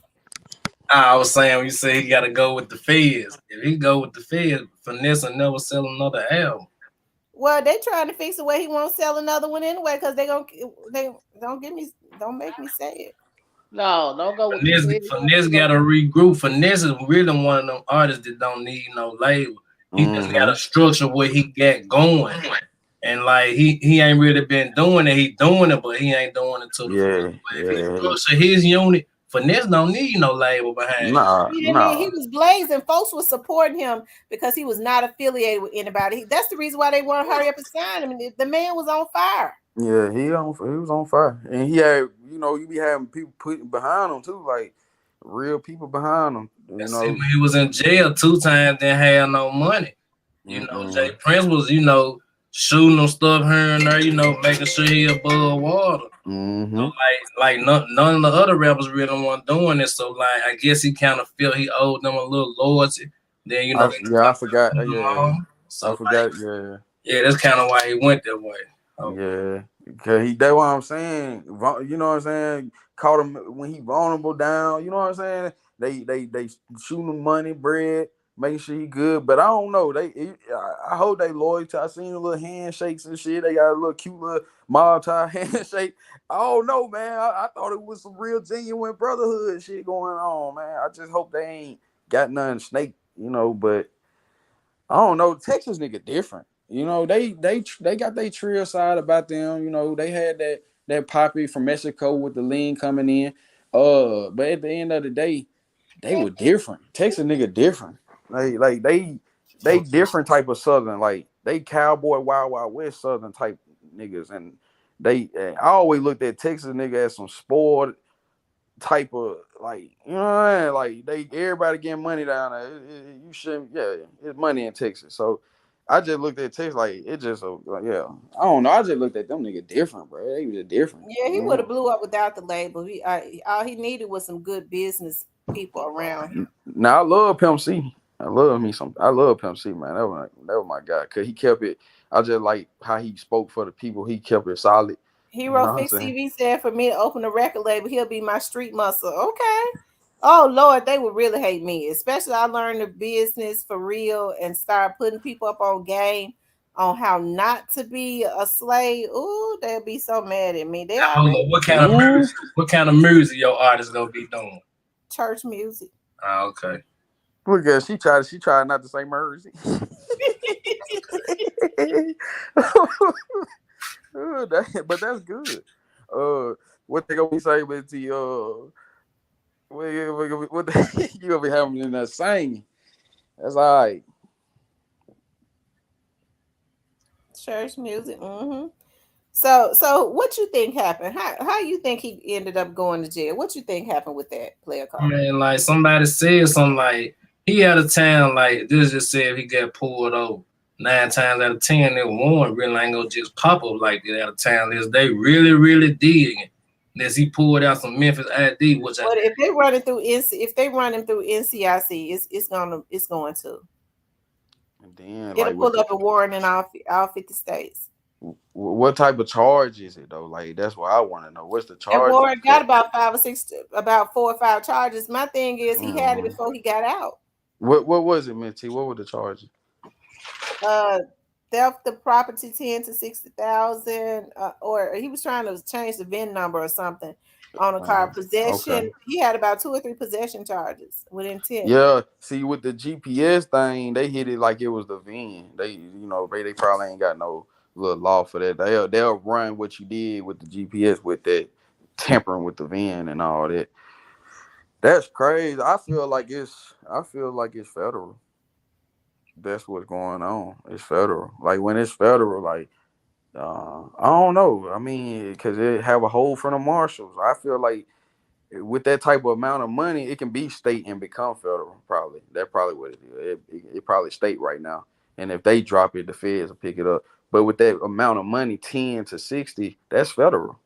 I was saying when you say he got to go with the feds. If he go with the feds, Finesse will never sell another album. Well, they trying to fix the way he won't sell another one anyway, because they don't make me say it. No, don't go with the Finesse, Fed. Finesse got to regroup. Finesse is really one of them artists that don't need no label. He just got Mm-hmm. a structure what he got going. And like he ain't really been doing it. He doing it, but he ain't doing it to the full. Yeah, But if he yeah. structure his unit, Finesse don't need no label behind him. Nah, He didn't need, he nah. was blazing. Folks was supporting him because he was not affiliated with anybody. That's the reason why they want to hurry up and sign him. The man was on fire. Yeah, he was on fire, and he had you be having people putting behind him too, like real people behind him. And see, when he was in jail 2 times, didn't have no money. Jay Mm-mm. Prince was, shooting him stuff here and there, making sure he above water. So Mm-hmm. none of the other rappers really weren't doing it. So like I guess he kind of felt he owed them a little loyalty. Then they I forgot. Yeah, so I like forgot. Yeah. yeah, that's kind of why he went that way. Oh, Yeah, cause that's what I'm saying. You know what I'm saying? Caught him when he vulnerable down. You know what I'm saying? They shooting him money, bread, making sure he good. But I don't know. I hope they loyal to. I seen the little handshakes and shit. They got a little cute little mob tie handshake. I don't know, man. I thought it was some real genuine brotherhood shit going on, man. I just hope they ain't got nothing snake. But. I don't know. Texas nigga different. They got their trio side about them. They had that Poppy from Mexico with the lean coming in. But at the end of the day, they were different. Texas nigga different. They different type of Southern. Like they cowboy wild wild west Southern type niggas. And I always looked at Texas nigga as some spoiled type of like they everybody getting money down there. You shouldn't, yeah, it's money in Texas. So I just looked at Texas like it just yeah. I don't know. I just looked at them nigga different, bro. They was different. Yeah, he would have blew up without the label. All he needed was some good business people around him. Now I love Pimp C. I love Pimp C, man. That was my guy. Cause he kept it. I just like how he spoke for the people. He kept it solid. You know Hero what I'm Fix saying? TV said for me to open a record label, he'll be my street muscle. Okay. Oh Lord, they would really hate me, especially I learned the business for real and start putting people up on game on how not to be a slave. Ooh, they'll be so mad at me. They now, hold already on. What kind of music your artist gonna be doing? church music. Okay. Look at her. She tried not to say Mersey. But that's good. What they gonna say with the what you gonna be having in that singing? That's all right. Church music. So what you think happened? How you think he ended up going to jail? What you think happened with that player call? Man, like somebody said something like he out of town. Like this just said he got pulled over. 9 times out of 10, that warrant really ain't gonna just pop up like that out of town. This they really digging. Unless he pulled out some Memphis ID, which I But if they run it through if they run him through NCIC, it's going to. And then It'll like with pull the up a warrant in all 50 states. what type of charge is it though? Like that's what I want to know. What's the And charge? Warren got about 4 or 5 charges. My thing is, he had it Mhm. before he got out. What was it, Minty? What were the charges? Uh, Theft of property 10 to 60,000, or he was trying to change the VIN number or something on a car. Okay. Possession. He had about 2 or 3 possession charges with intent. Yeah. See, with the GPS thing, they hit it like it was the VIN. They probably ain't got no little law for that. They'll run what you did with the GPS with that tampering with the VIN and all that. That's crazy. I feel like it's federal. That's what's going on. It's federal. Like when it's federal, like I don't know. I mean, because it have a hold from the marshals. I feel like with that type of amount of money, it can be state and become federal. Probably that's probably what it is. It probably state right now. And if they drop it, the feds will pick it up. But with that amount of money, 10 to 60, that's federal.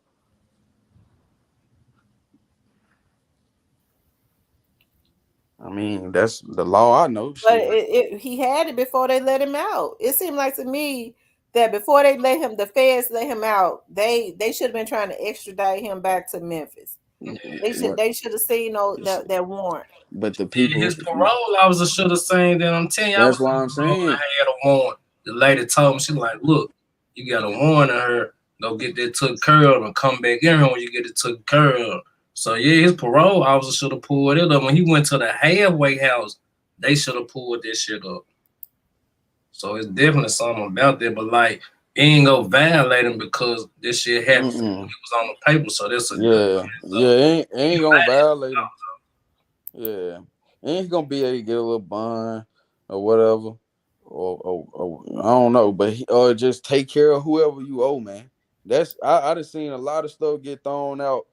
I mean, that's the law. I know. But Shit. he had it before they let him out. It seemed like to me that before they let him, the feds let him out. They should have been trying to extradite him back to Memphis. They should have seen that warrant. But the people, his parole officer should have seen that. I'm telling you, I that's was what on I'm the road and I saying. had a warrant. The lady told me, she like, look, you got a warrant on her. Go get that took care of and come back in here when you get it took care of. So yeah, his parole officer should have pulled it up. When he went to the halfway house, they should have pulled that shit up. So it's definitely something about that. But like, it ain't gonna violate him because this shit happened when he Mm-mm. was on the paper. So that's a good Yeah, thing. yeah, So ain't gonna violate him. Yeah, ain't gonna be able to get a little bond or whatever, or I don't know, but just take care of whoever you owe, man. I done seen a lot of stuff get thrown out.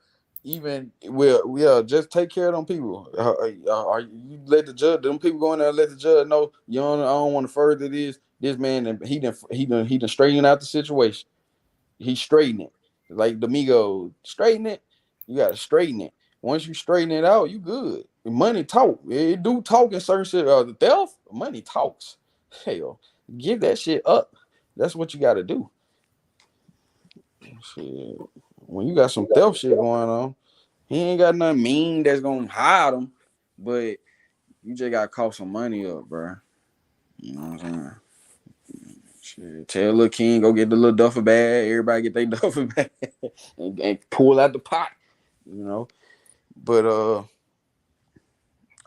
Even yeah, just take care of them people. You let the judge, them people go in there and let the judge know I don't want to further this man, and he done straighten out the situation. He straighten it. Like Domingo, straighten it. You gotta straighten it. Once you straighten it out, you good. Money talk. It do talk in certain shit. The theft, money talks. Hell, give that shit up. That's what you gotta do. Shit. When you got some theft shit going on, he ain't got nothing mean that's gonna hide him. But you just gotta cough some money up, bro. You know what I'm saying? Shit, tell little King go get the little duffel bag. Everybody get their duffel bag and pull out the pot. You know, but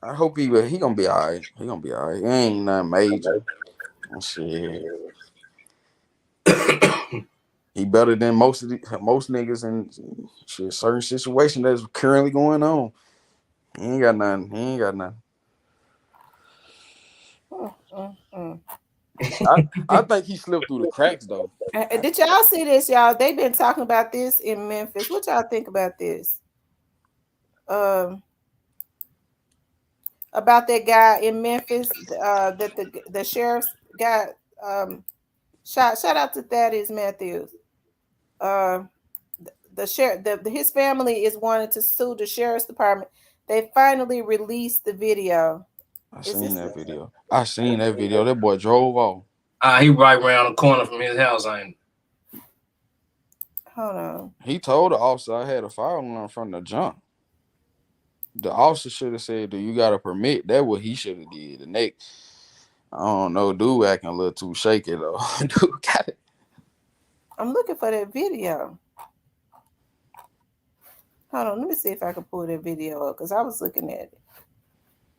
I hope he gonna be all right. He gonna be all right. It ain't nothing major. Shit, he better than most niggas in shit, certain situation that's currently going on. He ain't got nothing. He ain't got nothing. Mm, mm, mm. I think he slipped through the cracks though. Did y'all see this, y'all? They've been talking about this in Memphis. What y'all think about this? Um, about that guy in Memphis, that the sheriff's got shout out to Thaddeus Matthews. Uh, the sheriff, his family is wanting to sue the sheriff's department. They finally released the video. I Is seen this? that video. I seen that video. That boy drove off. he right around the corner from his house, ain't he? Hold on. He told the officer I had a firearm from the jump. The officer should have said, "Do you got a permit?" That's what he should have did. The next, I don't know, dude acting a little too shaky though. Dude got it. I'm looking for that video. Hold on. Let me see if I can pull that video up because I was looking at it.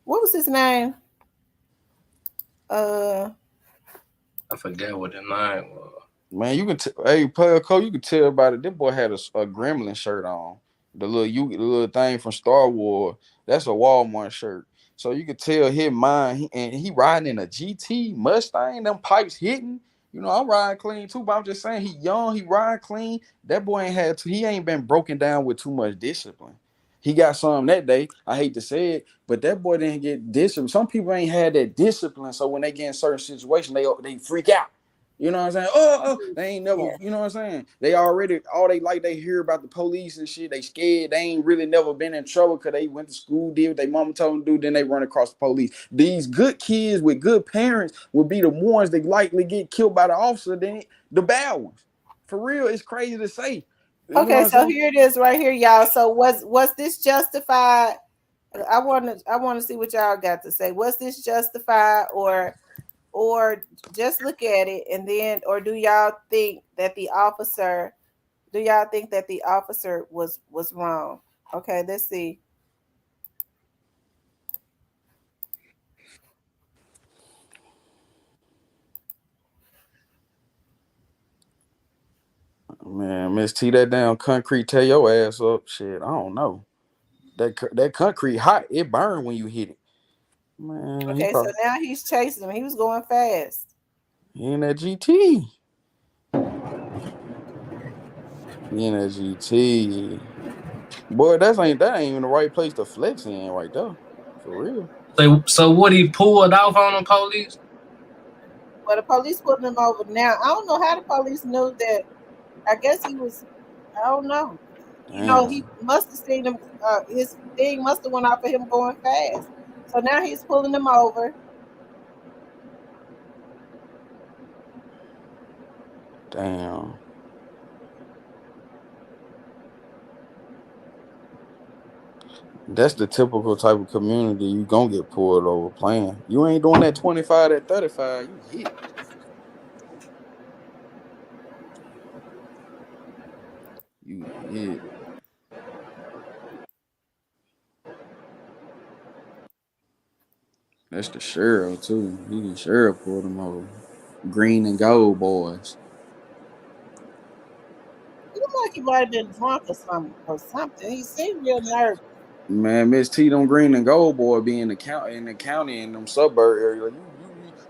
What was his name? Uh, I forgot what the name was. Man, you can hey player Cole, you can tell by it. This boy had a gremlin shirt on. The little thing from Star Wars. That's a Walmart shirt. So you could tell his mind, and he riding in a GT Mustang. Them pipes hitting. You know, I'm riding clean too, but I'm just saying he young, he ride clean. That boy he ain't been broken down with too much discipline. He got some that day. I hate to say it, but that boy didn't get discipline. Some people ain't had that discipline, so when they get in certain situations, they freak out. You know what I'm saying? They ain't never, Yeah. you know what I'm saying? They already, all they like, they hear about the police and shit. They scared. They ain't really never been in trouble because they went to school, did what their mama told them to do, then they run across the police. These good kids with good parents would be the ones that likely get killed by the officer than the bad ones. For real, it's crazy to say. You know what Okay, I'm so saying? here it is right here, y'all. So was this justified? I want to see what y'all got to say. Was this justified, or just look at it and then, or do y'all think that the officer was wrong? Okay, let's see. Man, Miss T, that damn concrete tear your ass up. Shit, I don't know. That concrete hot, it burn when you hit it. Man, Okay, so now he's chasing him. He was going fast. he in that GT. He in that GT. Boy, that ain't even the right place to flex in right there. For real. So what he pulled off on the police? Well, the police putting him over now. I don't know how the police knew that. I guess he was. I don't know. You know, he Damn. must have seen him. His thing must have went off of him going fast. So now he's pulling him over. Damn. That's the typical type of community you gonna get pulled over playing. You ain't doing that 25, that 35, you hit. You hit. That's the sheriff too. He the sheriff pulled him over. Green and gold boys. He looked like he might have been drunk or something. He seemed real nervous. Man, Miss T, them green and gold boy be in the county in them suburb area.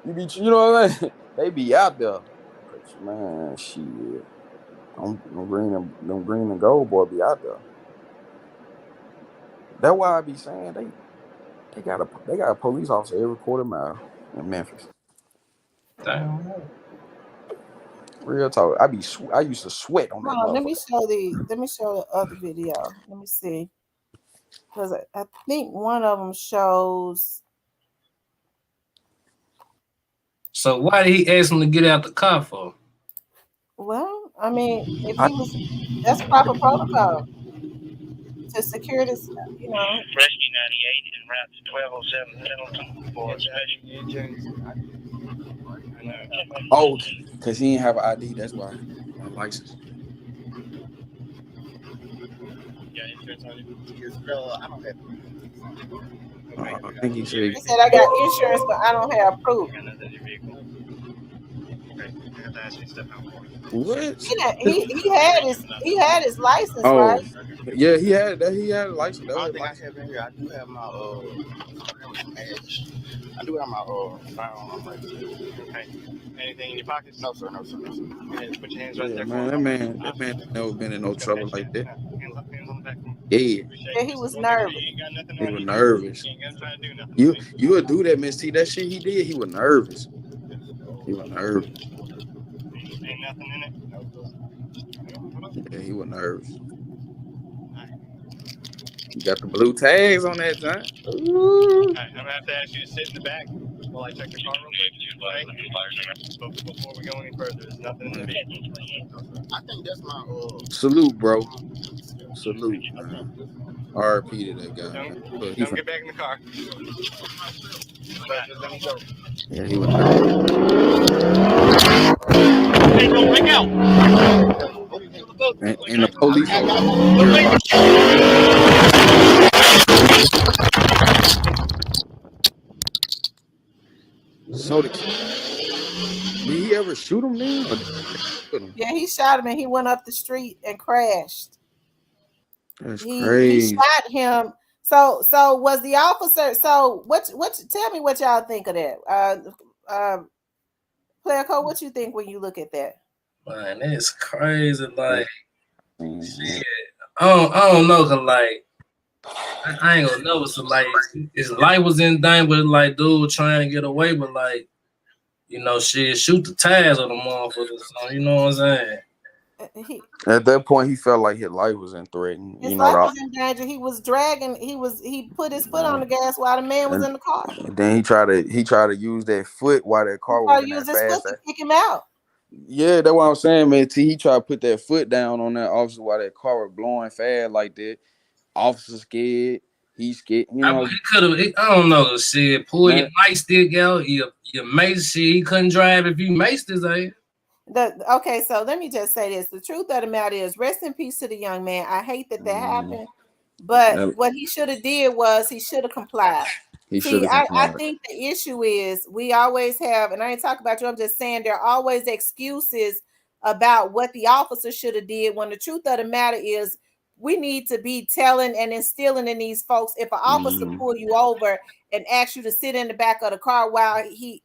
You be, you know what I mean? They be out there. Man, shit. Them green and gold boy be out there. That's why I be saying they got a police officer every quarter mile in Memphis. Damn. Real talk. I used to sweat on that Hold on, let me motherfucker. show the other video. Let me see. Because I think one of them shows. So why did he ask him to get out the car for? Well, I mean, if I, he was, that's proper protocol to secure this. You know, Rescue 98 and route 1207 for oh, cause he didn't have an ID. That's why. A license. I think he said. he said I got insurance, but I don't have proof. What? He had his license, right? Oh, yeah, he had a license. That was his license. have in here, I do have my badge. I do have my firearm right here. Okay. Anything in your pockets? No, sir. No, sir. No, sir. Put your hands right Yeah, there. man, that man never been in no trouble like that. Hands on the back. Yeah, Yeah, he was nervous. You ain't got nothing he on was you. nervous. You ain't got to try to do nothing. You would do that, Miss T. That shit he did, he was nervous. He was nervous. Ain't nothing in it? Yeah, he was nervous. You got the blue tags on that, John. Ooh. Right, I'm gonna have to ask you to sit in the back while I check the car real quick. But before we go any further, there's nothing in the vehicle. I think that's my Salute, bro. Salute, man. RP to that guy, man. Look, don't get back in the car. Yeah, he was nervous. Hey, bro, break out. And the police officer, everybody. So did he ever shoot him then? Or did he shoot him? Yeah, he shot him and he went up the street and crashed. That's He crazy. shot him. So was the officer? So what? Tell me what y'all think of that. Player Code, what you think when you look at that? Man, it's crazy. Yeah. Like, Man. shit. I don't know, cause like I ain't gonna know. So like his life was in danger, but like dude trying to get away, but like shit, shoot the tires on the motherfucker. So you know what I'm saying? He At that point, he felt like his life was in threatened. His life was in danger. He was dragging. He put his foot on the gas while the man was and, in the car. and then he tried to use that foot while that He car was tried to moving use that his foot fast. to kick him out. Yeah, that's what I'm saying, man. He tried to put that foot down on that officer while that car was blowing fast like that. Officer scared. He scared. He could have. I don't know. Shit, pull your Man. nightstick out. Your mace shit. He couldn't drive if you maced his ass. Okay, so let me just say this. The truth of the matter is, rest in peace to the young man. I hate that happened, but what he should have did was he should have complied. He should See, have I complied. think the issue is we always have, and I ain't talking about you, I'm just saying there are always excuses about what the officer should have did when the truth of the matter is we need to be telling and instilling in these folks if an officer pull you over and ask you to sit in the back of the car while he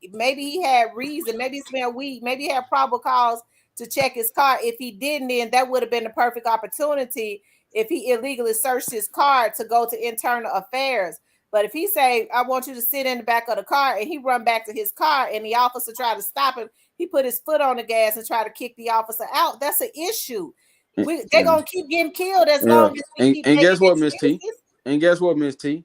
had reason, maybe he smelled weed, maybe he had probable cause to check his car. If he didn't, then that would have been the perfect opportunity if he illegally searched his car to go to internal affairs. But if he say, I want you to sit in the back of the car and he run back to his car and the officer try to stop him, he put his foot on the gas and try to kick the officer out. That's an issue. They're going to keep getting killed as Yeah. long as we keep And making guess what, Miss T? excuses. And guess what, Miss T?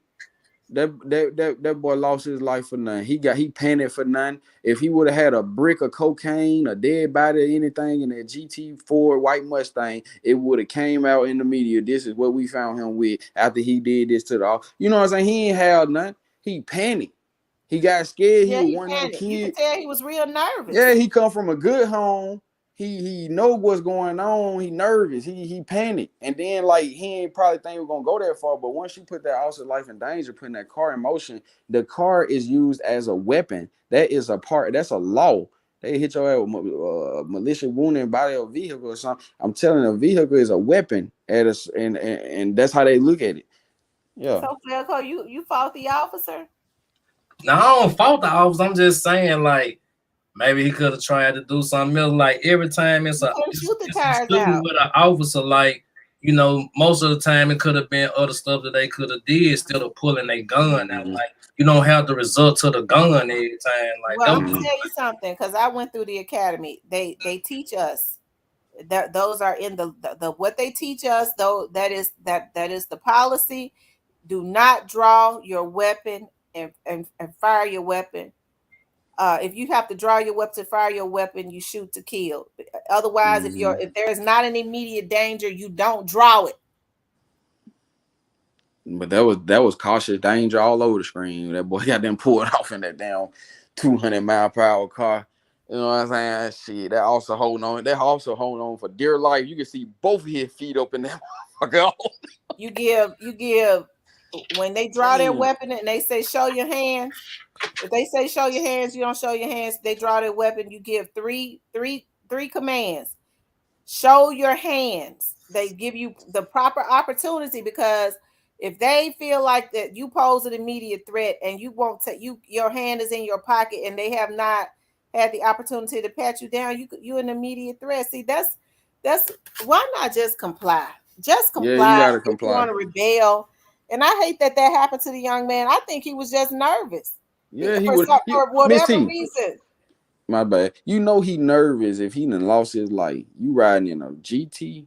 That boy lost his life for nothing. He panicked for nothing. If he would have had a brick of cocaine, a dead body, or anything in that GT4 white Mustang, it would have came out in the media. This is what we found him with after he did this to the officer. You know what I'm saying? He ain't had nothing. He panicked. He got scared. He Yeah, was he one of them panicked. You could kids. tell he was real Yeah, nervous. he come from a good home. He know what's going on. He nervous. He panicked. And then like he ain't probably think we're gonna go that far. But once you put that officer's life in danger, putting that car in motion, the car is used as a weapon. That is a part. That's a law. They hit your ass with malicious wounding by their vehicle or something. I'm telling you, a vehicle is a weapon at us, and that's how they look at it. Yeah. So, Flacco, you fought the officer? Now I don't fault the officer. I'm just saying like maybe he could have tried to do something else. Like every time You couldn't shoot the it's tires stupid out. with an officer. Like most of the time it could have been other stuff that they could have did instead of pulling a gun out. Like you don't have the result to the gun every time. Like Well, that I'm was, gonna tell you something because I went through the academy. They teach us that those are in the what they teach us. Though that is the policy. Do not draw your weapon and fire your weapon. If you have to draw your weapon to fire your weapon, you shoot to kill. Otherwise, if there is not an immediate danger, you don't draw it. But that was cautious danger all over the screen. That boy got them pulled off in that damn 200-mile-per-hour car. You know what I'm saying? Shit, that also holding on. That also holding on for dear life. You can see both of his feet up in that motherfucker. You give when they draw their weapon and they say show your hands. If they say show your hands, you don't show your hands. They draw their weapon. You give three commands. Show your hands. They give you the proper opportunity because if they feel like that you pose an immediate threat and you won't take your hand is in your pocket and they have not had the opportunity to pat you down, you're an immediate threat. See, that's why not just comply? Just Yeah, you comply gotta if you want comply. to rebel. And I hate that happened to the young man. I think he was just nervous Yeah, he for would. for Miss whatever T, reason. my bad. You know he nervous if he done lost his life. You riding in a GT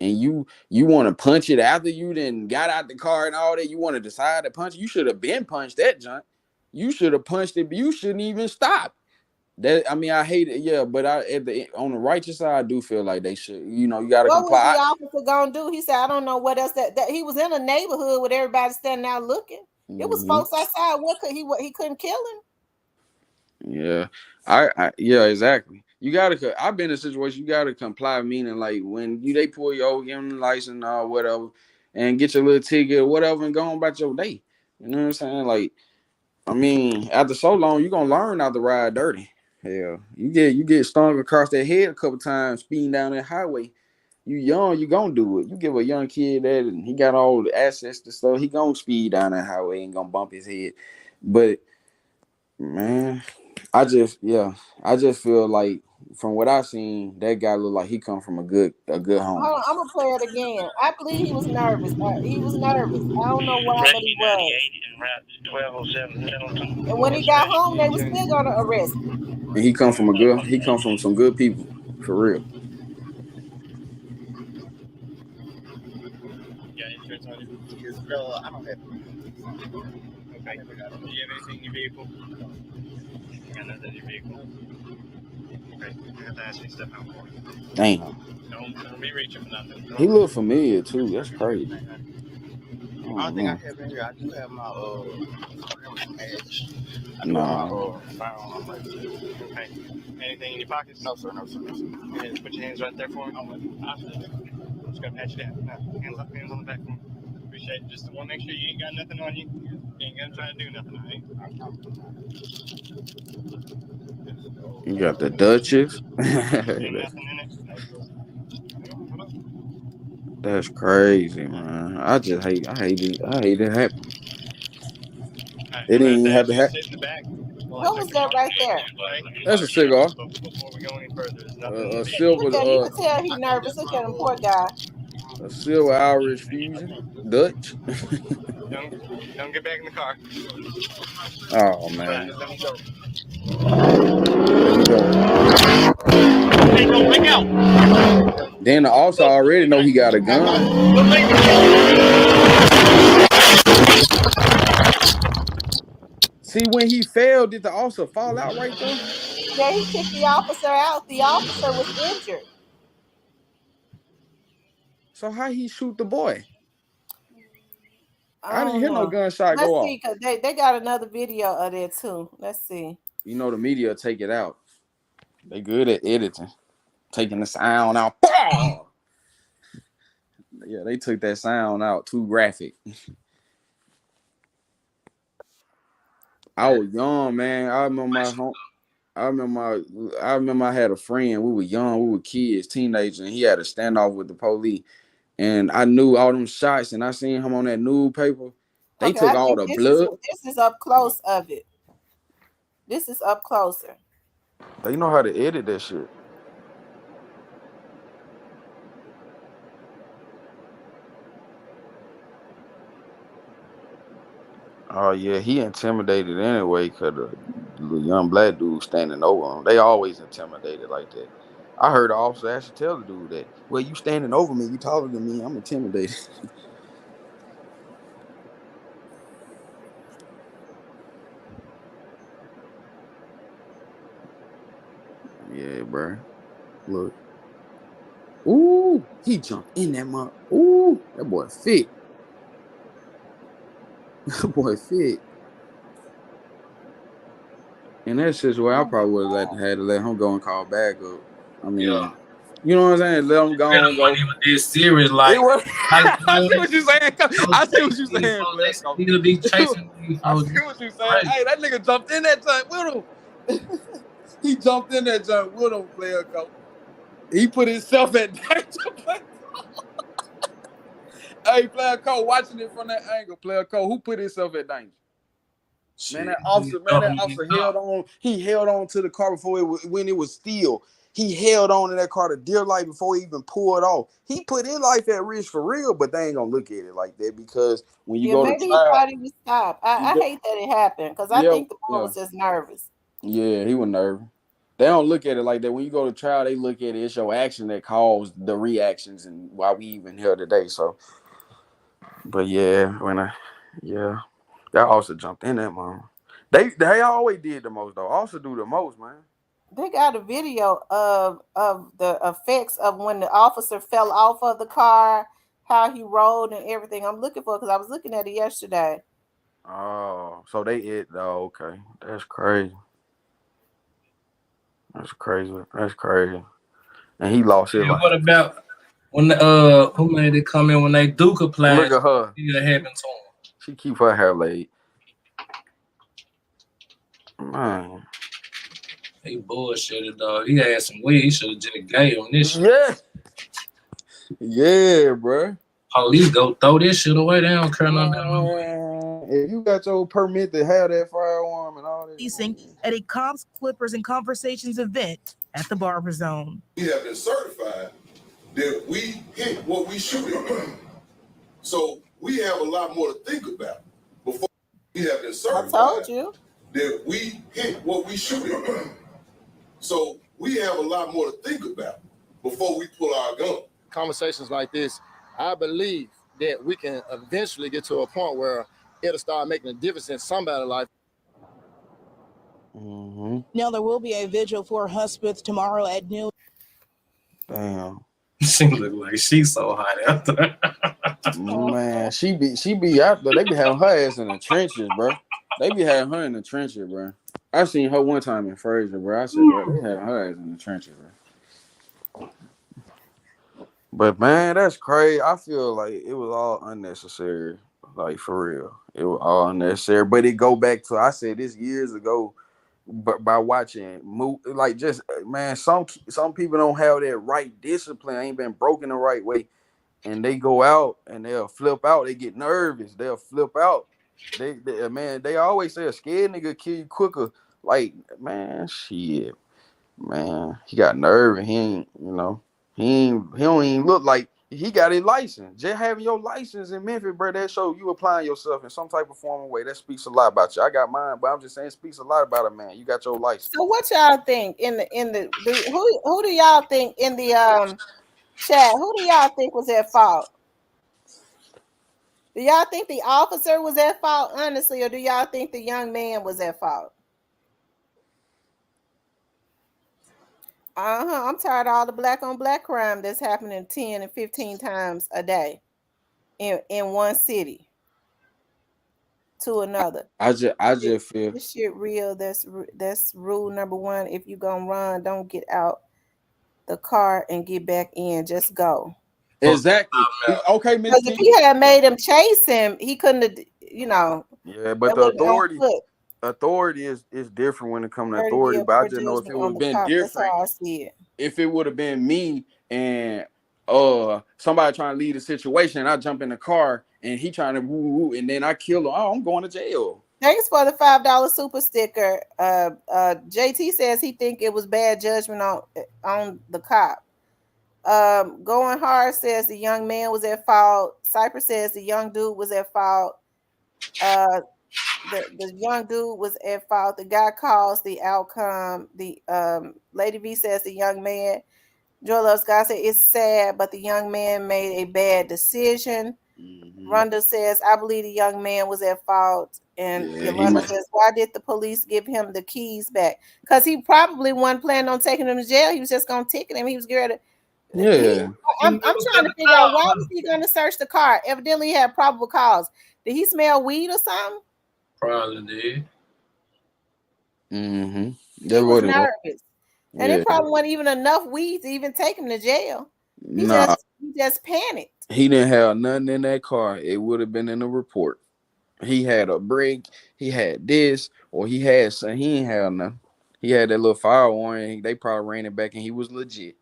and you want to punch it after you then got out the car and all that. You want to decide to punch. You should have been punched that junk. You should have punched it, but you shouldn't even stop. That I mean, I hate it, yeah, but on the righteous side, I do feel like they should. You got to What was comply. the officer gonna do? He said, I don't know what else that he was in a neighborhood with everybody standing out looking. It was folks outside. What could he couldn't kill him? Yeah, yeah, exactly. You gotta. I've been in a situation. You gotta comply, meaning like when they pull you over, give them the license or whatever, and get your little ticket or whatever, and go on about your day. You know what I'm saying? Like, I mean, after so long, you gonna learn not to ride dirty. Hell, you get stung across the head a couple times speeding down that highway. You young, you gonna do it. You give a young kid that, and he got all the access to stuff. He gonna speed down that highway, ain't gonna bump his head. But man, I just feel like from what I seen, that guy look like he come from a good home. Hold on, I'm gonna play it again. I believe he was nervous. He was nervous. I don't know why, but he was. And route 1207 And when he got home, they were still gonna arrest him. And he come from some good people, for real. You got insurance on you? No, I don't have. Okay. Do you have anything in your vehicle? You got nothing in your vehicle? Okay. I have to ask you to step out for you. Damn. Don't be reaching for nothing. He look familiar too. That's crazy. I think I have in here. I do have my badge. I do have my firearm right there. Okay. Anything in your pockets? No, sir. No, sir. No, sir. Put your hands right there for me. I'm just gonna pat you down. No, hands on the back for me. Appreciate it. Just want to make sure you ain't got nothing on you. You ain't gonna try to do nothing, all right? You got the Duchess. Ain't nothing in it. That's crazy, man. I hate it happened. Right, It didn't even have to happen. sit in the back. What was that right there? That's a cigar. Before we go any further, there's nothing. A Look at, you silver, can tell he nervous. Look at him, poor guy. a silver Irish fusion, Dutch. Don't get back in the car. Oh man. Let me go. Hey, go look out. Then the officer already know he got a gun. See, when he fell, did the officer fall out right there? Yeah, he kicked the officer out. The officer was injured. So how he shoot the boy? I didn't don't hear no know. gunshot Let's go off. see, cause they got another video of that too. Let's see. You know the media take it out. They good at editing, taking the sound out. Yeah, they took that sound out. Too graphic. I was young, man. I remember I had a friend. We were young. We were kids, teenagers, and he had a standoff with the police. And I knew all them shots, and I seen him on that newspaper. They Okay, took I all think the this blood. is up close of it. This is up closer. They know how to edit that shit. Oh yeah, he intimidated anyway because the young black dude standing over him. They always intimidated like that. I heard the officer actually tell the dude that, well, you standing over me, you taller than me, I'm intimidated. Yeah, bro. Look. Ooh, he jumped in that mug. Ooh, that boy fit. That boy fit. And that's just where I probably would have had to let him go and call back up. I mean, you know what I'm saying? Let him go and go. When he was this serious, like, I see what you're saying. I see what you're saying, they still be chasing me. I see what you're saying. Hey, that nigga jumped in that joint with him. He jumped in that joint with him, player coach. He put himself at danger. Hey, player coach, watching it from that angle, player coach, who put himself at danger? Man, that officer held on. He held on to the car before when it was still. He held on to that car to dear life before he even pulled off. He put his life at risk for real, but they ain't gonna look at it like that because when you go to maybe trial, he thought he was stopped. I hate that it happened because I think the boy was just nervous. Yeah, he was nervous. They don't look at it like that. When you go to trial, they look at it. It's your action that caused the reactions and why we even here today. So, but yeah, that also jumped in that mom. They always did the most though. Also do the most, man. They got a video of the effects of when the officer fell off of the car, how he rolled and everything. I'm looking for it because I was looking at it yesterday. Oh, so okay. That's crazy. That's crazy. And he lost his life. What about when who made it come in when they do comply? Look at her. It happened to him. She keep her hair laid. Man. He bullshitted, dog. He had some weed. He should have just gave him this shit. Yeah. Yeah, bro. Police go throw this shit away. They don't care nothing about no way. If you got your permit to have that firearm and all that, at a Cops, Clippers, and Conversations event at the Barber Zone. We have been certified that we hit what we shoot at. So we have a lot more to think about before we have been certified. I told you that we hit what we shoot at. So we have a lot more to think about before we pull our gun. Conversations like this, I believe that we can eventually get to a point where it'll start making a difference in somebody's life. Mm-hmm. Now there will be a vigil for Husbeth tomorrow at noon. Damn. She look like she's so hot out there. Man, she be out there. They be having her ass in the trenches, bro. They be having her in the trenches, bro. I seen her one time in Fraser, bro. I said, bro, they having her ass in the trenches, bro. But man, that's crazy. I feel like it was all unnecessary. Like for real, it was all unnecessary. But it go back to I said this years ago, but by watching like just man, some people don't have that right discipline. Ain't been broken the right way, and they go out and they'll flip out. They get nervous. They'll flip out. They always say a scared nigga kill you quicker. Like man, shit, man, he got nerve and he ain't, he don't even look like he got his license. Just having your license in Memphis, bro, that show you applying yourself in some type of form of way. That speaks a lot about you. I got mine, but I'm just saying it speaks a lot about it, man. You got your license. So what y'all think who do y'all think in the chat? Who do y'all think was at fault? Do y'all think the officer was at fault, honestly, or do y'all think the young man was at fault? I'm tired of all the black on black crime that's happening 10 and 15 times a day in one city to another. I just feel this shit real. That's rule number one. If you gonna run, don't get out the car and get back in. Just go. Exactly. Okay, because if he had made him chase him, he couldn't have. Yeah, but the authority is different when it comes to authority. But I just know if it would have been different, that's how I see it. If it would have been me and somebody trying to lead a situation, and I jump in the car and he trying to woo, and then I kill him, I'm going to jail. Thanks for the $5 super sticker. JT says he think it was bad judgment on the cop. Going Hard says the young man was at fault. Cypress says the young dude was at fault. The young dude was at fault. The guy caused the outcome. The Lady V says the young man. Joel Love Scott said it's sad, but the young man made a bad decision. Mm-hmm. Rhonda says I believe the young man was at fault. And Yolanda says, why did the police give him the keys back? Because he probably wasn't planning on taking him to jail. He was just going to ticket him. He was scared. Yeah. I'm trying to figure out why was he going to search the car? Evidently, he had probable cause. Did he smell weed or something? Probably did. Mm-hmm. He was nervous. And it probably wasn't even enough weed to even take him to jail. He just panicked. He didn't have nothing in that car. It would have been in the report. He had a break, he had this, or he had something. He ain't have nothing. He had that little firearm, and they probably ran it back, and he was legit.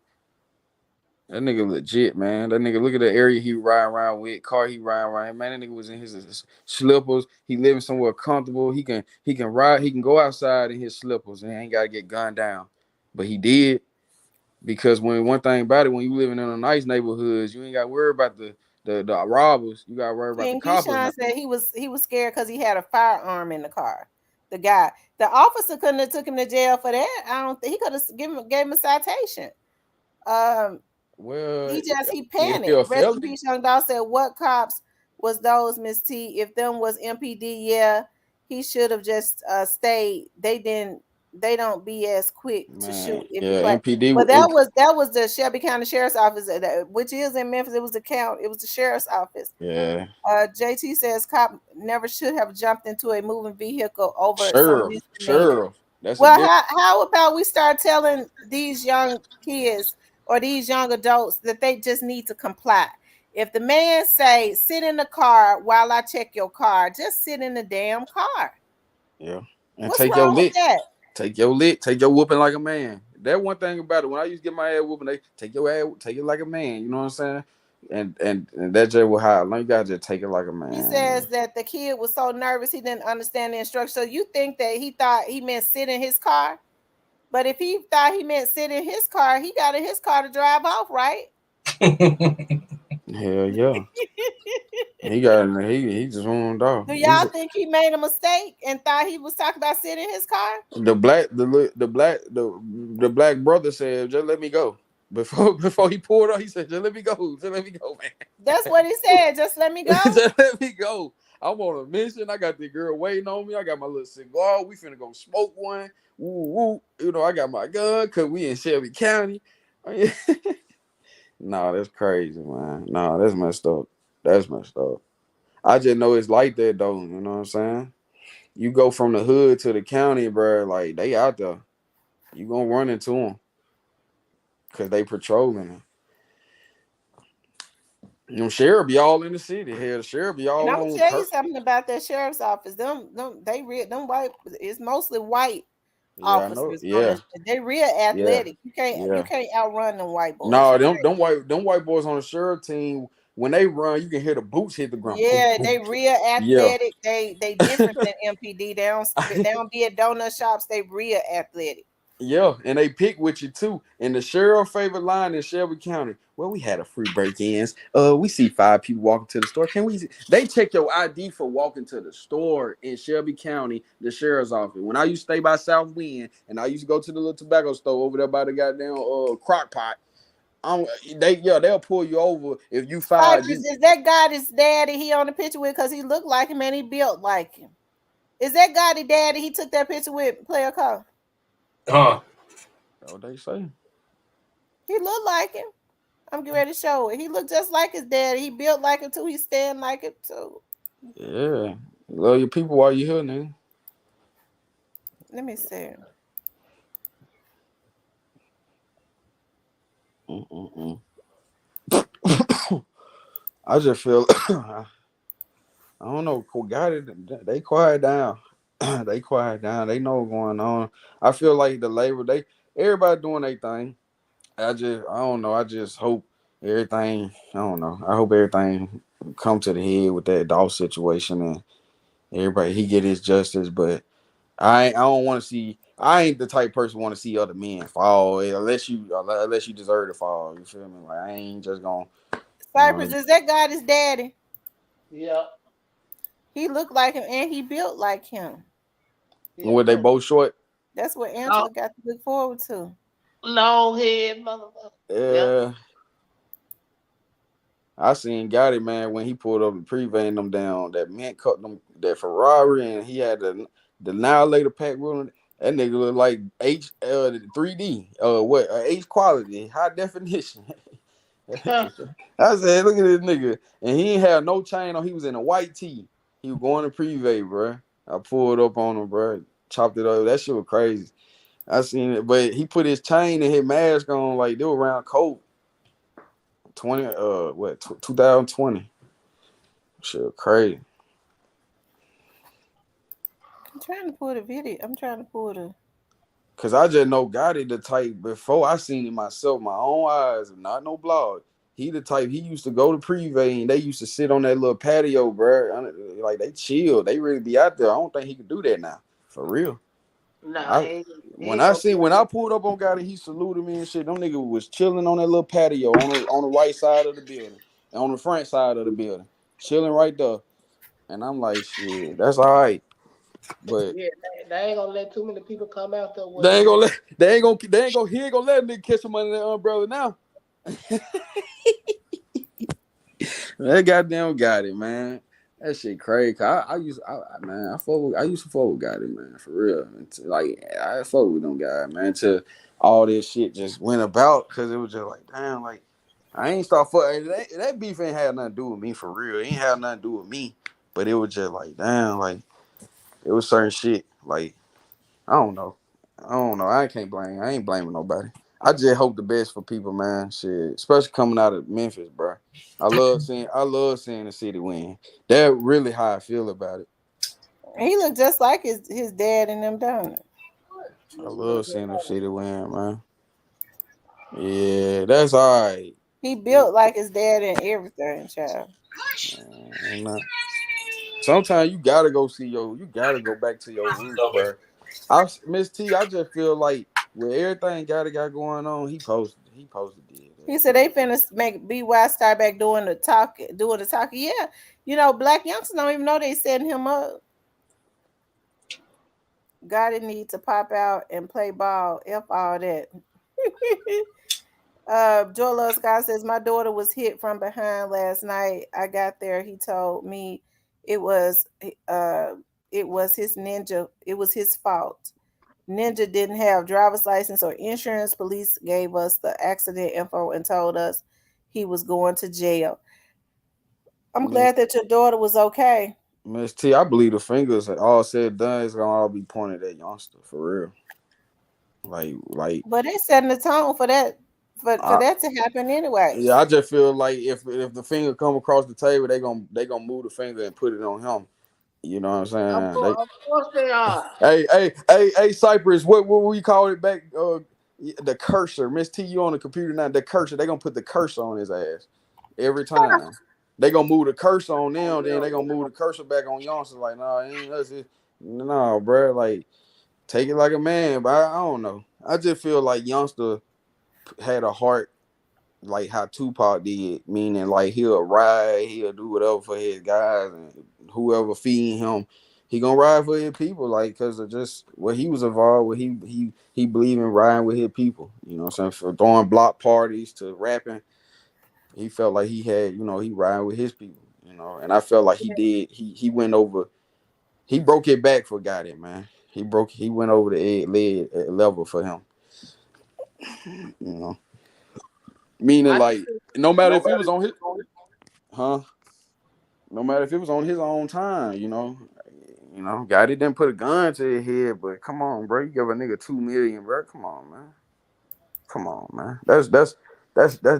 That nigga legit, man. That nigga, look at the area he riding around with, car he riding around. Man, that nigga was in his slippers. He living somewhere comfortable. He can ride. He can go outside in his slippers, and he ain't got to get gunned down. But he did, because one thing about it, when you living in a nice neighborhoods, you ain't got to worry about the robbers. You gotta worry about the cops. Keyshawn said he was scared because he had a firearm in the car. The officer couldn't have took him to jail for that. I don't think he could have gave him a citation. Well, he panicked. Rest in peace, Young Dog said, "What cops was those, Miss T? If them was MPD, yeah, he should have just stayed. They don't be as quick to shoot. MPD. But that was the Shelby County Sheriff's Office, which is in Memphis. It was the sheriff's office. Yeah. JT says cop never should have jumped into a moving vehicle over Sheriff. How about we start telling these young kids or these young adults that they just need to comply? If the man say sit in the car while I check your car, just sit in the damn car. Yeah. And what's take wrong your lick. With that? Take your lick. Take your whooping like a man. that one thing about it. When I used to get my ass whooping, they take your ass, take it like a man. You know what I'm saying? And that's just how I learned. You gotta just take it like a man. He says that the kid was so nervous he didn't understand the instructions. So you think that he thought he meant sit in his car? But if he thought he meant sit in his car, he got in his car to drive off, right? Hell yeah. He just warmed off. Do y'all think he made a mistake and thought he was talking about sitting in his car? The black brother said, "Just let me go." Before he pulled up, he said, "Just let me go, man." That's what he said. Just let me go. Just let me go. I'm on a mission. I got the girl waiting on me. I got my little cigar. We finna go smoke one. Woo woo. You know, I got my gun because we in Shelby County. Nah, that's crazy, man. Nah, that's messed up. That's messed up. I just know it's like that though. You know what I'm saying? You go from the hood to the county, bro. Like they out there. You gonna run into them because they patrolling. Them sheriff be all in the city. Hell, the sheriff be all And I'm on. gonna tell you something about that sheriff's office. Them white. It's mostly white officers. Yeah, They real yeah, athletic. You yeah. can't outrun them white boys. No, them white boys on the sheriff team. When they run, you can hear the boots hit the ground. Boom, Yeah, boom. they real Yeah, athletic. They different than MPD. They don't be at donut shops. They real athletic. yeah, and they pick with you too. And the sheriff favorite line in Shelby County. Well, we had a free break-ins. We see 5 people walking to the store. Can we? They check your ID for walking to the store in Shelby County, the sheriff's office. When I used to stay by South Wind, and I used to go to the little tobacco store over there by the goddamn crock pot. They'll pull you over if you find Cypress, is that Gotti's daddy he on the picture with? Because he looked like him and he built like him. Is that Gotti daddy he took that picture with? Player call. Huh? what they say. He looked like him. I'm getting ready to show it. He looked just like his daddy. He built like him too. He stand like him too. Yeah, love your people while you here, nigga. Let me see. I just feel I don't know. Got it. They quiet down. They quiet down. They know what's going on. I feel like the labor. Everybody doing their thing. I don't know. I just hope everything. I don't know. I hope everything come to the head with that Dolph situation and everybody he get his justice. But I don't want to see. I ain't the type person want to see other men fall unless you deserve to fall. You feel me? Like I ain't just gonna. Cypress, is that Gotti's daddy? Yeah. He looked like him and he built like him. Were they both short? That's what Angela got to look forward to. Long head, motherfucker. Yeah. I seen Gotti, man, when he pulled up and pre-veined them down. That man cut them that Ferrari, and he had the Annihilator pack ruling. That nigga look like H 3D. H quality, high definition. I said, look at this nigga, and he ain't had no chain on. He was in a white tee. He was going to pre-vein, bro. I pulled up on him, bro. Chopped it up. That shit was crazy. I seen it, but he put his chain and his mask on like they were around COVID. 2020. Shit crazy. I'm trying to pull the video. I'm trying to pull the. Cause I just know Gotti the type before I seen him myself, my own eyes, not no blog. He the type he used to go to pre-vein. They used to sit on that little patio, bro. Like they chill. They really be out there. I don't think he could do that now. For real. Nah, when I pulled up on Gotti, he saluted me and shit. Them niggas was chilling on that little patio on the right side of the building, and on the front side of the building, chilling right there. And I'm like, shit, that's all right. But yeah, they ain't gonna let too many people come out there. He ain't gonna let a nigga catch him under that umbrella now. That goddamn Gotti, man. That shit crazy. I used to fuck with Gotti, man, for real. Like I fuck with them guys, man. Till all this shit just went about, cause it was just like, damn, like I ain't start fucking. That beef ain't had nothing to do with me, for real. It ain't had nothing to do with me. But it was just like, damn, like it was certain shit. Like I don't know. I ain't blaming nobody. I just hope the best for people, man. Shit, especially coming out of Memphis, bro. I love seeing the city win. That's really how I feel about it. He looked just like his dad and them, don't it? I love seeing the city win, man. Yeah, that's all right. He built like his dad and everything, child. Sometimes you gotta go see you gotta go back to your roots, bro. Miss T, I just feel like with everything Gotti got going on, he did He that. said they finna make BY start back doing the talking. Yeah, black youngsters don't even know they setting him up. Gotti need to pop out and play ball. F all that. Joel Love Scott says my daughter was hit from behind last night. I got there. He told me it was his ninja. It was his fault. Ninja didn't have driver's license or insurance. Police gave us the accident info and told us he was going to jail. I'm glad that your daughter was okay. Miss T, I believe the fingers all said done is gonna all be pointed at youngster for real. Like But they setting the tone for that for that to happen anyway. yeah, I just feel like if the finger come across the table, they gonna move the finger and put it on him. You know what I'm saying? Of course they are. Hey, Cypress, what we call it back? The cursor. Miss T, you on the computer now? The cursor. They gonna put the cursor on his ass every time. They gonna move the cursor on them, then they gonna move the cursor back on youngsters. Like, nah, it ain't us. No, bro. Like, take it like a man. But I don't know. I just feel like youngster had a heart like how Tupac did, meaning like he'll ride, he'll do whatever for his guys and whoever feeding him, he gonna ride for his people, like because of just what he was involved with. He believed in riding with his people. You know what I'm saying? For throwing block parties to rapping, he felt like he had, he riding with his people. And I felt like he did. He went over. He broke it back for Gotti, man. He went over the lead level for him. You know. Meaning, like, no matter if it was on his, no matter if it was on his own time, Gotti didn't put a gun to his head, but come on, bro, you give a nigga 2 million, bro. Come on, man. That's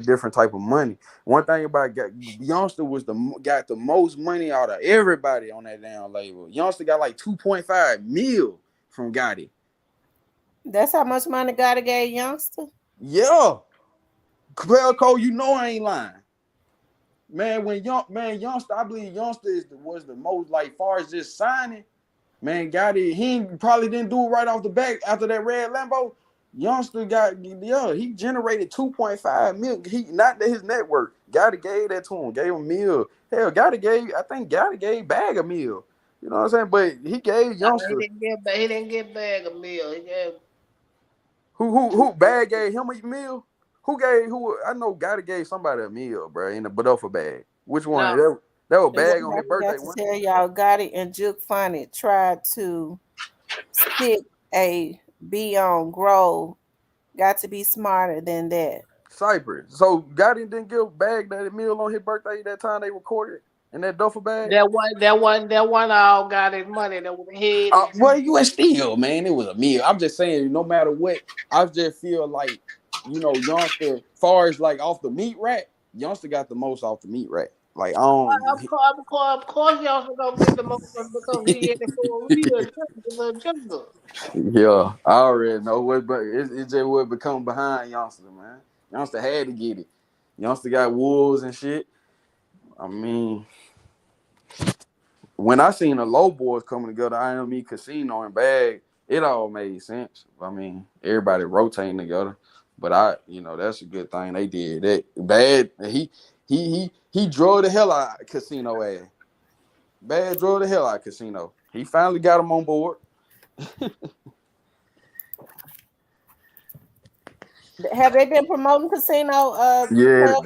different type of money. One thing about Youngster was got the most money out of everybody on that damn label. Youngster got like 2.5 mil from Gotti. That's how much money Gotti gave youngster. Yeah. Player Cole, I ain't lying. Man, Youngster, I believe Youngster was the most, like, far as just signing. Man, Gotti, he probably didn't do it right off the back after that red Lambo. Youngster he generated 2.5 million. Not that his network. Gotti gave that to him, gave him a meal. Hell, I think Gotti gave Bag a meal. You know what I'm saying? But he gave Youngster. He didn't get Bag a meal. He gave Who Bag gave him a meal? Who I know Gotti gave somebody a meal, bro, in the Baduffa bag. Which one? no. That was And then Bag on I his birthday forgot one. to tell y'all, Gotti and Juke Funny tried to stick a B on Grove. Got to be smarter than that. Cypress. So Gotti didn't give Bag that meal on his birthday that time they recorded in that duffel bag? That one all got his money. That was head. Well, you ain't still, man. It was a meal. I'm just saying, no matter what, I just feel like, Youngster, far as like off the meat rack, Youngster got the most off the meat rack. Like, I don't. Of course, y'all also gonna get the most because he had it for a reason. It's a jungle. Yeah, I already know what, but it just would become behind Youngster, man. Youngster had to get it. Youngster got wolves and shit. I mean, when I seen the low boys coming together, IME Casino and Bag, it all made sense. I mean, everybody rotating together. But that's a good thing they did. That Bad, he drove the hell out of Casino ass. Bad drove the hell out of Casino. He finally got him on board. Have they been promoting Casino? Yeah,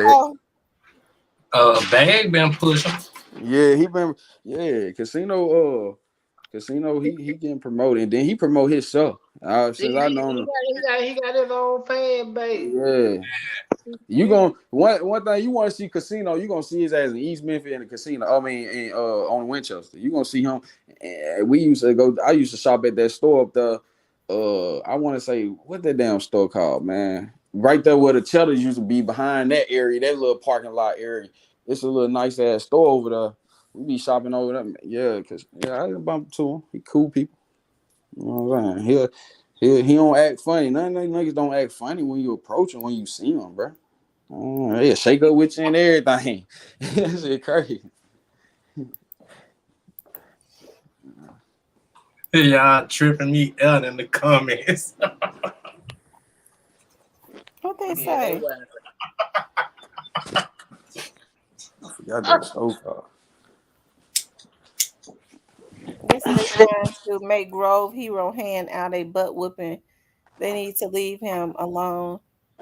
Bag been pushing. yeah, Casino. Casino, he getting promoted, and then he promote himself. Since I know him, He got his own fan base. yeah. You gonna one thing you want to see Casino, you gonna see his ass in East Memphis in the casino. I mean, on Winchester, you gonna see him. We used to go. I used to shop at that store up there. I want to say what that damn store called, man. Right there where the Cheddars used to be, behind that area, that little parking lot area. It's a little nice ass store over there. We be shopping over there, yeah. Cause I bump to him. He cool people. You know what I'm saying? He don't act funny. None of these niggas don't act funny when you approach him, when you see him, bro. Yeah, shake up with you and everything. That shit crazy. Y'all tripping me out in the comments. What they Yeah, they say? wild. I forgot that stove off. They said they trying to make Grove Hero hand out a butt whooping. They need to leave him alone.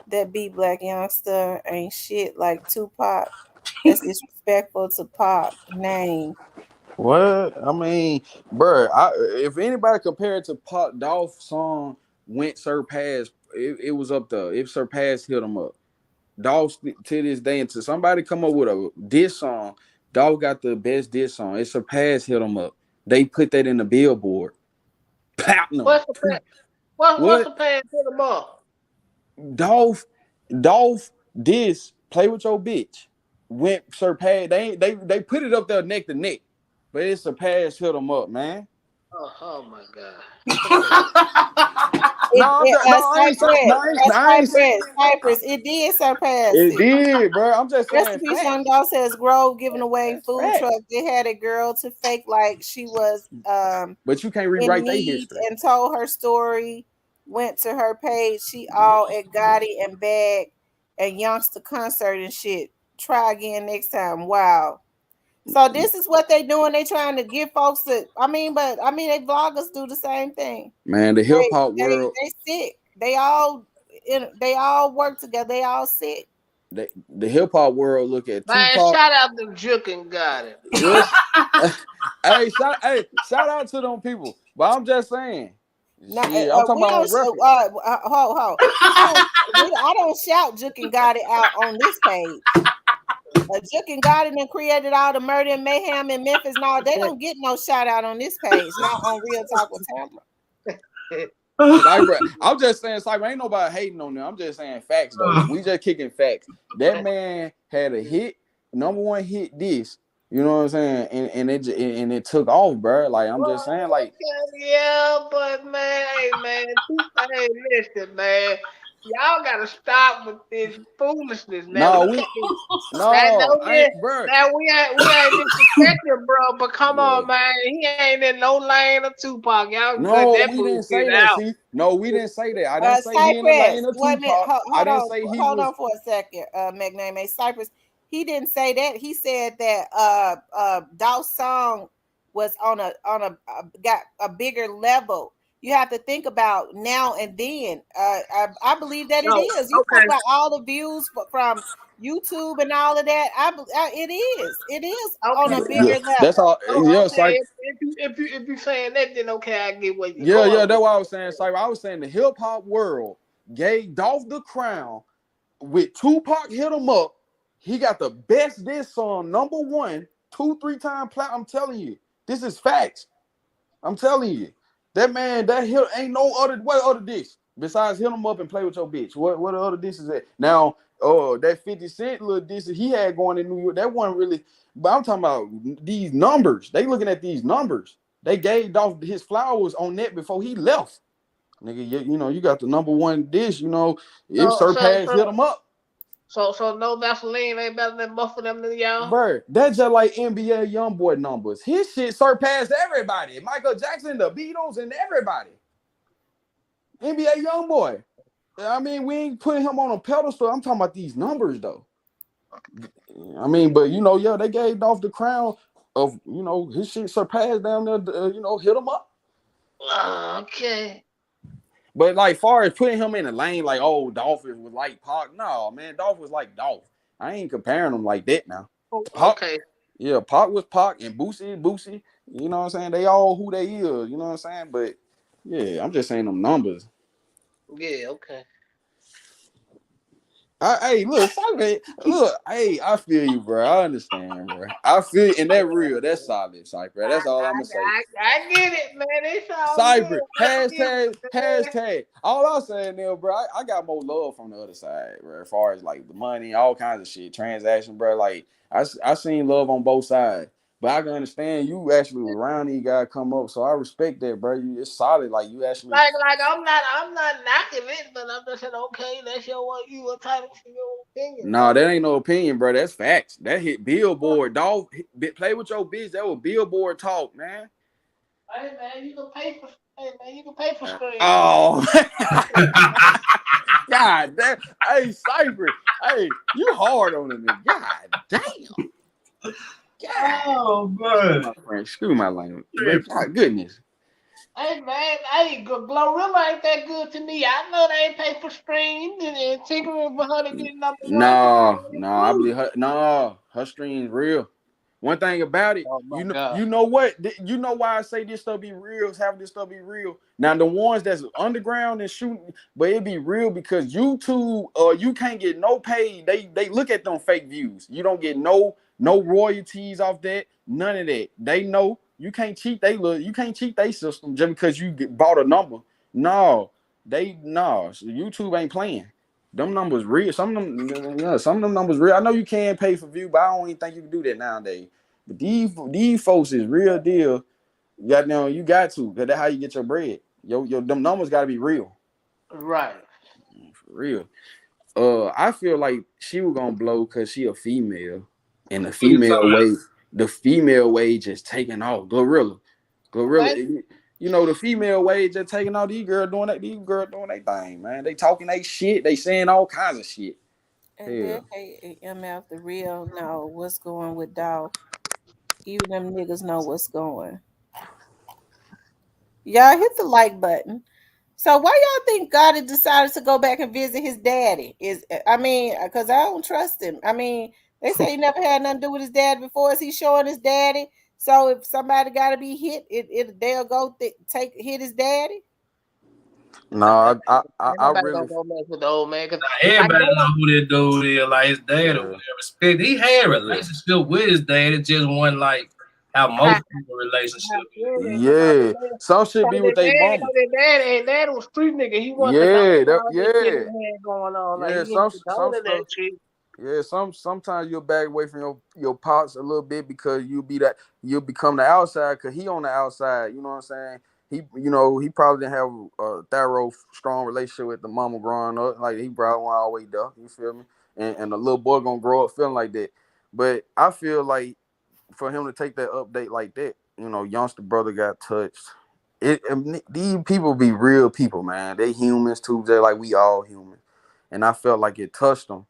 That beat black youngster ain't shit like Tupac. That's disrespectful to Pac name. What? I mean, bro, if anybody compared to Pop Dolph song went surpassed, it was up there. It surpassed Hit 'em Up. Dolph to this day, until somebody come up with a diss song, Dolph got the best diss song. It surpassed Hit 'em Up. They put that in the Billboard. Platinum. What's the past? What's What? the past to the ball? Dolph diss Play With Your Bitch went surpassed. They put it up there neck to neck, but it surpassed Hit 'em Up, man. Oh my God. I ain't saying Cypress, it did surpass it it. did, bro. I'm just saying Recipe facts. Young Dog says Grove giving away That's food facts. trucks. They had a girl to fake like she was But you can't in rewrite their need history. and told her story. Went to her page. She all at Gotti and Bag and Youngster concert and shit. Try again next time. Wow. So this is what they doing. They trying to get folks to. They vloggers do the same thing. Man, the hip hop world, They sick. They all work together. They all sick. the hip hop world look at Man, Tupac. shout out to Juke and got it. Yes. Shout out to them people. But I'm just saying. No, Shit, I'm talking we about don't. on record. I don't shout Juke and got it out on this page. Juke and got it and created all the murder and mayhem in Memphis. No, they don't get no shout out on this page. Not on Real Talk with Tamara. Cyber, I'm just saying, Cyber, ain't nobody hating on them. I'm just saying facts, though. We just kicking facts. That man had a hit, number one hit this. You know what I'm saying? And it took off, bro. Like, I'm just saying, like, Yeah, but man, hey, listen, man. Y'all gotta stop with this foolishness now. no, We we can't. That no, don't I ain't, get. bro. Now we ain't disrespecting, bro. But come Yeah. on, man. He ain't in no lane of Tupac. Y'all can cut No, that we didn't bullshit say that. out. See, no, we didn't say that. I didn't say he in the Cypress, lane of wait a minute. Tupac. I didn't say he Hold was. on for a second, McName. Cypress, he didn't say that. He said that Dolph's song was on got a bigger level. You have to think about now and then. I believe that it No, is. You talk okay. about all the views from YouTube and all of that. It is. It is on a Okay. bigger That's level. all. Oh, Yeah, okay. Cypher. If you saying that, then okay, I get where you're Yeah, going that's with. what I was saying, Cypher. I was saying the hip hop world gave Dolph the crown with Tupac hit him up. He got the best diss song, number one, 2-3 time platinum. I'm telling you, this is facts. I'm telling you, that man, that hit ain't no other. What other diss besides hit him up and play with your bitch? What other diss is that? Now, that 50 Cent little diss that he had going in New York, that wasn't really. But I'm talking about these numbers. They looking at these numbers. They gave Dolph his flowers on that before he left. Nigga, you got the number one dish. It So so surpassed hit so him up. so no Vaseline ain't better than both of them than y'all. Bro, that's just like NBA YoungBoy numbers. His shit surpassed everybody. Michael Jackson, the Beatles, and everybody. NBA YoungBoy. I mean, we ain't putting him on a pedestal. I'm talking about these numbers, though. I mean, but they gave Dolph the crown of his shit surpassed down there. Hit him up. Okay. But like, far as putting him in the lane, like, oh, Dolph was like Pac. No, man, Dolph was like Dolph. I ain't comparing them like that now. Pac, Okay. yeah, Pac was Pac and Boosie is Boosie. You know what I'm saying? They all who they is. You know what I'm saying? But yeah, I'm just saying them numbers. Yeah. Okay. Hey, look, hey, I feel you, bro. I understand, bro. I feel, and that real, that's solid, Cypher. That's all I'm gonna say. I get it, man. It's all good. Cypher, hashtag. All I'm saying, there, bro, I got more love from the other side, bro. As far as like the money, all kinds of shit, transaction, bro. Like I seen love on both sides, But I can understand you actually around these guys come up, so I respect that, bro. It's solid. Like you actually Like I'm not knocking it, but I'm just saying, okay, that's you entitled to your opinion. nah, that ain't no opinion, bro. That's facts. That hit Billboard, dog. Play with your bitch. That was Billboard talk, man. Hey man, you can pay for. Hey man, you can pay for screen. Oh, God damn. Hey, Cypher. Hey, you hard on the nigga. God damn. God. Oh, man. My friend, screw my language. But God goodness. Hey man, Glorilla ain't that good to me. I know they ain't pay for streams and tinkering for her to get #1. No, I believe her. No, her stream's real. One thing about it, Oh my God. you know what? You know why I say this stuff be real? Having this stuff be real. Now the ones that's underground and shooting, but it be real because YouTube, you can't get no paid. They look at them fake views. You don't get no royalties off that. None of that. They know you can't cheat. You can't cheat their system just because you bought a number. No, So YouTube ain't playing. Them numbers real. Some of them numbers real. I know you can pay for view, but I don't even think you can do that nowadays. But these folks is real deal. You got to, because that's how you get your bread. Them numbers gotta be real. Right. For real. I feel like she was gonna blow because she a female. And the female wage is taking off. Glorilla. Okay. The female wage just taking all these girls doing their thing, man. They talking they shit, they saying all kinds of shit. And then Hell. MF the real know what's going with Dolph. Even them niggas know what's going. Y'all hit the like button. So why y'all think Gotti decided to go back and visit his daddy? Because I don't trust him. I mean, they say he never had nothing to do with his dad before. Is he showing his daddy? So if somebody got to be hit, they'll go hit his daddy. No, Ain't I nobody really, gonna go mess with the old man. Cause like Everybody know who that dude is, like his dad or yeah, whatever. Respect. He had a yeah, relationship with his dad. It just wasn't like how how most people relationship is. yeah. Some shit be with their mama. their dad was street nigga. He wasn't condone Yeah, all that shit he had going on. Like yeah. he ain't Some condoning that stuff. shit. Yeah, sometimes you'll back away from your pops a little bit because you'll become the outside because he on the outside. You know what I'm saying? He probably didn't have a thorough, strong relationship with the mama growing up. Like he brought one all the way there. You feel me? And the little boy gonna grow up feeling like that. But I feel like for him to take that update like that, youngster brother got touched. These people be real people, man. They humans too, just like we all humans. And I felt like it touched them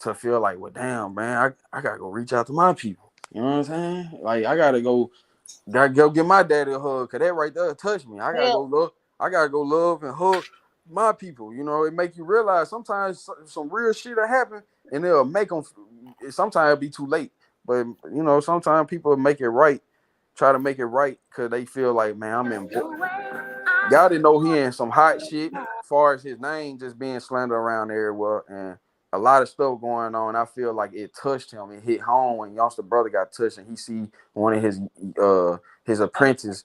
to feel like, well, damn, man, I gotta go reach out to my people. You know what I'm saying? Like gotta go get my daddy a hug, cause that right there touched me. Hell, I gotta go love and hug my people. It make you realize sometimes some real shit will happen, and it'll make them. Sometimes it'll be too late, but sometimes people make it right, try to make it right, cause they feel like, man, I'm in. Y'all didn't know he in some hot shit, as far as his name just being slandered around everywhere, and a lot of stuff going on. I feel like it touched him. It hit home when youngster brother got touched, and he see one of his apprentices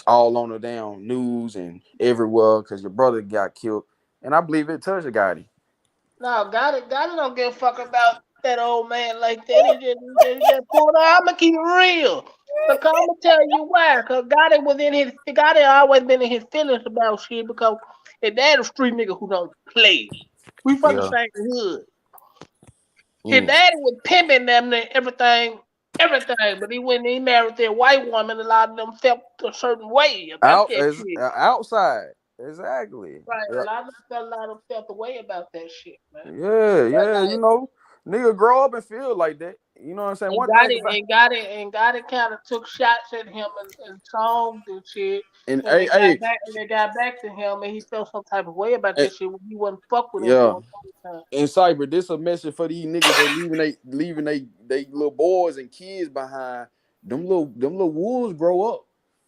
all on the damn news and everywhere because your brother got killed, and I believe it touched the guy. no, God don't give a fuck about that old man like that. He just pulled out. I'ma keep it real. Because I'm gonna tell you why. Cause Gotti always been in his feelings about shit because his dad a street nigga who don't play. We from the Yeah. same hood. His Mm. daddy was pimping them and everything. But when he married that white woman, a lot of them felt a certain way about that shit. Outside. Exactly. Right, Yeah. a lot of them felt the way about that shit, man. Yeah, But yeah. like, Nigga grow up and feel like that. You know what I'm saying? and One got thing it, about and got it, kind of took shots at him and songs and shit. and And hey, hey, they got back to him, and he felt some type of way about eh, that shit when he wasn't fuck with him yeah. for a long time. In cyber, this a message for these niggas that leaving they little boys and kids behind. Them little wolves grow up.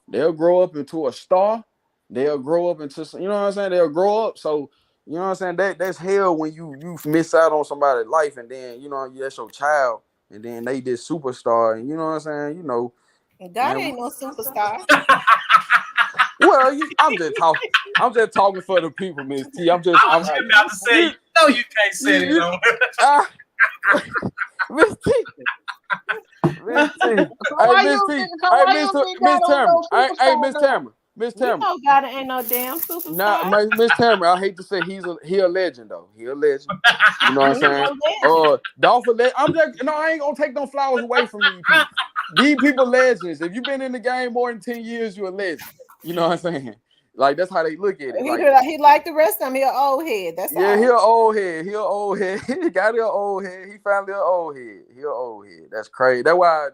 They'll grow up into a star. They'll grow up into you know what I'm saying. They'll grow up. So you know what I'm saying. That's hell when you miss out on somebody's life and then that's your child and then they this superstar and you know what I'm saying. Gotti Man. ain't no superstar. Well, I'm just talking. I'm just talking for the people, Miss T. I was just about to say, you, you know you can't say you, that you on. ah, Miss T. Miss T. So Hey, why Miss you T. think? So Hey, why you think Miss God don't Tamara. know Hey, superstar Miss though? Tamara. Miss We Tamara. know God ain't no damn Nah, superstar. Miss Tamara. I hate to say he a legend though. He a legend. You know what I'm He saying? no legend. Dolph a legend. I'm just no. I ain't gonna take no flowers away from these people. These people legends. If you've been in the game more than 10 years, you're a legend. You know what I'm saying? Like that's how they look at it. Like He like the rest of them. He an old head. That's yeah, he all. an old head. He an old head. He got an old head. He finally an old head. He an old head. That's crazy. That's why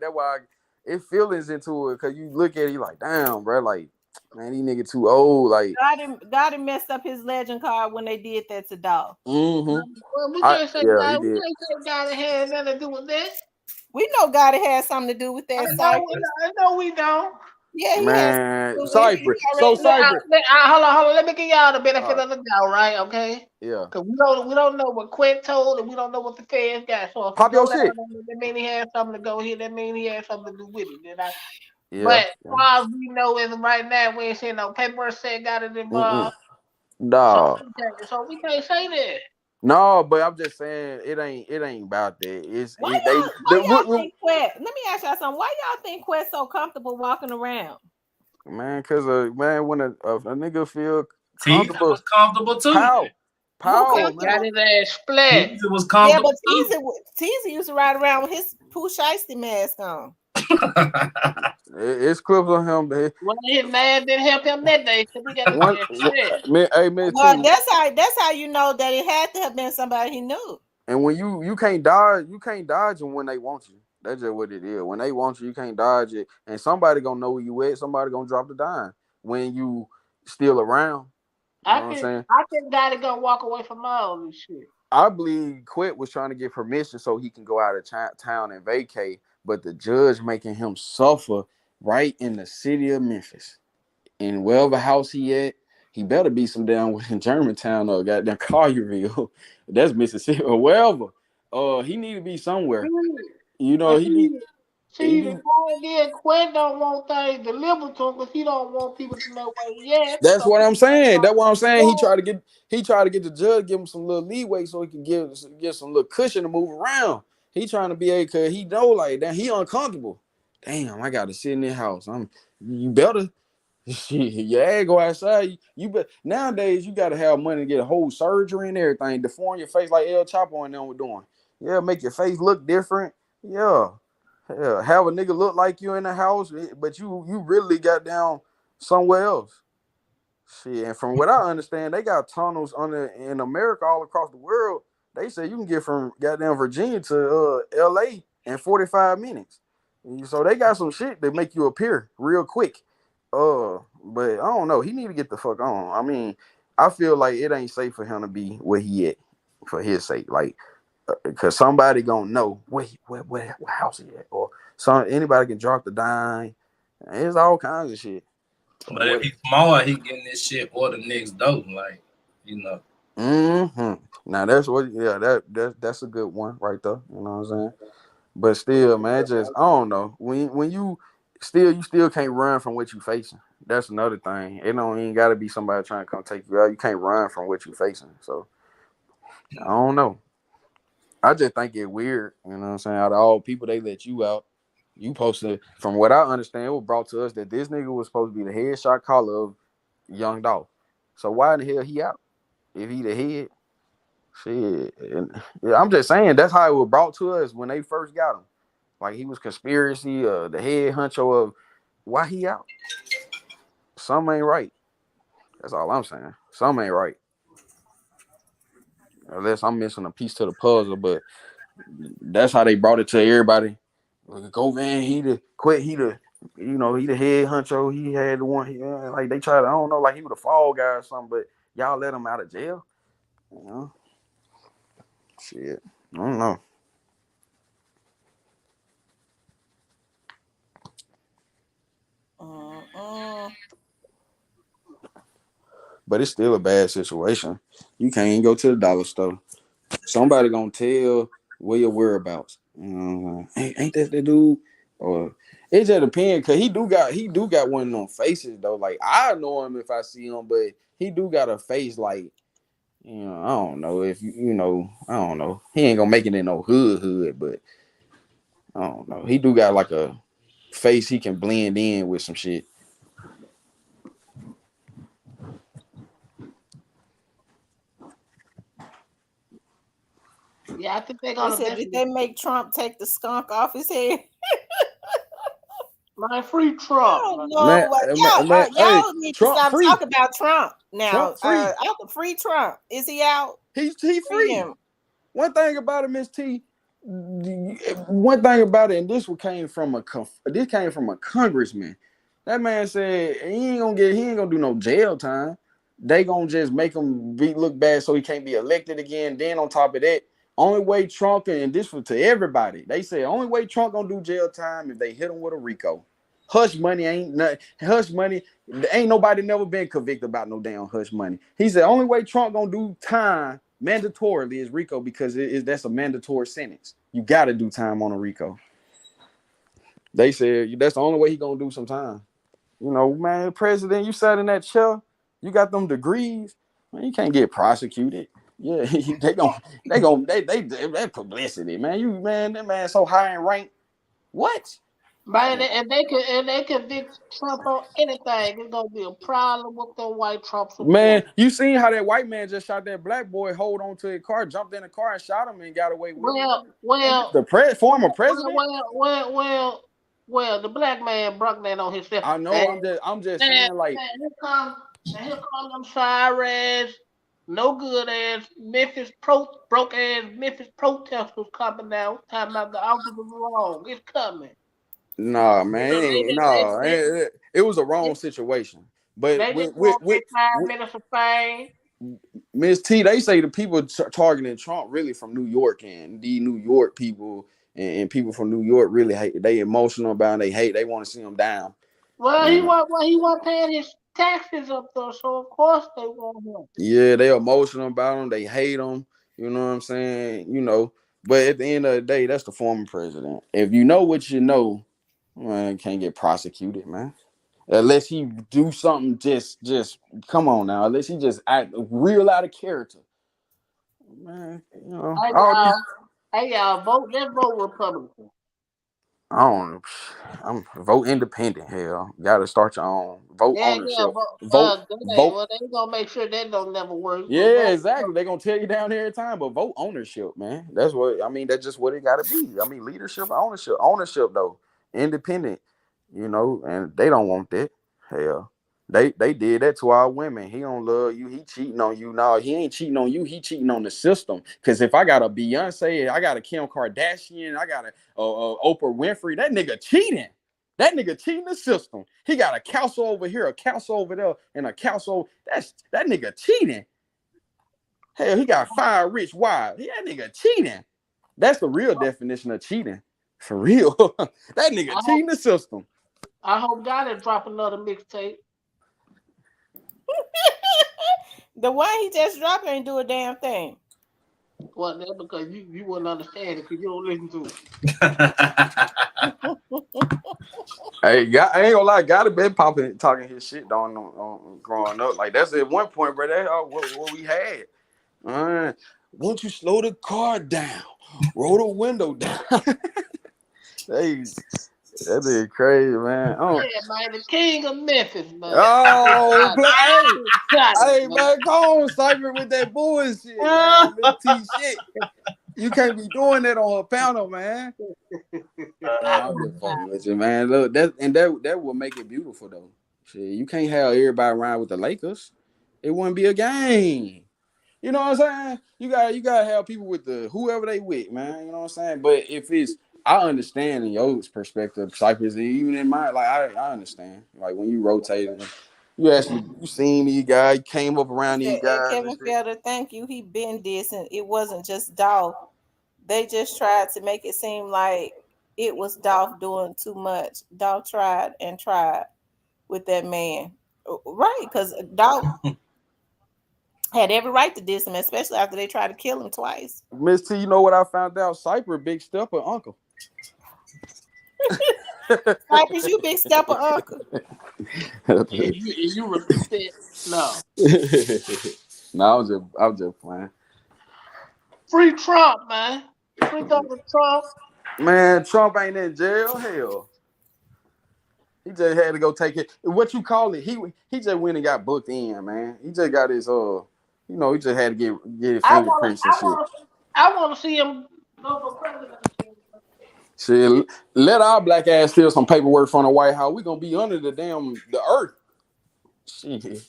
it feelings into it because you look at it, you like, damn, bro, like, man, these niggas too old. Like, God messed up his legend card when they did that to Dolph. mm-hmm. Well, we can't say Yeah, he God. We did. can't say God had nothing to do with that. We know God had something to do with I that, know. Cypress. I know we don't. Yeah, he has something to Man, do with it. He Cypress. So already know. Cypress. Hold on. Let me give y'all the All benefit right. of the doubt, right? Okay. Yeah. Because we don't know what Quinn told, and we don't know what the feds got. So if he Pop go your down, shit. that mean he had something to go here. That mean he had something to do with it. Yeah. But as Yeah. far as we know, is right now we ain't seen no paperwork said got it Mm-mm. involved. So Dog. we can't say that. No, but I'm just saying it ain't about that. It's Why it, they y'all the why y'all think Quest? Let me ask y'all something. Why y'all think Quest so comfortable walking around? man, cause man when a nigga feel Teaser comfortable, was comfortable too. pow, Who pow, Got man. comfortable? his ass split. Teaser was Yeah, comfortable but too. Teaser used to ride around with his Pooh Shiesty mask on. It's clips of him. Well, his man didn't help him that day because he got his One, ass split. hey, man, Well, T. that's how you know that it had to have been somebody he knew. And when you can't dodge them when they want you. That's just what it is. When they want you, you can't dodge it. And somebody gonna know where you at. Somebody gonna drop the dime when you still around. You know what I'm saying? I think God is gonna walk away from all this shit. I believe Quit was trying to get permission so he can go out of town and vacate, but the judge making him suffer right in the city of Memphis. In wherever house he at, he better be some down in Germantown or goddamn Collierville. That's Mississippi or wherever. He need to be somewhere. You know, But he need he the need point is, Quinn don't want things delivered to him because he don't want people to know where he at. that's So what I'm saying. That's what I'm saying. He yeah, tried to get the judge, give him some little leeway so he can get some little cushion to move around. He trying to be a cause he know like that he uncomfortable. Damn, I gotta sit in this house. You better. Yeah, go outside. You bet nowadays you gotta have money to get a whole surgery and everything, deform your face like El Chapo and them were doing. Yeah, make your face look different. Yeah. Yeah. Have a nigga look like you in the house, but you really got down somewhere else. Shit, and from what I understand, they got tunnels in America all across the world. They say you can get from goddamn Virginia to LA in 45 minutes. So they got some shit that make you appear real quick. But I don't know. He need to get the fuck on. I mean, I feel like it ain't safe for him to be where he at for his sake. Like, cause somebody gonna know where house he at, or anybody can drop the dime. It's all kinds of shit. But if he's smart, he getting this shit ordered next door. Like, you know. Mm-hmm. Now that's what, yeah, that's a good one right there. You know what I'm saying? But still, man, just I don't know. When you still can't run from what you facing. That's another thing. It don't even gotta be somebody trying to come take you out. You can't run from what you facing. So I don't know. I just think it weird. You know what I'm saying? Out of all people they let you out, you posted from what I understand, it was brought to us that this nigga was supposed to be the headshot caller of Young Dolph. So why in the hell he out? If he the head, shit. Yeah, I'm just saying that's how it was brought to us when they first got him. Like he was conspiracy, the head honcho of why he out. Some ain't right. That's all I'm saying. Some ain't right. Unless I'm missing a piece to the puzzle, but that's how they brought it to everybody. Like, go man, he the head honcho. He had the one. Like they tried. I don't know, like he was a fall guy or something. But y'all let him out of jail. You know, shit. I don't know. Uh-uh. But it's still a bad situation. You can't even go to the dollar store. Somebody gonna tell where your whereabouts. Ain't that the dude? Or it just depends, cause he do got one of them faces though. Like I know him if I see him, but he do got a face like, I don't know if I don't know. He ain't gonna make it in no hood, but I don't know. He do got like a face he can blend in with some shit. Yeah, I think they're They gonna said, did eventually. they make Trump take the skunk off his head? Man, free I Trump, don't man. know what Man, hey, y'all need to Trump stop free. talking about Trump now. Trump free. Free Trump. Is he out? He Free free. him. One thing about it, Miss T. One thing about it, and this came from a congressman. That man said he ain't gonna do no jail time. They gonna just make him look bad so he can't be elected again. Then on top of that, only way Trump and this was to everybody. They said only way Trump gonna do jail time if they hit him with a RICO. Hush money ain't nothing. Hush money ain't nobody never been convicted about no damn hush money. He said only way Trump gonna do time mandatorily is RICO because that's a mandatory sentence. You gotta do time on a RICO. They said that's the only way he gonna do some time. You know, man, president, you sat in that chair, you got them degrees, man, you can't get prosecuted. Yeah, that publicity, man. That man so high in rank. What? Man, and they convict Trump on anything. It's gonna be a problem with the white Trump support. Man, you seen how that white man just shot that black boy, hold on to his car, jumped in the car and shot him and got away with it. The former president. Well, the black man brought that on himself. I know. I'm just saying, like, here come them sorry ass, no good ass broke ass Memphis protesters coming out, talking about the officers wrong. It's coming. nah, man, it was a wrong situation. But They with just want their 5 minutes of fame. Miss T, they say the people targeting Trump really from New York, and the New York people and people from New York really hate. They emotional about it. They hate. They want to see him down. Well, he wasn't paying his taxes up there, so of course they want him. Yeah, they emotional about him. They hate him. You know what I'm saying? You know, but at the end of the day, that's the former president. If you know what you know, man, can't get prosecuted, man. Unless he do something, just come on now. Unless he just act real out of character, man. You know, Hey y'all, vote. Let's vote Republican. I don't know. I'm vote independent. Hell, you gotta start your own. Vote ownership. Vote. Well, they gonna make sure that don't never work. Yeah, exactly. They're gonna tell you down here every time, but vote ownership, man. That's what I mean. That's just what it gotta be. I mean, leadership, ownership, though, independent. You know, and they don't want that. Hell, they did that to our women. He don't love you. He cheating on you. No, he ain't cheating on you. He cheating on the system. Because if I got a Beyonce, I got a Kim Kardashian, I got a Oprah Winfrey, that nigga cheating. That nigga cheating the system. He got a council over here, a council over there, and a council. That nigga cheating. Hell, he got 5 rich wives. That nigga cheating. That's the real definition of cheating. For real. That nigga cheating the system. I hope Gotti drop another mixtape. The one he just dropped ain't do a damn thing. Well, that's because you wouldn't understand it because you don't listen to it. Hey, I ain't gonna lie, Gotti been talking his shit on growing up. Like that's at one point, bro. That's what we had. Won't you slow the car down? Roll the window down. Hey, that is crazy, man. Yeah, man, the king of Memphis, man. Oh, hey, man, come on, Cypher with that bullshit, man. Shit. You can't be doing that on her panel, man. I'm just fucking with you, man. Look, that will make it beautiful though. Shit, you can't have everybody around with the Lakers. It wouldn't be a game. You know what I'm saying? You gotta have people with the whoever they with, man. You know what I'm saying? But if it's, I understand in your perspective, Cypress, even in mine, like I understand. Like when you rotated, you seen these guys, you came up around these guys. Kevin Felder, thank you. He been this, and it wasn't just Dolph. They just tried to make it seem like it was Dolph doing too much. Dolph tried and tried with that man, right? Because Dolph had every right to diss him, especially after they tried to kill him twice. Miss T, you know what I found out? Cypher, big stepper uncle. Cypress, you big stepper uncle. you repeat that? No. I was just playing. Free Trump, man. Free Donald Trump. Man, Trump ain't in jail. Hell, he just had to go take it. What you call it? He just went and got booked in, man. He just got his he just had to get his I want fingerprints and shit. I want to see him go for president. Shit, let our black ass fill some paperwork from the White House. We gonna be under the earth. Shit,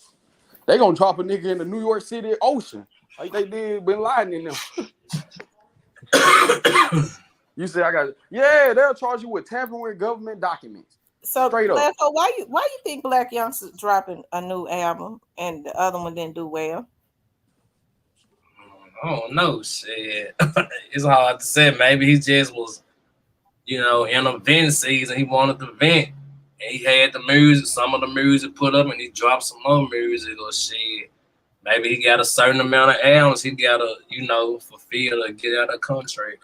they gonna drop a nigga in the New York City ocean like they did Bin Laden in them. You say I got they'll charge you with tampering with government documents. So Straight up. Blacko, why you think Black Youngster dropping a new album and the other one didn't do well? I don't know. Shit, it's hard to say. Maybe he just was, in a vent season. He wanted to vent, and he had the music. Some of the music put up, and he dropped some more music or shit. Maybe he got a certain amount of albums he gotta, fulfill to get out of the country.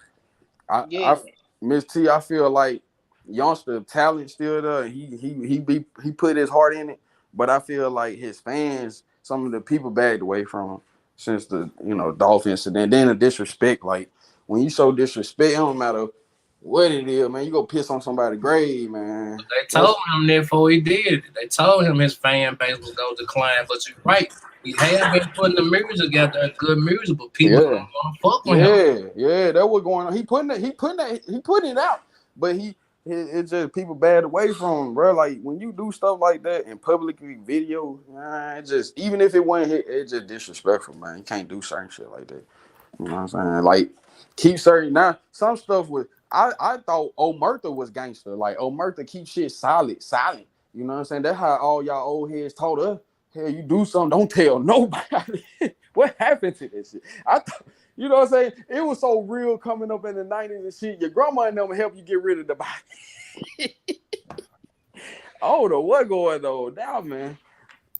I Miss T, I feel like Youngster talent still there. He put his heart in it, but I feel like his fans, some of the people backed away from him since the Dolph incident. Then the disrespect, like when you show disrespect, it don't matter what it is, man. You go piss on somebody's grave, man. They told him that before he did it. They told him his fan base was gonna decline. But you're right. He had been putting the music out there, good music, but people don't want to fuck with him. Yeah, that was going on. He putting it out, but it's just people bad away from him, bro. Like when you do stuff like that in publicly video, it just, even if it wasn't hit, it's just disrespectful, man. You can't do certain shit like that. You know what I'm saying? Like keep certain now. Some stuff with I thought Omerta was gangster. Like Omerta keep shit silent. You know what I'm saying? That's how all y'all old heads told us. Hey, you do something, don't tell nobody. What happened to this shit? You know what I'm saying? It was so real coming up in the 90s and shit. Your grandma and them help you get rid of the body. I don't know what going on now, man.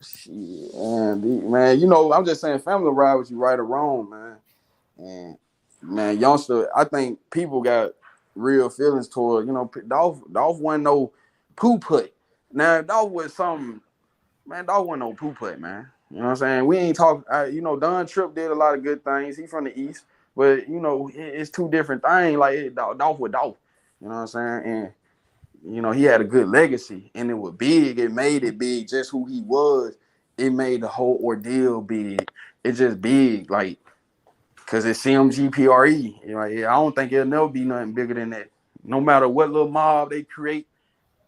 Shit, man, I'm just saying family ride with you right or wrong, man. And man, Youngster, I think people got real feelings toward, Dolph wasn't no poo put. Now, Dolph was something. Man, Dolph wasn't no poo putt, man. You know what I'm saying? We ain't talking. Don Tripp did a lot of good things. He from the East, but it's two different things. Like Dolph with Dolph. You know what I'm saying? And he had a good legacy, and it was big. It made it big. Just who he was, it made the whole ordeal big. It's just big, like, cause it's CMGPRE. I don't think it'll never be nothing bigger than that. No matter what little mob they create.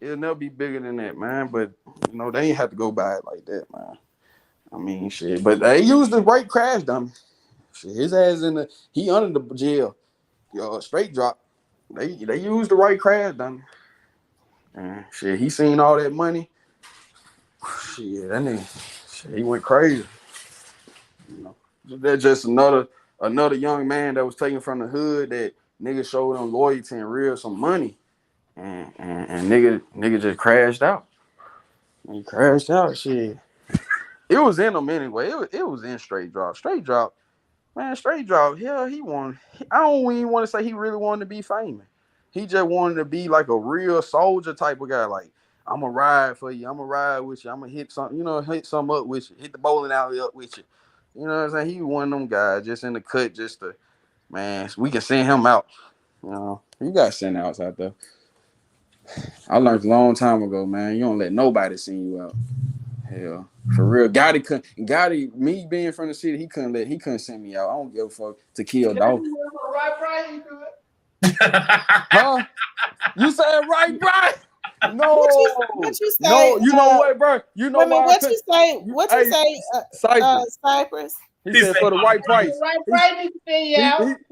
It'll never be bigger than that, man. But they ain't have to go by it like that, man. I mean, shit. But they used the right crash dummy. Shit, his ass he under the jail. Straight drop. They used the right crash dummy. And shit, he seen all that money. Shit, that nigga, he went crazy. That's just another young man that was taken from the hood that niggas showed him loyalty and some money. And nigga just crashed out. He crashed out. Shit. It was in him anyway. It was in straight drop. Straight drop. Man, straight drop. Hell, he wanted. I don't even want to say he really wanted to be famous. He just wanted to be like a real soldier type of guy. Like, I'm going to ride for you. I'm going to ride with you. I'm going to hit something, hit something up with you. Hit the bowling alley up with you. You know what I'm saying? He was one of them guys just in the cut just to, man, we can send him out. You got send outs out there. I learned a long time ago, man. You don't let nobody send you out. Hell, for real. Gotti, me being from the city, he couldn't send me out. I don't give a fuck to kill Dolph. Huh? You said right? No. What you say? No, you know what, bro? You know why? What you say? What you say? Cypress. He said for the right price.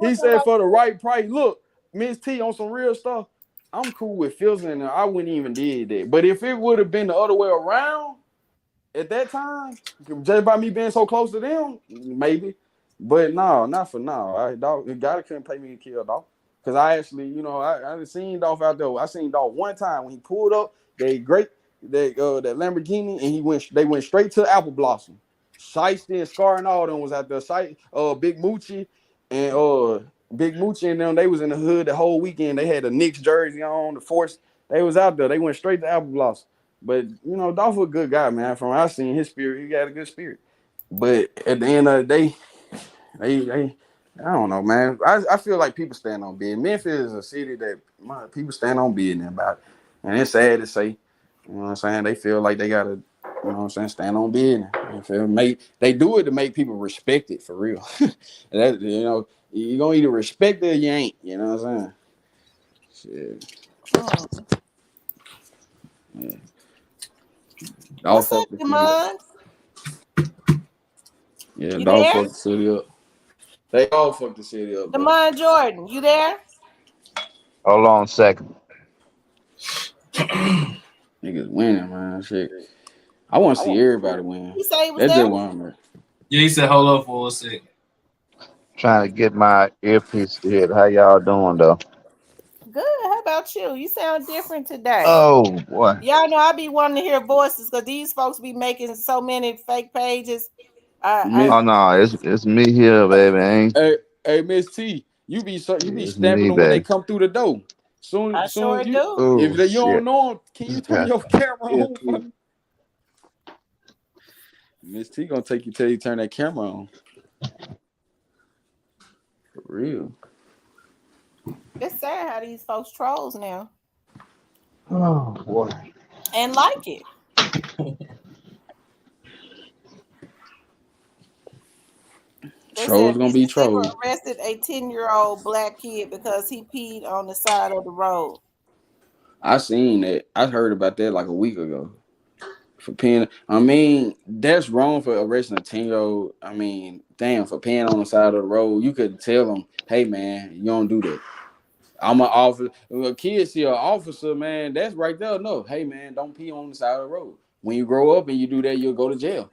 He said for the right price. Look, Miss T, on some real stuff, I'm cool with Fizzle, and I wouldn't even did that. But if it would have been the other way around at that time, just by me being so close to them, maybe. But no, not for now. Gotti couldn't pay me to kill Dolph. Because I actually, I seen Dolph out there. I seen Dolph one time when he pulled up that Lamborghini, and they went straight to Apple Blossom. Shiesty and Scar and all them was out there. Big Moochie and them, they was in the hood the whole weekend. They had a Knicks jersey on, the Force. They was out there. They went straight to Apple Blossom. But, Dolph was a good guy, man. From what I seen his spirit, he got a good spirit. But at the end of the day, I don't know, man. I feel like people stand on business. Memphis is a city that people stand on business about, and it's sad to say. You know what I'm saying? They feel like they gotta, you know what I'm saying, stand on business. They do it to make people respect it for real. That you gonna either respect it or you ain't. You know what I'm saying? Shit. Oh. Yeah. Dog What's up, fuck the city up. Demond? Yeah, You dog there? fuck the city up. They all fuck the city up, though. Demond Jordan, you there? Hold on a second. Niggas winning, man. Shit. I want to see everybody win. He say he was That's there. just why I'm here. Yeah, he said, hold up for a second. Trying to get my earpiece to hit. How y'all doing though? Good. How about you? You sound different today. Oh boy. Y'all know I be wanting to hear voices because these folks be making so many fake pages. Miss, Oh no, it's me here, baby. hey, Miss T, you be It's snapping me, them when they baby. come through the door. I Soon sure as you, do. Oh you don't shit. know them, can you turn Got your camera the on? For me? Miss T gonna take you till you turn that camera on. For real. It's sad how these folks trolls now Oh boy. and like it. They said Trolls gonna be Mississippi trolls. arrested a 10-year-old black kid because he peed on the side of the road. I seen that. I heard about that like a week ago. For peeing, I mean, that's wrong for arresting a 10-year-old. I mean, damn, for peeing on the side of the road, you could tell them, hey man, you don't do that. I'm an officer. When a kid see an officer, man, that's right there. No, hey man, don't pee on the side of the road. When you grow up and you do that, you'll go to jail.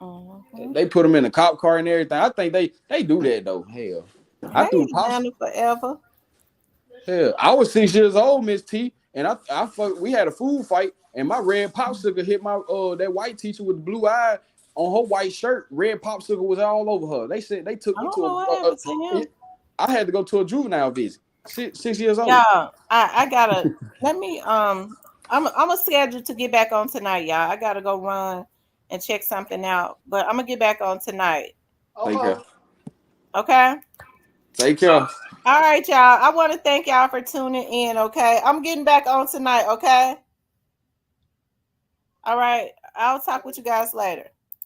Mm-hmm. They put them in a cop car and everything. I think they do that though. Hell, I Hey, threw pops. Atlanta forever. Hell, I was 6 years old, Miss T, and we had a food fight, and my red popsicle hit my that white teacher with the blue eye on her white shirt. Red popsicle was all over her. They said they took I me don't know to what happened to him. I had to go to a juvenile visit. 6 years old. Y'all, I gotta let me I'm a scheduled to get back on tonight, y'all. I gotta go run and check something out, but I'm gonna get back on tonight. Take care. Okay. Take care. All right, y'all. I want to thank y'all for tuning in. Okay, I'm getting back on tonight. Okay. All right. I'll talk with you guys later.